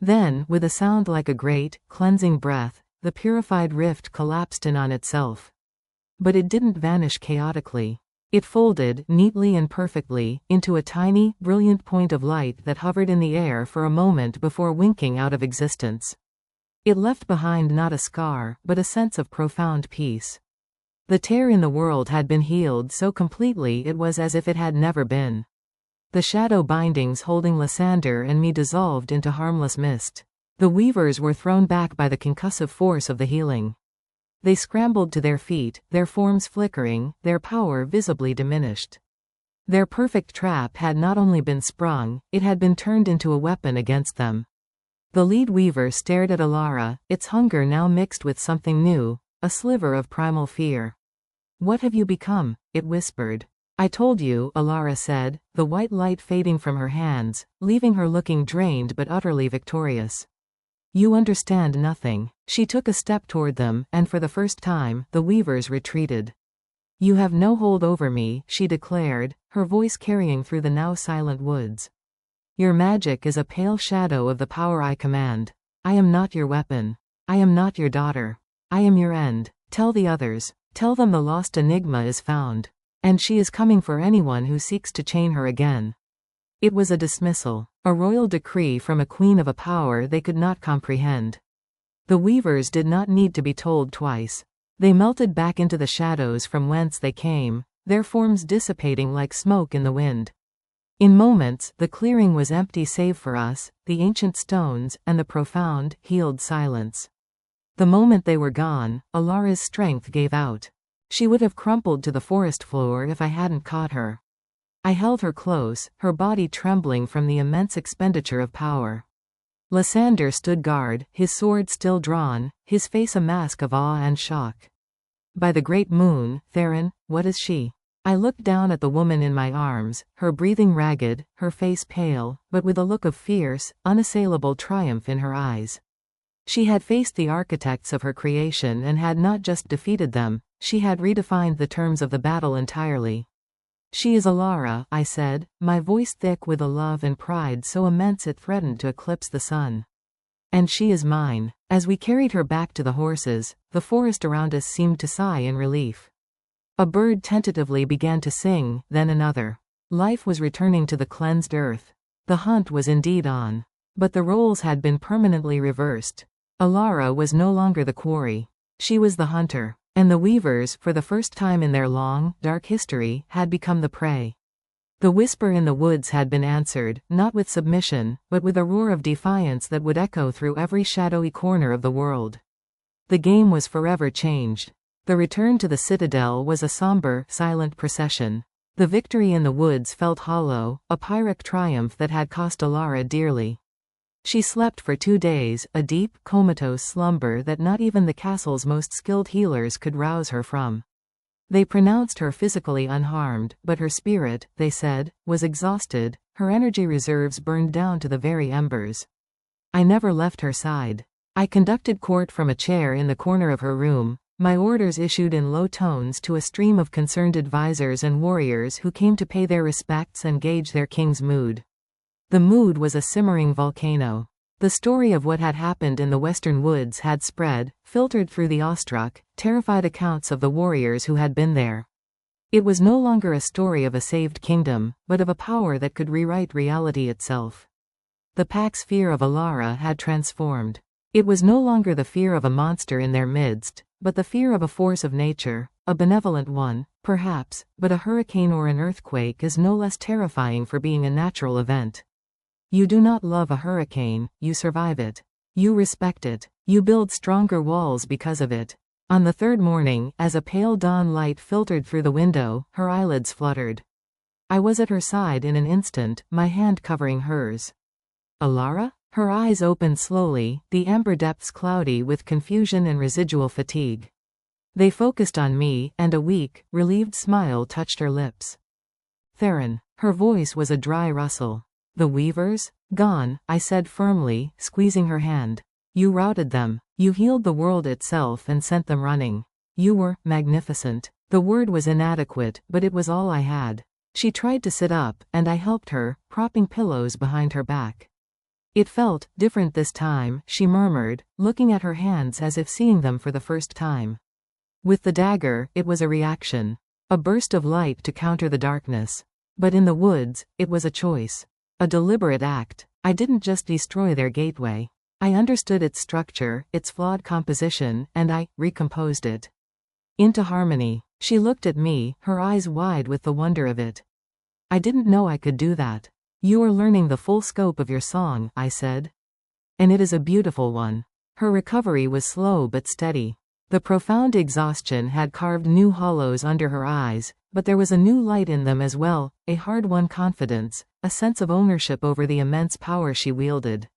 Then, with a sound like a great, cleansing breath, the purified rift collapsed in on itself. But it didn't vanish chaotically. It folded, neatly and perfectly, into a tiny, brilliant point of light that hovered in the air for a moment before winking out of existence. It left behind not a scar, but a sense of profound peace. The tear in the world had been healed so completely it was as if it had never been. The shadow bindings holding Lysander and me dissolved into harmless mist. The weavers were thrown back by the concussive force of the healing. They scrambled to their feet, their forms flickering, their power visibly diminished. Their perfect trap had not only been sprung, it had been turned into a weapon against them. The lead weaver stared at Elara, its hunger now mixed with something new, a sliver of primal fear. What have you become? It whispered. I told you, Elara said, the white light fading from her hands, leaving her looking drained but utterly victorious. You understand nothing. She took a step toward them, and for the first time, the weavers retreated. You have no hold over me, she declared, her voice carrying through the now silent woods. Your magic is a pale shadow of the power I command. I am not your weapon. I am not your daughter. I am your end. Tell the others. Tell them the lost enigma is found. And she is coming for anyone who seeks to chain her again. It was a dismissal, a royal decree from a queen of a power they could not comprehend. The weavers did not need to be told twice. They melted back into the shadows from whence they came, their forms dissipating like smoke in the wind. In moments, the clearing was empty save for us, the ancient stones, and the profound, healed silence. The moment they were gone, Elara's strength gave out. She would have crumpled to the forest floor if I hadn't caught her. I held her close, her body trembling from the immense expenditure of power. Lysander stood guard, his sword still drawn, his face a mask of awe and shock. By the great moon, Theron, what is she? I looked down at the woman in my arms, her breathing ragged, her face pale, but with a look of fierce, unassailable triumph in her eyes. She had faced the architects of her creation and had not just defeated them, she had redefined the terms of the battle entirely. She is Elara, I said, my voice thick with a love and pride so immense it threatened to eclipse the sun. And she is mine. As we carried her back to the horses, the forest around us seemed to sigh in relief. A bird tentatively began to sing, then another. Life was returning to the cleansed earth. The hunt was indeed on. But the roles had been permanently reversed. Elara was no longer the quarry. She was the hunter. And the weavers, for the first time in their long, dark history, had become the prey. The whisper in the woods had been answered, not with submission, but with a roar of defiance that would echo through every shadowy corner of the world. The game was forever changed. The return to the citadel was a somber, silent procession. The victory in the woods felt hollow, a pyrrhic triumph that had cost Elara dearly. She slept for 2 days, a deep, comatose slumber that not even the castle's most skilled healers could rouse her from. They pronounced her physically unharmed, but her spirit, they said, was exhausted, her energy reserves burned down to the very embers. I never left her side. I conducted court from a chair in the corner of her room, my orders issued in low tones to a stream of concerned advisors and warriors who came to pay their respects and gauge their king's mood. The mood was a simmering volcano. The story of what had happened in the western woods had spread, filtered through the awestruck, terrified accounts of the warriors who had been there. It was no longer a story of a saved kingdom, but of a power that could rewrite reality itself. The pack's fear of Elara had transformed. It was no longer the fear of a monster in their midst, but the fear of a force of nature, a benevolent one, perhaps, but a hurricane or an earthquake is no less terrifying for being a natural event. You do not love a hurricane, you survive it. You respect it. You build stronger walls because of it. On the third morning, as a pale dawn light filtered through the window, her eyelids fluttered. I was at her side in an instant, my hand covering hers. Elara? Her eyes opened slowly, the amber depths cloudy with confusion and residual fatigue. They focused on me, and a weak, relieved smile touched her lips. Theron. Her voice was a dry rustle. The weavers? Gone, I said firmly, squeezing her hand. You routed them. You healed the world itself and sent them running. You were magnificent. The word was inadequate, but it was all I had. She tried to sit up, and I helped her, propping pillows behind her back. It felt different this time, she murmured, looking at her hands as if seeing them for the first time. With the dagger, it was a reaction. A burst of light to counter the darkness. But in the woods, it was a choice. A deliberate act. I didn't just destroy their gateway. I understood its structure, its flawed composition, and I recomposed it into harmony. She looked at me, her eyes wide with the wonder of it. I didn't know I could do that. You are learning the full scope of your song, I said. And it is a beautiful one. Her recovery was slow but steady. The profound exhaustion had carved new hollows under her eyes, but there was a new light in them as well, a hard-won confidence, a sense of ownership over the immense power she wielded.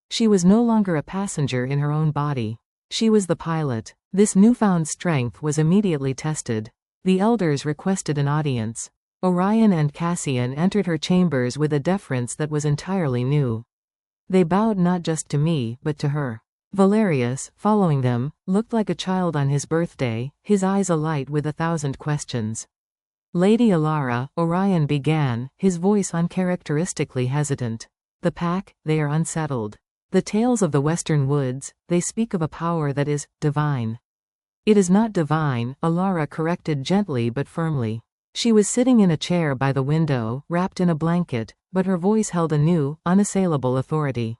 She was no longer a passenger in her own body. She was the pilot. This newfound strength was immediately tested. The elders requested an audience. Orion and Cassian entered her chambers with a deference that was entirely new. They bowed not just to me, but to her. Valerius, following them, looked like a child on his birthday, his eyes alight with 1,000 questions. Lady Elara, Orion began, his voice uncharacteristically hesitant. The pack, they are unsettled. The tales of the western woods, they speak of a power that is divine. It is not divine, Elara corrected gently but firmly. She was sitting in a chair by the window, wrapped in a blanket, but her voice held a new, unassailable authority.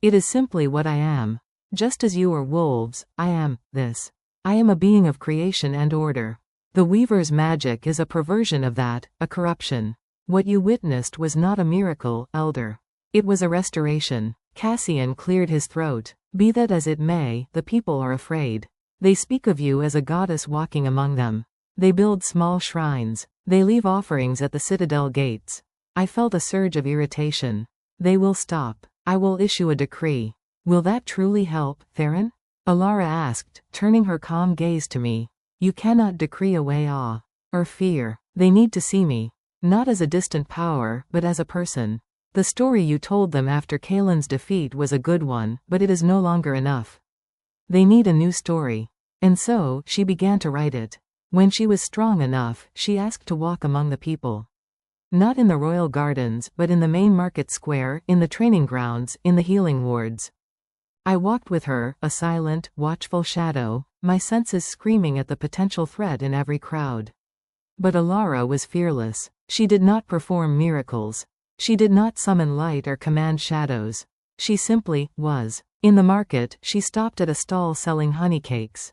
It is simply what I am. Just as you are wolves, I am this. I am a being of creation and order. The weaver's magic is a perversion of that, a corruption. What you witnessed was not a miracle, elder. It was a restoration. Cassian cleared his throat. Be that as it may, the people are afraid. They speak of you as a goddess walking among them. They build small shrines. They leave offerings at the citadel gates. I felt a surge of irritation. They will stop. I will issue a decree. Will that truly help, Theron? Elara asked, turning her calm gaze to me. You cannot decree away awe. Or fear. They need to see me. Not as a distant power, but as a person. The story you told them after Kaelin's defeat was a good one, but it is no longer enough. They need a new story. And so, she began to write it. When she was strong enough, she asked to walk among the people. Not in the royal gardens, but in the main market square, in the training grounds, in the healing wards. I walked with her, a silent, watchful shadow, my senses screaming at the potential threat in every crowd. But Elara was fearless. She did not perform miracles. She did not summon light or command shadows. She simply was. In the market, she stopped at a stall selling honey cakes.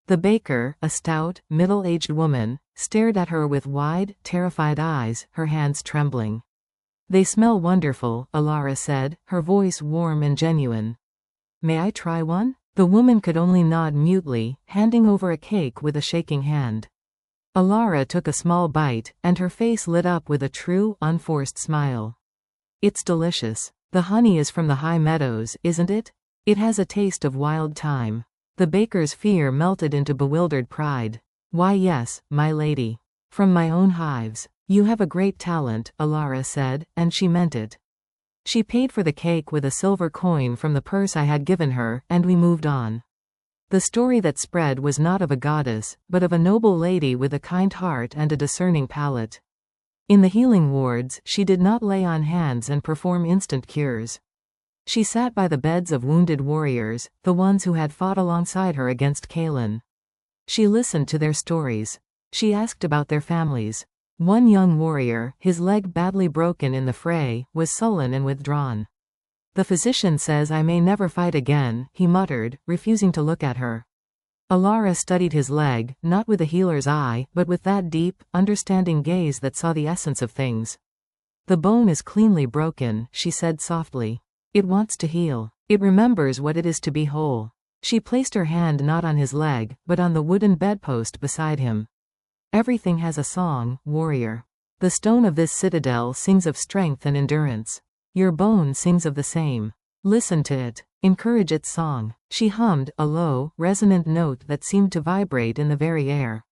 The baker, a stout, middle-aged woman, stared at her with wide, terrified eyes, her hands trembling. They smell wonderful, Elara said, her voice warm and genuine. May I try one? The woman could only nod mutely, handing over a cake with a shaking hand. Elara took a small bite, and her face lit up with a true, unforced smile. It's delicious. The honey is from the high meadows, isn't it? It has a taste of wild thyme. The baker's fear melted into bewildered pride. Why yes, my lady. From my own hives. You have a great talent, Elara said, and she meant it. She paid for the cake with a silver coin from the purse I had given her, and we moved on. The story that spread was not of a goddess, but of a noble lady with a kind heart and a discerning palate. In the healing wards, she did not lay on hands and perform instant cures. She sat by the beds of wounded warriors, the ones who had fought alongside her against Kaelin. She listened to their stories. She asked about their families. One young warrior, his leg badly broken in the fray, was sullen and withdrawn. The physician says I may never fight again, he muttered, refusing to look at her. Elara studied his leg, not with a healer's eye, but with that deep, understanding gaze that saw the essence of things. The bone is cleanly broken, she said softly. It wants to heal. It remembers what it is to be whole. She placed her hand not on his leg, but on the wooden bedpost beside him. Everything has a song, warrior. The stone of this citadel sings of strength and endurance. Your bone sings of the same. Listen to it. Encourage its song. She hummed, a low, resonant note that seemed to vibrate in the very air.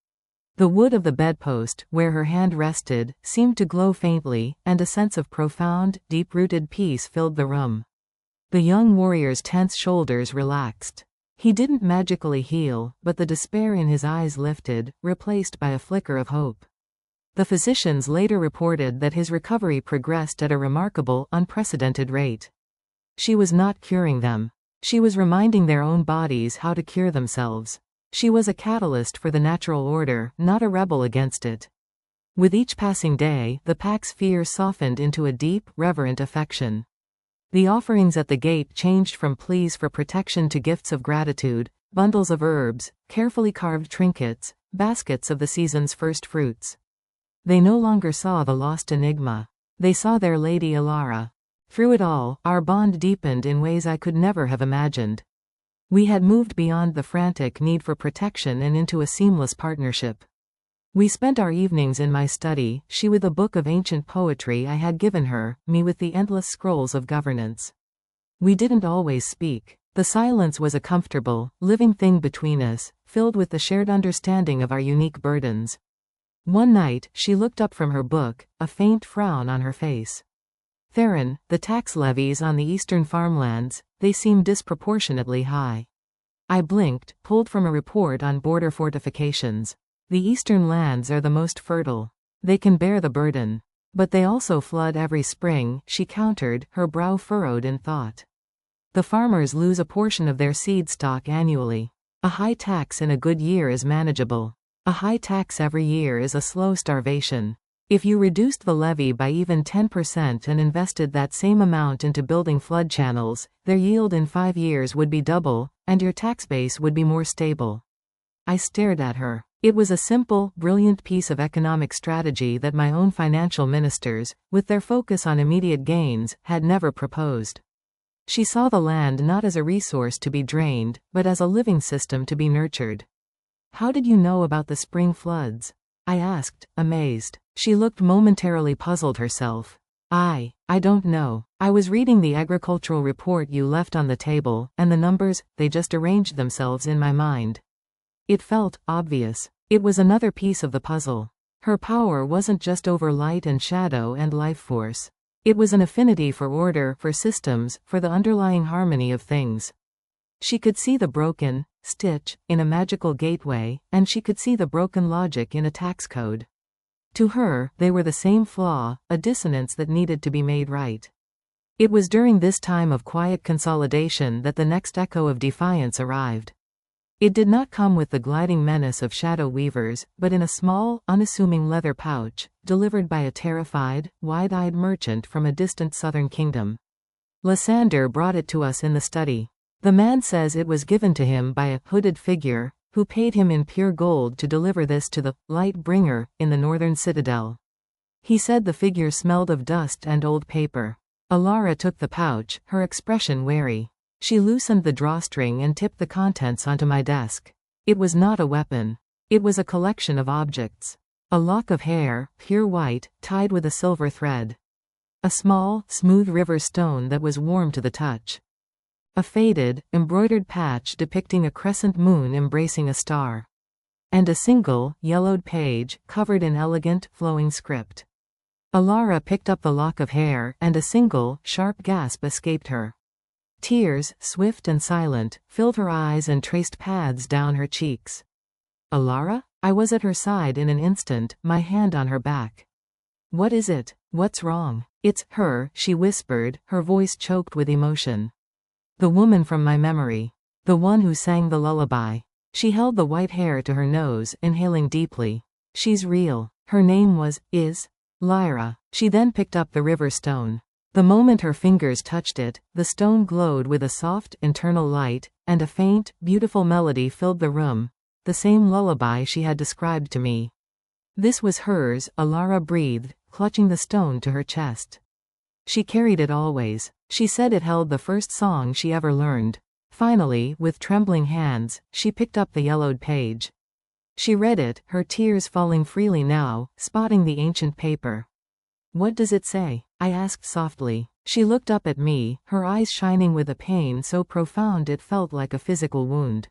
The wood of the bedpost, where her hand rested, seemed to glow faintly, and a sense of profound, deep-rooted peace filled the room. The young warrior's tense shoulders relaxed. He didn't magically heal, but the despair in his eyes lifted, replaced by a flicker of hope. The physicians later reported that his recovery progressed at a remarkable, unprecedented rate. She was not curing them. She was reminding their own bodies how to cure themselves. She was a catalyst for the natural order, not a rebel against it. With each passing day, the pack's fear softened into a deep, reverent affection. The offerings at the gate changed from pleas for protection to gifts of gratitude, bundles of herbs, carefully carved trinkets, baskets of the season's first fruits. They no longer saw the lost enigma. They saw their lady Elara. Through it all, our bond deepened in ways I could never have imagined. We had moved beyond the frantic need for protection and into a seamless partnership. We spent our evenings in my study, she with a book of ancient poetry I had given her, me with the endless scrolls of governance. We didn't always speak. The silence was a comfortable, living thing between us, filled with the shared understanding of our unique burdens. One night, she looked up from her book, a faint frown on her face. Theron, the tax levies on the eastern farmlands, they seem disproportionately high. I blinked, pulled from a report on border fortifications. The eastern lands are the most fertile. They can bear the burden. But they also flood every spring, she countered, her brow furrowed in thought. The farmers lose a portion of their seed stock annually. A high tax in a good year is manageable. A high tax every year is a slow starvation. If you reduced the levy by even 10% and invested that same amount into building flood channels, their yield in 5 years would be double, and your tax base would be more stable. I stared at her. It was a simple, brilliant piece of economic strategy that my own financial ministers, with their focus on immediate gains, had never proposed. She saw the land not as a resource to be drained, but as a living system to be nurtured. How did you know about the spring floods? I asked, amazed. She looked momentarily puzzled herself. I don't know. I was reading the agricultural report you left on the table, and the numbers, they just arranged themselves in my mind. It felt obvious. It was another piece of the puzzle. Her power wasn't just over light and shadow and life force. It was an affinity for order, for systems, for the underlying harmony of things. She could see the broken stitch in a magical gateway, and she could see the broken logic in a tax code. To her, they were the same flaw, a dissonance that needed to be made right. It was during this time of quiet consolidation that the next Echo of Defiance arrived. It did not come with the gliding menace of shadow weavers, but in a small, unassuming leather pouch, delivered by a terrified, wide-eyed merchant from a distant southern kingdom. Lysander brought it to us in the study. The man says it was given to him by a hooded figure, who paid him in pure gold to deliver this to the light bringer in the northern citadel. He said the figure smelled of dust and old paper. Elara took the pouch, her expression wary. She loosened the drawstring and tipped the contents onto my desk. It was not a weapon. It was a collection of objects. A lock of hair, pure white, tied with a silver thread. A small, smooth river stone that was warm to the touch. A faded, embroidered patch depicting a crescent moon embracing a star. And a single, yellowed page, covered in elegant, flowing script. Elara picked up the lock of hair, and a single, sharp gasp escaped her. Tears, swift and silent, filled her eyes and traced paths down her cheeks. Elara? I was at her side in an instant, my hand on her back. What is it? What's wrong? It's her, she whispered, her voice choked with emotion. The woman from my memory. The one who sang the lullaby. She held the white hair to her nose, inhaling deeply. She's real. Her name is Lyra. She then picked up the river stone. The moment her fingers touched it, the stone glowed with a soft, internal light, and a faint, beautiful melody filled the room, the same lullaby she had described to me. This was hers, Elara breathed, clutching the stone to her chest. She carried it always. She said it held the first song she ever learned. Finally, with trembling hands, she picked up the yellowed page. She read it, her tears falling freely now, spotting the ancient paper. "What does it say?" I asked softly. She looked up at me, her eyes shining with a pain so profound it felt like a physical wound.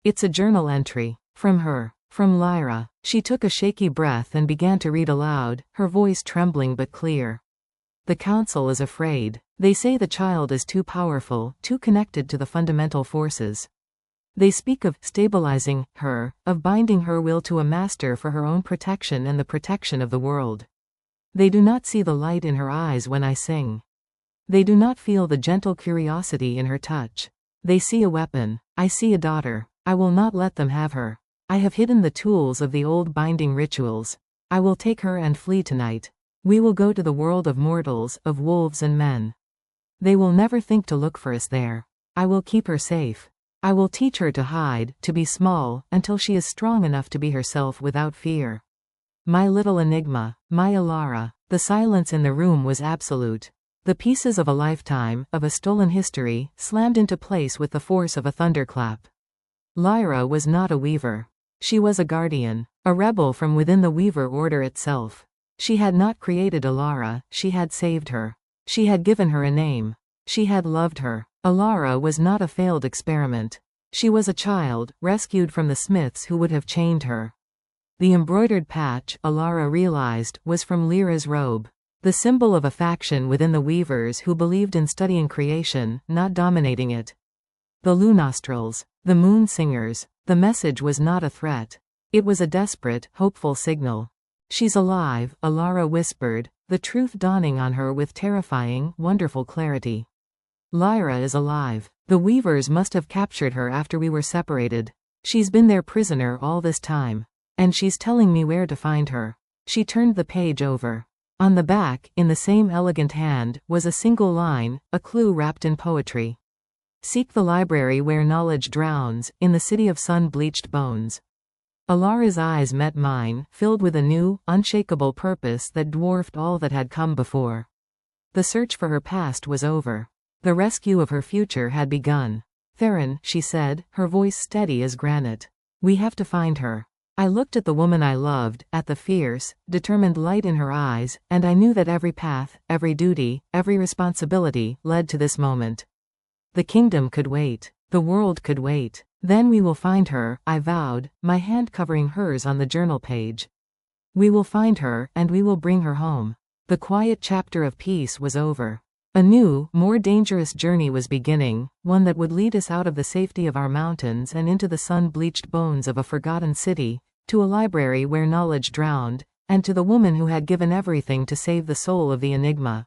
"It's a journal entry. From her. From Lyra." She took a shaky breath and began to read aloud, her voice trembling but clear. "The council is afraid. They say the child is too powerful, too connected to the fundamental forces. They speak of stabilizing her, of binding her will to a master for her own protection and the protection of the world. They do not see the light in her eyes when I sing. They do not feel the gentle curiosity in her touch. They see a weapon. I see a daughter. I will not let them have her. I have hidden the tools of the old binding rituals. I will take her and flee tonight. We will go to the world of mortals, of wolves and men. They will never think to look for us there. I will keep her safe. I will teach her to hide, to be small, until she is strong enough to be herself without fear. My little enigma, my Elara." The silence in the room was absolute. The pieces of a lifetime, of a stolen history, slammed into place with the force of a thunderclap. Lyra was not a weaver. She was a guardian, a rebel from within the weaver order itself. She had not created Elara, she had saved her. She had given her a name. She had loved her. Elara was not a failed experiment. She was a child, rescued from the smiths who would have chained her. The embroidered patch, Elara realized, was from Lyra's robe. The symbol of a faction within the weavers who believed in studying creation, not dominating it. The lunostrils. The moon singers. The message was not a threat. It was a desperate, hopeful signal. "She's alive," Elara whispered, the truth dawning on her with terrifying, wonderful clarity. "Lyra is alive. The weavers must have captured her after we were separated. She's been their prisoner all this time. And she's telling me where to find her." She turned the page over. On the back, in the same elegant hand, was a single line, a clue wrapped in poetry. "Seek the library where knowledge drowns, in the city of sun-bleached bones." Elara's eyes met mine, filled with a new, unshakable purpose that dwarfed all that had come before. The search for her past was over. The rescue of her future had begun. "Theron," she said, her voice steady as granite. "We have to find her." I looked at the woman I loved, at the fierce, determined light in her eyes, and I knew that every path, every duty, every responsibility, led to this moment. The kingdom could wait. The world could wait. "Then we will find her," I vowed, my hand covering hers on the journal page. "We will find her, and we will bring her home." The quiet chapter of peace was over. A new, more dangerous journey was beginning, one that would lead us out of the safety of our mountains and into the sun-bleached bones of a forgotten city, to a library where knowledge drowned, and to the woman who had given everything to save the soul of the enigma.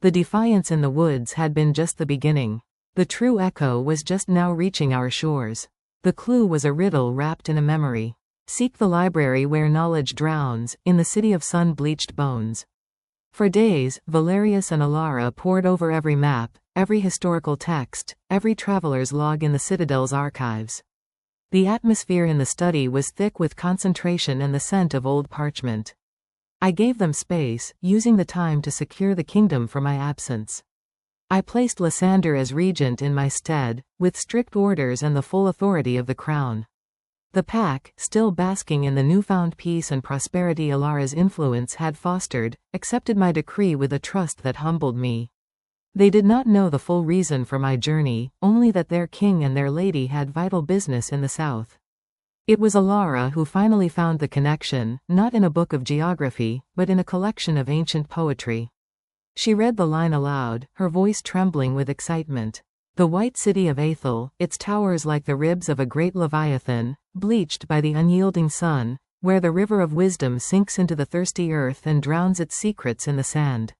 The defiance in the woods had been just the beginning. The true echo was just now reaching our shores. The clue was a riddle wrapped in a memory. Seek the library where knowledge drowns, in the city of sun-bleached bones. For days, Valerius and Elara pored over every map, every historical text, every traveler's log in the Citadel's archives. The atmosphere in the study was thick with concentration and the scent of old parchment. I gave them space, using the time to secure the kingdom for my absence. I placed Lysander as regent in my stead, with strict orders and the full authority of the crown. The pack, still basking in the newfound peace and prosperity Elara's influence had fostered, accepted my decree with a trust that humbled me. They did not know the full reason for my journey, only that their king and their lady had vital business in the south. It was Elara who finally found the connection, not in a book of geography, but in a collection of ancient poetry. She read the line aloud, her voice trembling with excitement. "The white city of Athel, its towers like the ribs of a great leviathan, bleached by the unyielding sun, where the river of wisdom sinks into the thirsty earth and drowns its secrets in the sand."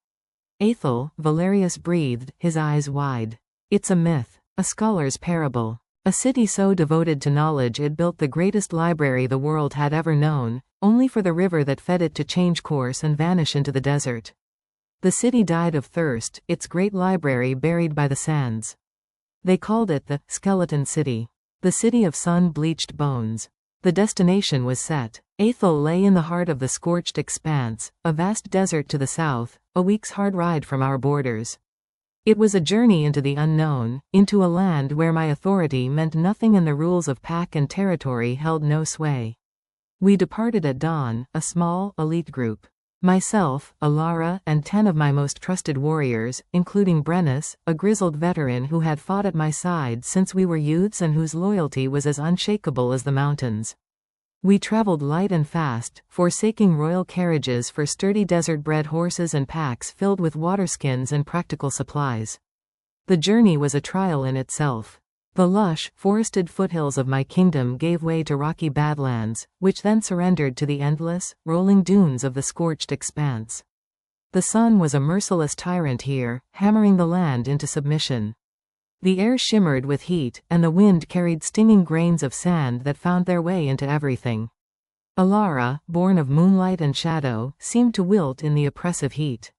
Athel, Valerius breathed, his eyes wide. "It's a myth. A scholar's parable. A city so devoted to knowledge it built the greatest library the world had ever known, only for the river that fed it to change course and vanish into the desert. The city died of thirst, its great library buried by the sands. They called it the skeleton city. The city of sun-bleached bones. The destination was set. Athel lay in the heart of the scorched expanse, a vast desert to the south, a week's hard ride from our borders. It was a journey into the unknown, into a land where my authority meant nothing and the rules of pack and territory held no sway. We departed at dawn, a small, elite group. Myself, Elara, and 10 of my most trusted warriors, including Brennus, a grizzled veteran who had fought at my side since we were youths and whose loyalty was as unshakable as the mountains. We traveled light and fast, forsaking royal carriages for sturdy desert-bred horses and packs filled with waterskins and practical supplies. The journey was a trial in itself. The lush, forested foothills of my kingdom gave way to rocky badlands, which then surrendered to the endless, rolling dunes of the scorched expanse. The sun was a merciless tyrant here, hammering the land into submission. The air shimmered with heat, and the wind carried stinging grains of sand that found their way into everything. Elara, born of moonlight and shadow, seemed to wilt in the oppressive heat.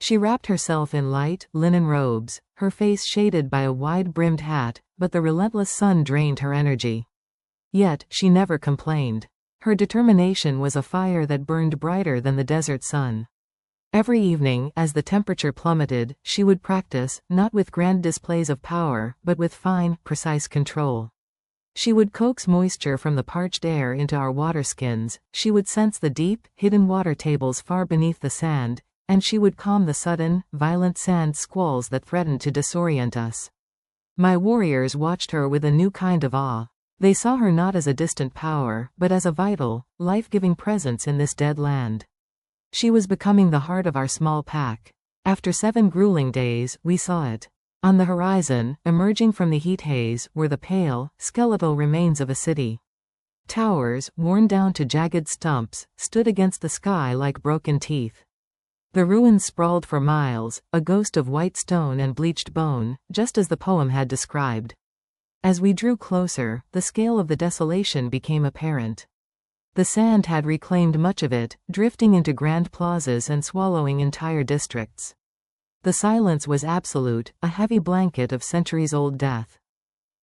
She wrapped herself in light, linen robes, her face shaded by a wide-brimmed hat, but the relentless sun drained her energy. Yet, she never complained. Her determination was a fire that burned brighter than the desert sun. Every evening, as the temperature plummeted, she would practice, not with grand displays of power, but with fine, precise control. She would coax moisture from the parched air into our waterskins, she would sense the deep, hidden water tables far beneath the sand, and she would calm the sudden, violent sand squalls that threatened to disorient us. My warriors watched her with a new kind of awe. They saw her not as a distant power, but as a vital, life-giving presence in this dead land. She was becoming the heart of our small pack. After 7 grueling days, we saw it. On the horizon, emerging from the heat haze, were the pale, skeletal remains of a city. Towers, worn down to jagged stumps, stood against the sky like broken teeth. The ruins sprawled for miles, a ghost of white stone and bleached bone, just as the poem had described. As we drew closer, the scale of the desolation became apparent. The sand had reclaimed much of it, drifting into grand plazas and swallowing entire districts. The silence was absolute, a heavy blanket of centuries-old death.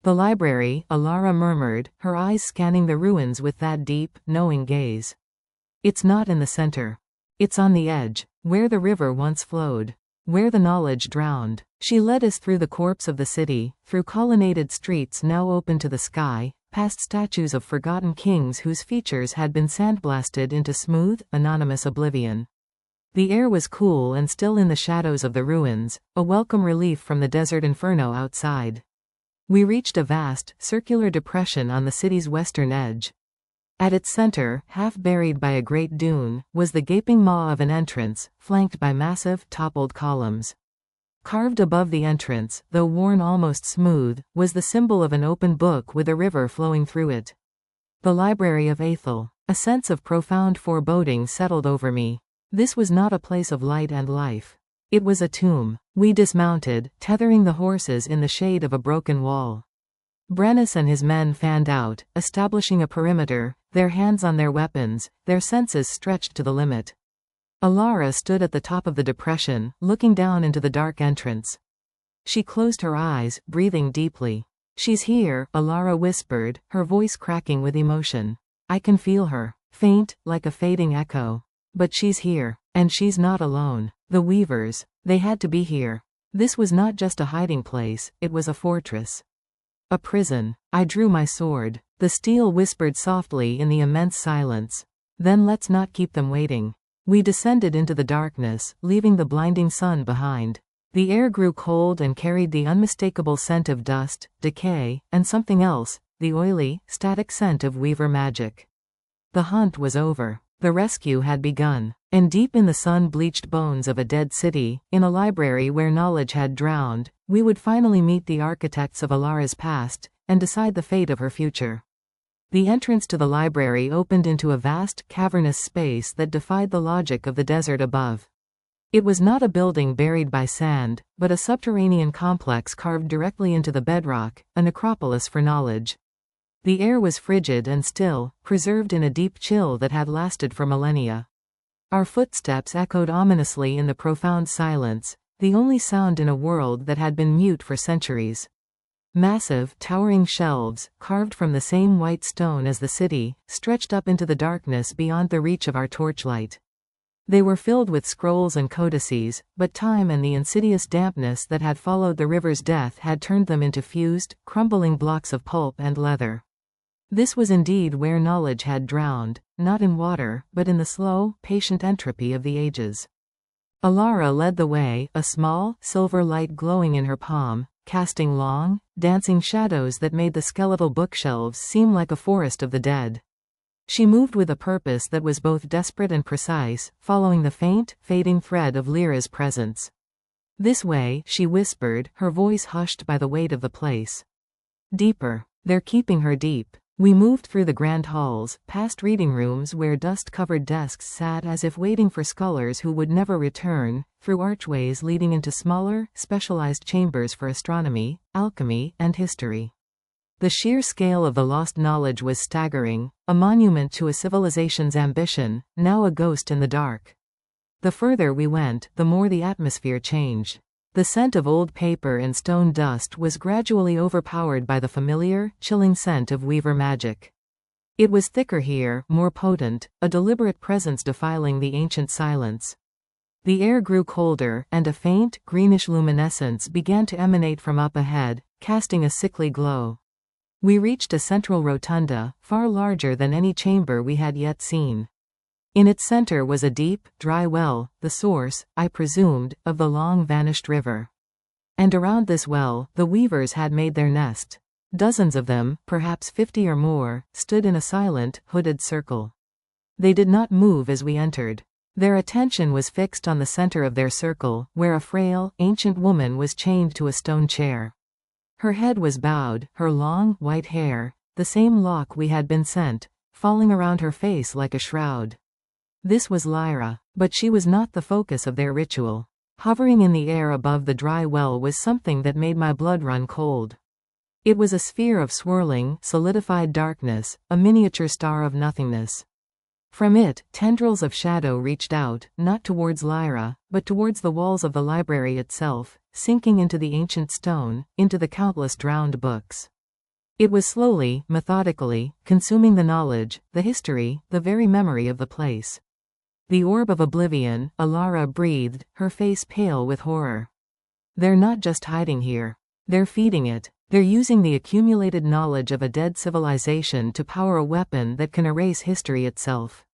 The library, Elara murmured, her eyes scanning the ruins with that deep, knowing gaze. It's not in the center. It's on the edge, where the river once flowed, where the knowledge drowned. She led us through the corpse of the city, through colonnaded streets now open to the sky, past statues of forgotten kings whose features had been sandblasted into smooth, anonymous oblivion. The air was cool and still in the shadows of the ruins, a welcome relief from the desert inferno outside. We reached a vast, circular depression on the city's western edge. At its center, half buried by a great dune, was the gaping maw of an entrance, flanked by massive, toppled columns. Carved above the entrance, though worn almost smooth, was the symbol of an open book with a river flowing through it. The Library of Athel. A sense of profound foreboding settled over me. This was not a place of light and life. It was a tomb. We dismounted, tethering the horses in the shade of a broken wall. Brennus and his men fanned out, establishing a perimeter, their hands on their weapons, their senses stretched to the limit. Elara stood at the top of the depression, looking down into the dark entrance. She closed her eyes, breathing deeply. "She's here," Elara whispered, her voice cracking with emotion. "I can feel her. Faint, like a fading echo. But she's here. And she's not alone. The Weavers. They had to be here. This was not just a hiding place, it was a fortress. A prison." I drew my sword. The steel whispered softly in the immense silence. "Then let's not keep them waiting." We descended into the darkness, leaving the blinding sun behind. The air grew cold and carried the unmistakable scent of dust, decay, and something else, the oily, static scent of Weaver magic. The hunt was over. The rescue had begun. And deep in the sun-bleached bones of a dead city, in a library where knowledge had drowned, we would finally meet the architects of Elara's past, and decide the fate of her future. The entrance to the library opened into a vast, cavernous space that defied the logic of the desert above. It was not a building buried by sand, but a subterranean complex carved directly into the bedrock, a necropolis for knowledge. The air was frigid and still, preserved in a deep chill that had lasted for millennia. Our footsteps echoed ominously in the profound silence, the only sound in a world that had been mute for centuries. Massive, towering shelves, carved from the same white stone as the city, stretched up into the darkness beyond the reach of our torchlight. They were filled with scrolls and codices, but time and the insidious dampness that had followed the river's death had turned them into fused, crumbling blocks of pulp and leather. This was indeed where knowledge had drowned, not in water, but in the slow, patient entropy of the ages. Elara led the way, a small, silver light glowing in her palm, casting long, dancing shadows that made the skeletal bookshelves seem like a forest of the dead. She moved with a purpose that was both desperate and precise, following the faint, fading thread of Lyra's presence. "This way," she whispered, her voice hushed by the weight of the place. "Deeper. They're keeping her deep." We moved through the grand halls, past reading rooms where dust-covered desks sat as if waiting for scholars who would never return, through archways leading into smaller, specialized chambers for astronomy, alchemy, and history. The sheer scale of the lost knowledge was staggering, a monument to a civilization's ambition, now a ghost in the dark. The further we went, the more the atmosphere changed. The scent of old paper and stone dust was gradually overpowered by the familiar, chilling scent of weaver magic. It was thicker here, more potent, a deliberate presence defiling the ancient silence. The air grew colder, and a faint, greenish luminescence began to emanate from up ahead, casting a sickly glow. We reached a central rotunda, far larger than any chamber we had yet seen. In its center was a deep, dry well, the source, I presumed, of the long-vanished river. And around this well, the weavers had made their nest. Dozens of them, perhaps 50 or more, stood in a silent, hooded circle. They did not move as we entered. Their attention was fixed on the center of their circle, where a frail, ancient woman was chained to a stone chair. Her head was bowed, her long, white hair, the same lock we had been sent, falling around her face like a shroud. This was Lyra, but she was not the focus of their ritual. Hovering in the air above the dry well was something that made my blood run cold. It was a sphere of swirling, solidified darkness, a miniature star of nothingness. From it, tendrils of shadow reached out, not towards Lyra, but towards the walls of the library itself, sinking into the ancient stone, into the countless drowned books. It was slowly, methodically, consuming the knowledge, the history, the very memory of the place. The orb of oblivion, Elara breathed, her face pale with horror. "They're not just hiding here. They're feeding it. They're using the accumulated knowledge of a dead civilization to power a weapon that can erase history itself."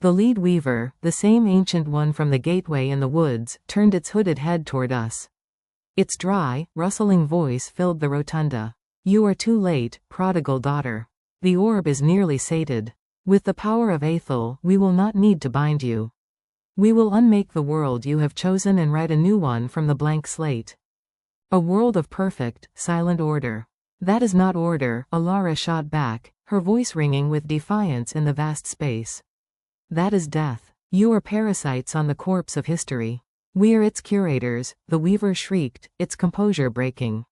The lead weaver, the same ancient one from the gateway in the woods, turned its hooded head toward us. Its dry, rustling voice filled the rotunda. "You are too late, prodigal daughter. The orb is nearly sated. With the power of Aethel, we will not need to bind you. We will unmake the world you have chosen and write a new one from the blank slate. A world of perfect, silent order." "That is not order," Elara shot back, her voice ringing with defiance in the vast space. "That is death. You are parasites on the corpse of history. We are its curators," the weaver shrieked, its composure breaking.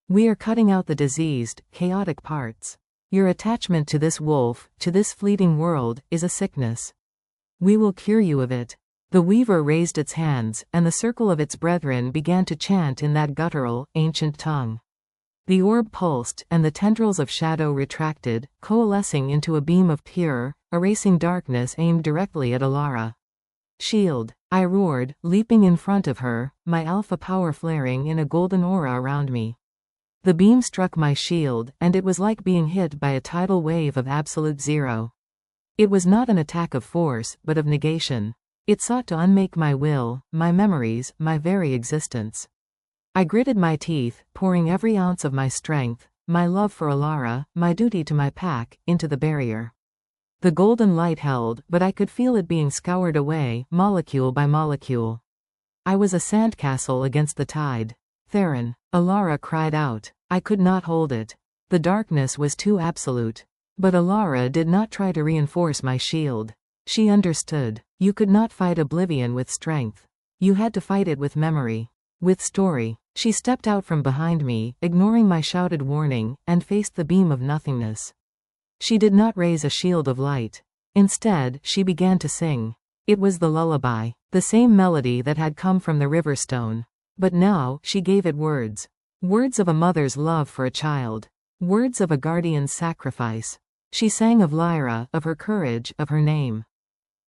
"We are cutting out the diseased, chaotic parts. Your attachment to this wolf, to this fleeting world, is a sickness. We will cure you of it." The weaver raised its hands, and the circle of its brethren began to chant in that guttural, ancient tongue. The orb pulsed, and the tendrils of shadow retracted, coalescing into a beam of pure, erasing darkness aimed directly at Elara. "Shield!" I roared, leaping in front of her, my alpha power flaring in a golden aura around me. The beam struck my shield, and it was like being hit by a tidal wave of absolute zero. It was not an attack of force, but of negation. It sought to unmake my will, my memories, my very existence. I gritted my teeth, pouring every ounce of my strength, my love for Elara, my duty to my pack, into the barrier. The golden light held, but I could feel it being scoured away, molecule by molecule. I was a sandcastle against the tide. "Theron!" Elara cried out. I could not hold it. The darkness was too absolute. But Elara did not try to reinforce my shield. She understood. You could not fight oblivion with strength. You had to fight it with memory. With story. She stepped out from behind me, ignoring my shouted warning, and faced the beam of nothingness. She did not raise a shield of light. Instead, she began to sing. It was the lullaby, the same melody that had come from the riverstone. But now, she gave it words. Words of a mother's love for a child. Words of a guardian's sacrifice. She sang of Lyra, of her courage, of her name.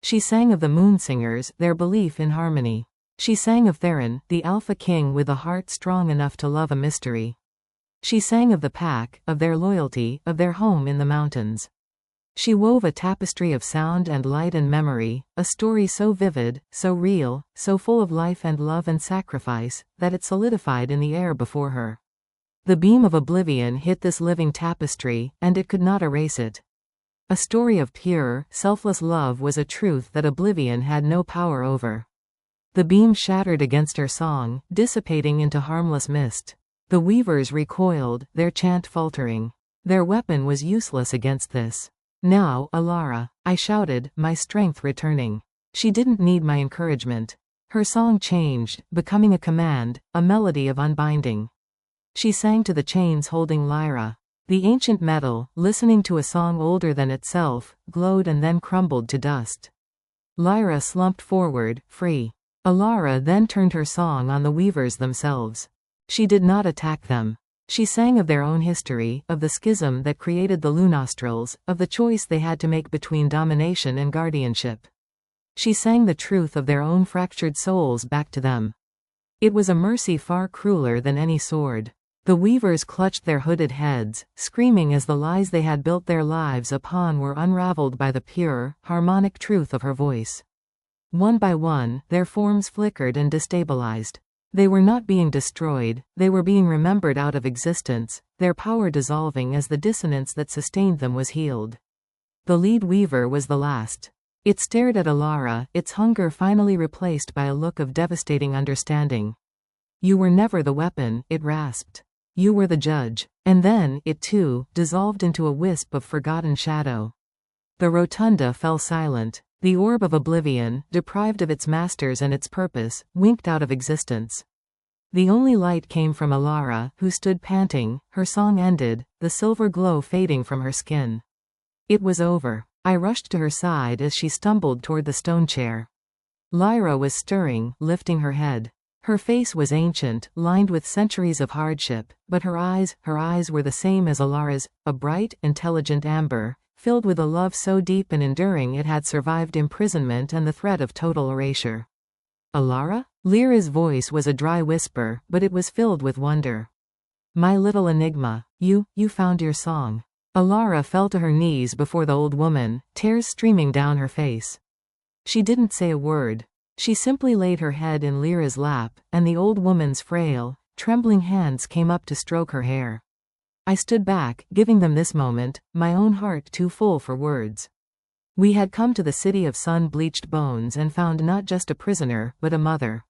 She sang of the Moonsingers, their belief in harmony. She sang of Theron, the Alpha King with a heart strong enough to love a mystery. She sang of the pack, of their loyalty, of their home in the mountains. She wove a tapestry of sound and light and memory, a story so vivid, so real, so full of life and love and sacrifice, that it solidified in the air before her. The beam of oblivion hit this living tapestry, and it could not erase it. A story of pure, selfless love was a truth that oblivion had no power over. The beam shattered against her song, dissipating into harmless mist. The weavers recoiled, their chant faltering. Their weapon was useless against this. Now, Elara, I shouted, my strength returning. She didn't need my encouragement. Her song changed, becoming a command, a melody of unbinding. She sang to the chains holding Lyra. The ancient metal, listening to a song older than itself, glowed and then crumbled to dust. Lyra slumped forward, free. Elara then turned her song on the weavers themselves. She did not attack them. She sang of their own history, of the schism that created the Lunostrils, of the choice they had to make between domination and guardianship. She sang the truth of their own fractured souls back to them. It was a mercy far crueler than any sword. The weavers clutched their hooded heads, screaming as the lies they had built their lives upon were unraveled by the pure, harmonic truth of her voice. One by one, their forms flickered and destabilized. They were not being destroyed, they were being remembered out of existence, their power dissolving as the dissonance that sustained them was healed. The lead weaver was the last. It stared at Elara, its hunger finally replaced by a look of devastating understanding. You were never the weapon, it rasped. You were the judge. And then, it too, dissolved into a wisp of forgotten shadow. The rotunda fell silent. The orb of oblivion, deprived of its masters and its purpose, winked out of existence. The only light came from Elara, who stood panting, her song ended, the silver glow fading from her skin. It was over. I rushed to her side as she stumbled toward the stone chair. Lyra was stirring, lifting her head. Her face was ancient, lined with centuries of hardship, but her eyes were the same as Elara's, a bright, intelligent amber, filled with a love so deep and enduring it had survived imprisonment and the threat of total erasure. Elara? Lyra's voice was a dry whisper, but it was filled with wonder. My little enigma, you found your song. Elara fell to her knees before the old woman, tears streaming down her face. She didn't say a word. She simply laid her head in Lyra's lap, and the old woman's frail, trembling hands came up to stroke her hair. I stood back, giving them this moment, my own heart too full for words. We had come to the city of sun-bleached bones and found not just a prisoner, but a mother.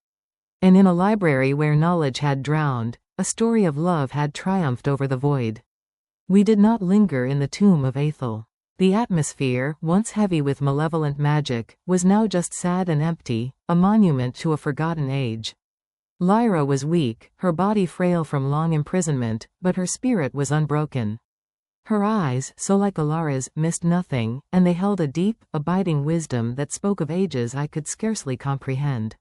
And in a library where knowledge had drowned, a story of love had triumphed over the void. We did not linger in the tomb of Athel. The atmosphere, once heavy with malevolent magic, was now just sad and empty, a monument to a forgotten age. Lyra was weak, her body frail from long imprisonment, but her spirit was unbroken. Her eyes, so like Elara's, missed nothing, and they held a deep, abiding wisdom that spoke of ages I could scarcely comprehend.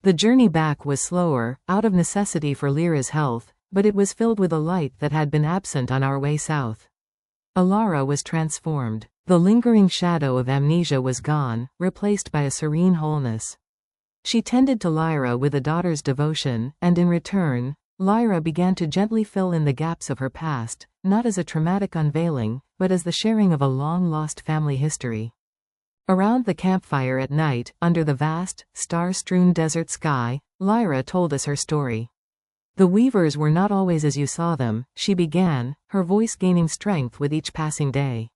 The journey back was slower, out of necessity for Lyra's health, but it was filled with a light that had been absent on our way south. Elara was transformed. The lingering shadow of amnesia was gone, replaced by a serene wholeness. She tended to Lyra with a daughter's devotion, and in return, Lyra began to gently fill in the gaps of her past, not as a traumatic unveiling, but as the sharing of a long-lost family history. Around the campfire at night, under the vast, star-strewn desert sky, Lyra told us her story. The weavers were not always as you saw them, she began, her voice gaining strength with each passing day.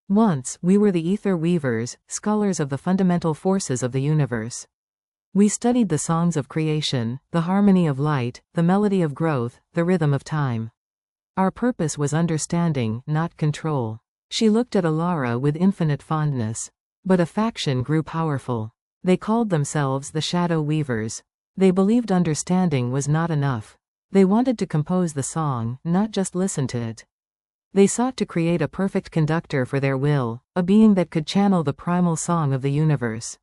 Once, we were the ether weavers, scholars of the fundamental forces of the universe. We studied the songs of creation, the harmony of light, the melody of growth, the rhythm of time. Our purpose was understanding, not control. She looked at Elara with infinite fondness. But a faction grew powerful. They called themselves the Shadow Weavers. They believed understanding was not enough. They wanted to compose the song, not just listen to it. They sought to create a perfect conductor for their will, a being that could channel the primal song of the universe.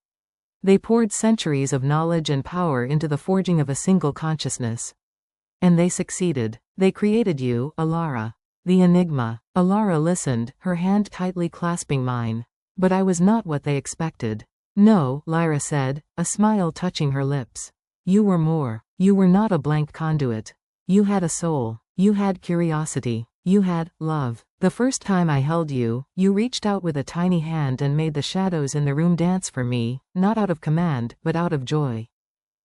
They poured centuries of knowledge and power into the forging of a single consciousness. And they succeeded. They created you, Elara. The enigma. Elara listened, her hand tightly clasping mine. But I was not what they expected. No, Lyra said, a smile touching her lips. You were more. You were not a blank conduit. You had a soul. You had curiosity. You had love. The first time I held you, you reached out with a tiny hand and made the shadows in the room dance for me, not out of command, but out of joy.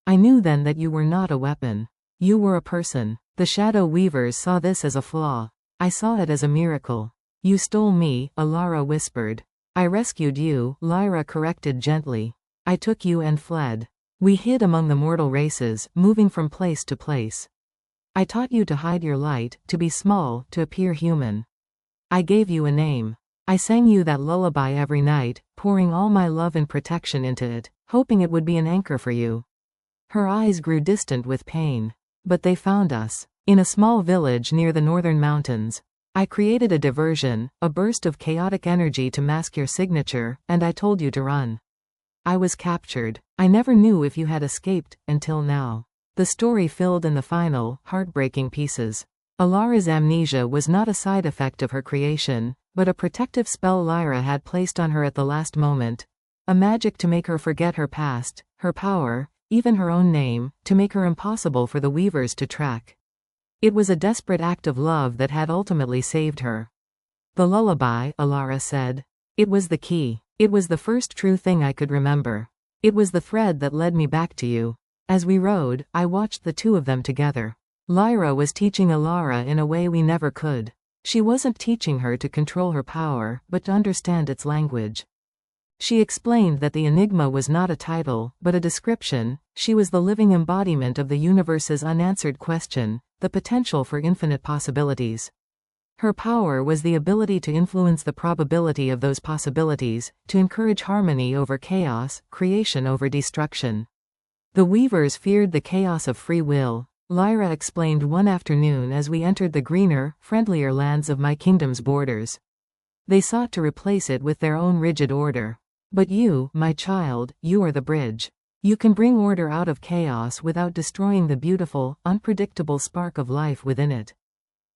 I knew then that you were not a weapon. You were a person. The shadow weavers saw this as a flaw. I saw it as a miracle. You stole me, Elara whispered. I rescued you, Lyra corrected gently. I took you and fled. We hid among the mortal races, moving from place to place. I taught you to hide your light, to be small, to appear human. I gave you a name. I sang you that lullaby every night, pouring all my love and protection into it, hoping it would be an anchor for you. Her eyes grew distant with pain. But they found us. In a small village near the northern mountains. I created a diversion, a burst of chaotic energy to mask your signature, and I told you to run. I was captured. I never knew if you had escaped, until now. The story filled in the final, heartbreaking pieces. Elara's amnesia was not a side effect of her creation, but a protective spell Lyra had placed on her at the last moment. A magic to make her forget her past, her power, even her own name, to make her impossible for the weavers to track. It was a desperate act of love that had ultimately saved her. The lullaby, Elara said. It was the key. It was the first true thing I could remember. It was the thread that led me back to you. As we rode, I watched the two of them together. Lyra was teaching Elara in a way we never could. She wasn't teaching her to control her power, but to understand its language. She explained that the enigma was not a title, but a description. She was the living embodiment of the universe's unanswered question, the potential for infinite possibilities. Her power was the ability to influence the probability of those possibilities, to encourage harmony over chaos, creation over destruction. The weavers feared the chaos of free will, Lyra explained one afternoon as we entered the greener, friendlier lands of my kingdom's borders. They sought to replace it with their own rigid order. But you, my child, you are the bridge. You can bring order out of chaos without destroying the beautiful, unpredictable spark of life within it.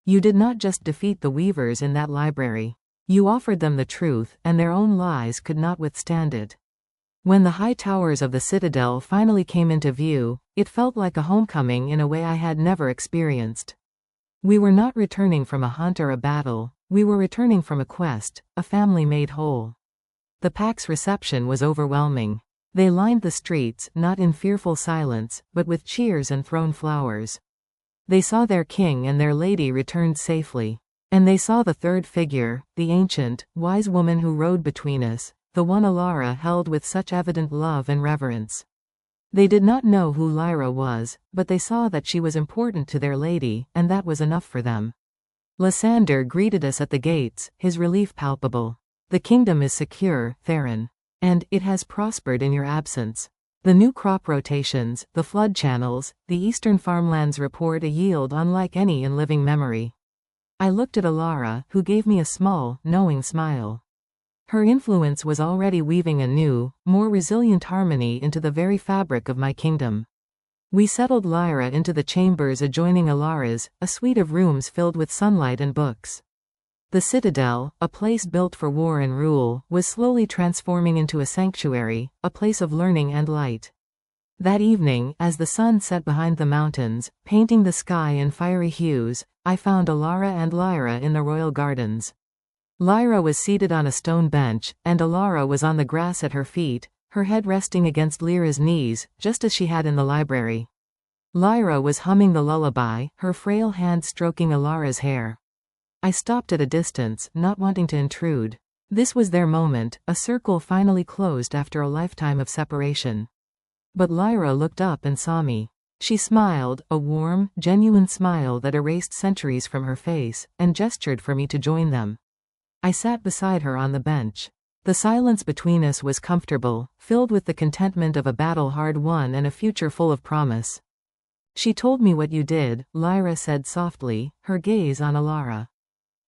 You did not just defeat the weavers in that library. You offered them the truth, and their own lies could not withstand it. When the high towers of the citadel finally came into view, it felt like a homecoming in a way I had never experienced. We were not returning from a hunt or a battle, we were returning from a quest, a family made whole. The pack's reception was overwhelming. They lined the streets, not in fearful silence, but with cheers and thrown flowers. They saw their king and their lady returned safely. And they saw the third figure, the ancient, wise woman who rode between us, the one Elara held with such evident love and reverence. They did not know who Lyra was, but they saw that she was important to their lady, and that was enough for them. Lysander greeted us at the gates, his relief palpable. The kingdom is secure, Theron. And it has prospered in your absence. The new crop rotations, the flood channels, the eastern farmlands report a yield unlike any in living memory. I looked at Elara, who gave me a small, knowing smile. Her influence was already weaving a new, more resilient harmony into the very fabric of my kingdom. We settled Lyra into the chambers adjoining Elara's, a suite of rooms filled with sunlight and books. The citadel, a place built for war and rule, was slowly transforming into a sanctuary, a place of learning and light. That evening, as the sun set behind the mountains, painting the sky in fiery hues, I found Elara and Lyra in the royal gardens. Lyra was seated on a stone bench, and Elara was on the grass at her feet, her head resting against Lyra's knees, just as she had in the library. Lyra was humming the lullaby, her frail hand stroking Elara's hair. I stopped at a distance, not wanting to intrude. This was their moment, a circle finally closed after a lifetime of separation. But Lyra looked up and saw me. She smiled, a warm, genuine smile that erased centuries from her face, and gestured for me to join them. I sat beside her on the bench. The silence between us was comfortable, filled with the contentment of a battle hard won and a future full of promise. She told me what you did, Lyra said softly, her gaze on Elara.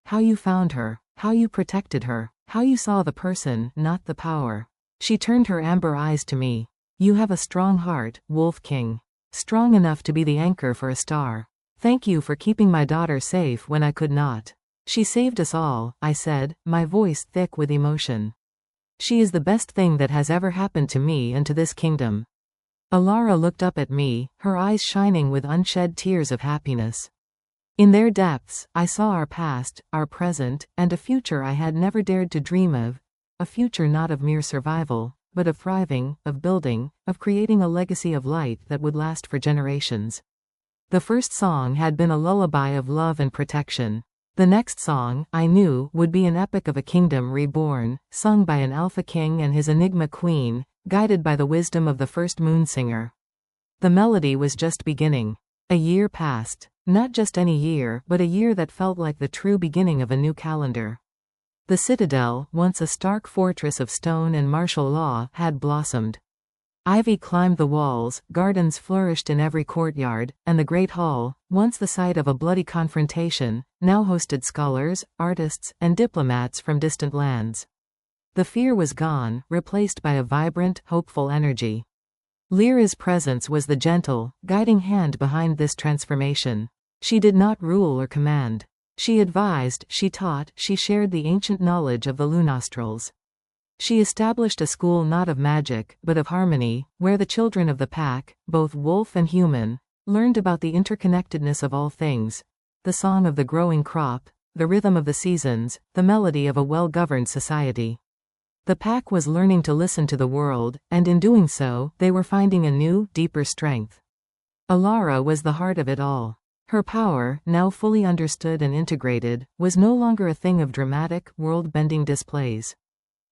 How you found her, how you protected her, how you saw the person, not the power. She turned her amber eyes to me. You have a strong heart, Wolf King. Strong enough to be the anchor for a star. Thank you for keeping my daughter safe when I could not. She saved us all, I said, my voice thick with emotion. She is the best thing that has ever happened to me and to this kingdom. Elara looked up at me, her eyes shining with unshed tears of happiness. In their depths, I saw our past, our present, and a future I had never dared to dream of, a future not of mere survival, but of thriving, of building, of creating a legacy of light that would last for generations. The first song had been a lullaby of love and protection. The next song, I knew, would be an epic of a kingdom reborn, sung by an alpha king and his enigma queen, guided by the wisdom of the first moon singer. The melody was just beginning. A year passed. Not just any year, but a year that felt like the true beginning of a new calendar. The citadel, once a stark fortress of stone and martial law, had blossomed. Ivy climbed the walls, gardens flourished in every courtyard, and the great hall, once the site of a bloody confrontation, now hosted scholars, artists, and diplomats from distant lands. The fear was gone, replaced by a vibrant, hopeful energy. Lair's presence was the gentle, guiding hand behind this transformation. She did not rule or command. She advised, she taught, she shared the ancient knowledge of the Lunostrals. She established a school not of magic, but of harmony, where the children of the pack, both wolf and human, learned about the interconnectedness of all things, the song of the growing crop, the rhythm of the seasons, the melody of a well-governed society. The pack was learning to listen to the world, and in doing so, they were finding a new, deeper strength. Elara was the heart of it all. Her power, now fully understood and integrated, was no longer a thing of dramatic, world-bending displays.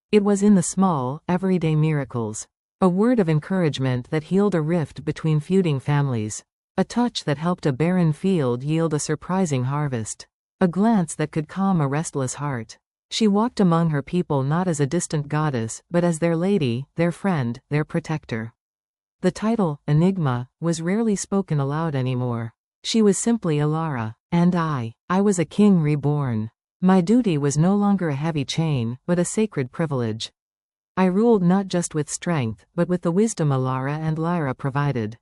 It was in the small, everyday miracles. A word of encouragement that healed a rift between feuding families. A touch that helped a barren field yield a surprising harvest. A glance that could calm a restless heart. She walked among her people not as a distant goddess, but as their lady, their friend, their protector. The title, Enigma, was rarely spoken aloud anymore. She was simply Elara. And I was a king reborn. My duty was no longer a heavy chain, but a sacred privilege. I ruled not just with strength, but with the wisdom Elara and Lyra provided.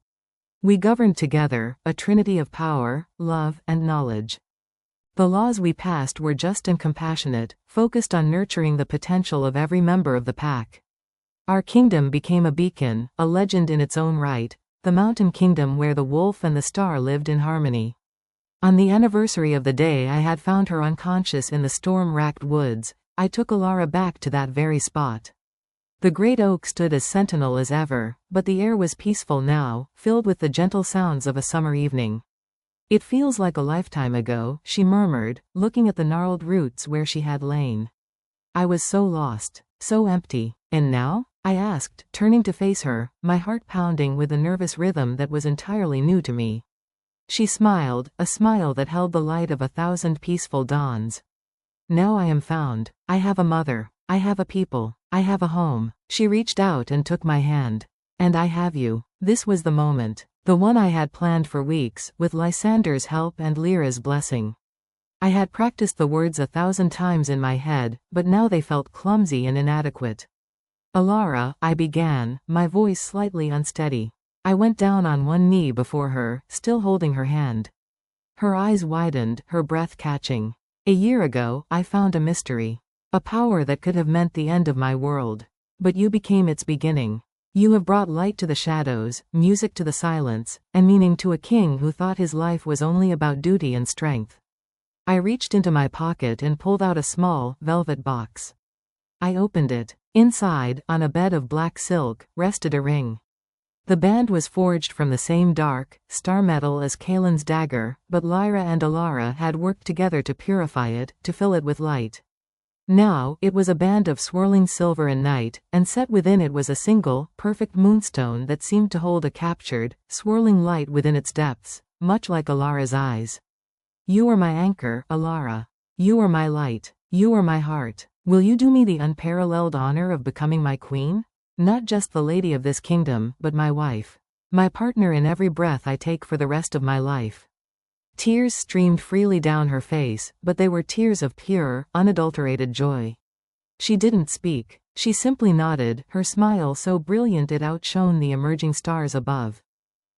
We governed together, a trinity of power, love, and knowledge. The laws we passed were just and compassionate, focused on nurturing the potential of every member of the pack. Our kingdom became a beacon, a legend in its own right, the mountain kingdom where the wolf and the star lived in harmony. On the anniversary of the day I had found her unconscious in the storm-racked woods, I took Elara back to that very spot. The great oak stood as sentinel as ever, but the air was peaceful now, filled with the gentle sounds of a summer evening. It feels like a lifetime ago, she murmured, looking at the gnarled roots where she had lain. I was so lost, so empty. And now? I asked, turning to face her, my heart pounding with a nervous rhythm that was entirely new to me. She smiled, a smile that held the light of 1,000 peaceful dawns. Now I am found. I have a mother. I have a people. I have a home. She reached out and took my hand. And I have you. This was the moment. The one I had planned for weeks, with Lysander's help and Lyra's blessing. I had practiced the words 1,000 times in my head, but now they felt clumsy and inadequate. Elara, I began, my voice slightly unsteady. I went down on one knee before her, still holding her hand. Her eyes widened, her breath catching. A year ago, I found a mystery. A power that could have meant the end of my world. But you became its beginning. You have brought light to the shadows, music to the silence, and meaning to a king who thought his life was only about duty and strength. I reached into my pocket and pulled out a small, velvet box. I opened it. Inside, on a bed of black silk, rested a ring. The band was forged from the same dark, star metal as Kaelin's dagger, but Lyra and Elara had worked together to purify it, to fill it with light. Now, it was a band of swirling silver and night, and set within it was a single, perfect moonstone that seemed to hold a captured, swirling light within its depths, much like Elara's eyes. You are my anchor, Elara. You are my light. You are my heart. Will you do me the unparalleled honor of becoming my queen? Not just the lady of this kingdom, but my wife. My partner in every breath I take for the rest of my life. Tears streamed freely down her face, but they were tears of pure, unadulterated joy. She didn't speak. She simply nodded, her smile so brilliant it outshone the emerging stars above.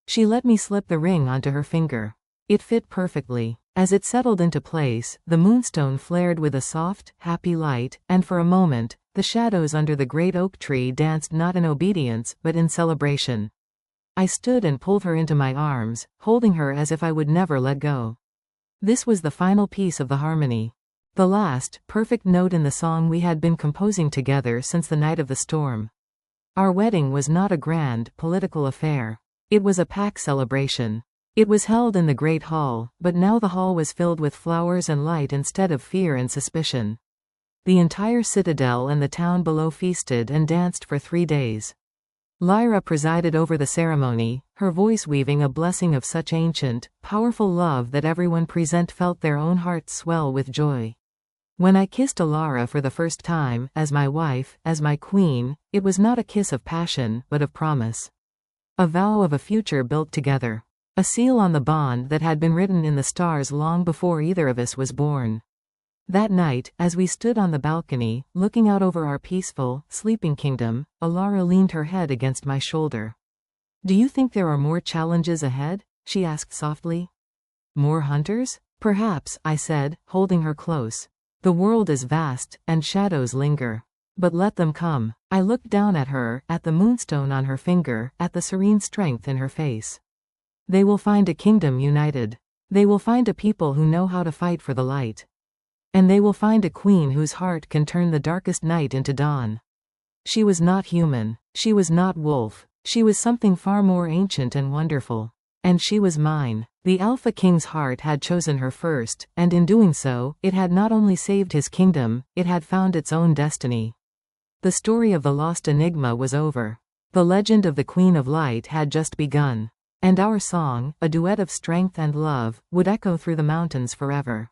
She let me slip the ring onto her finger. It fit perfectly. As it settled into place, the moonstone flared with a soft, happy light, and for a moment, the shadows under the great oak tree danced not in obedience but in celebration. I stood and pulled her into my arms, holding her as if I would never let go. This was the final piece of the harmony. The last, perfect note in the song we had been composing together since the night of the storm. Our wedding was not a grand, political affair. It was a pack celebration. It was held in the great hall, but now the hall was filled with flowers and light instead of fear and suspicion. The entire citadel and the town below feasted and danced for 3 days. Lyra presided over the ceremony, her voice weaving a blessing of such ancient, powerful love that everyone present felt their own hearts swell with joy. When I kissed Elara for the first time, as my wife, as my queen, it was not a kiss of passion, but of promise. A vow of a future built together. A seal on the bond that had been written in the stars long before either of us was born. That night, as we stood on the balcony, looking out over our peaceful, sleeping kingdom, Elara leaned her head against my shoulder. "Do you think there are more challenges ahead?" she asked softly. "More hunters?" "Perhaps," I said, holding her close. "The world is vast, and shadows linger. But let them come." I looked down at her, at the moonstone on her finger, at the serene strength in her face. "They will find a kingdom united. They will find a people who know how to fight for the light. And they will find a queen whose heart can turn the darkest night into dawn." She was not human. She was not wolf. She was something far more ancient and wonderful. And she was mine. The Alpha King's heart had chosen her first, and in doing so, it had not only saved his kingdom, it had found its own destiny. The story of the lost enigma was over. The legend of the Queen of Light had just begun. And our song, a duet of strength and love, would echo through the mountains forever.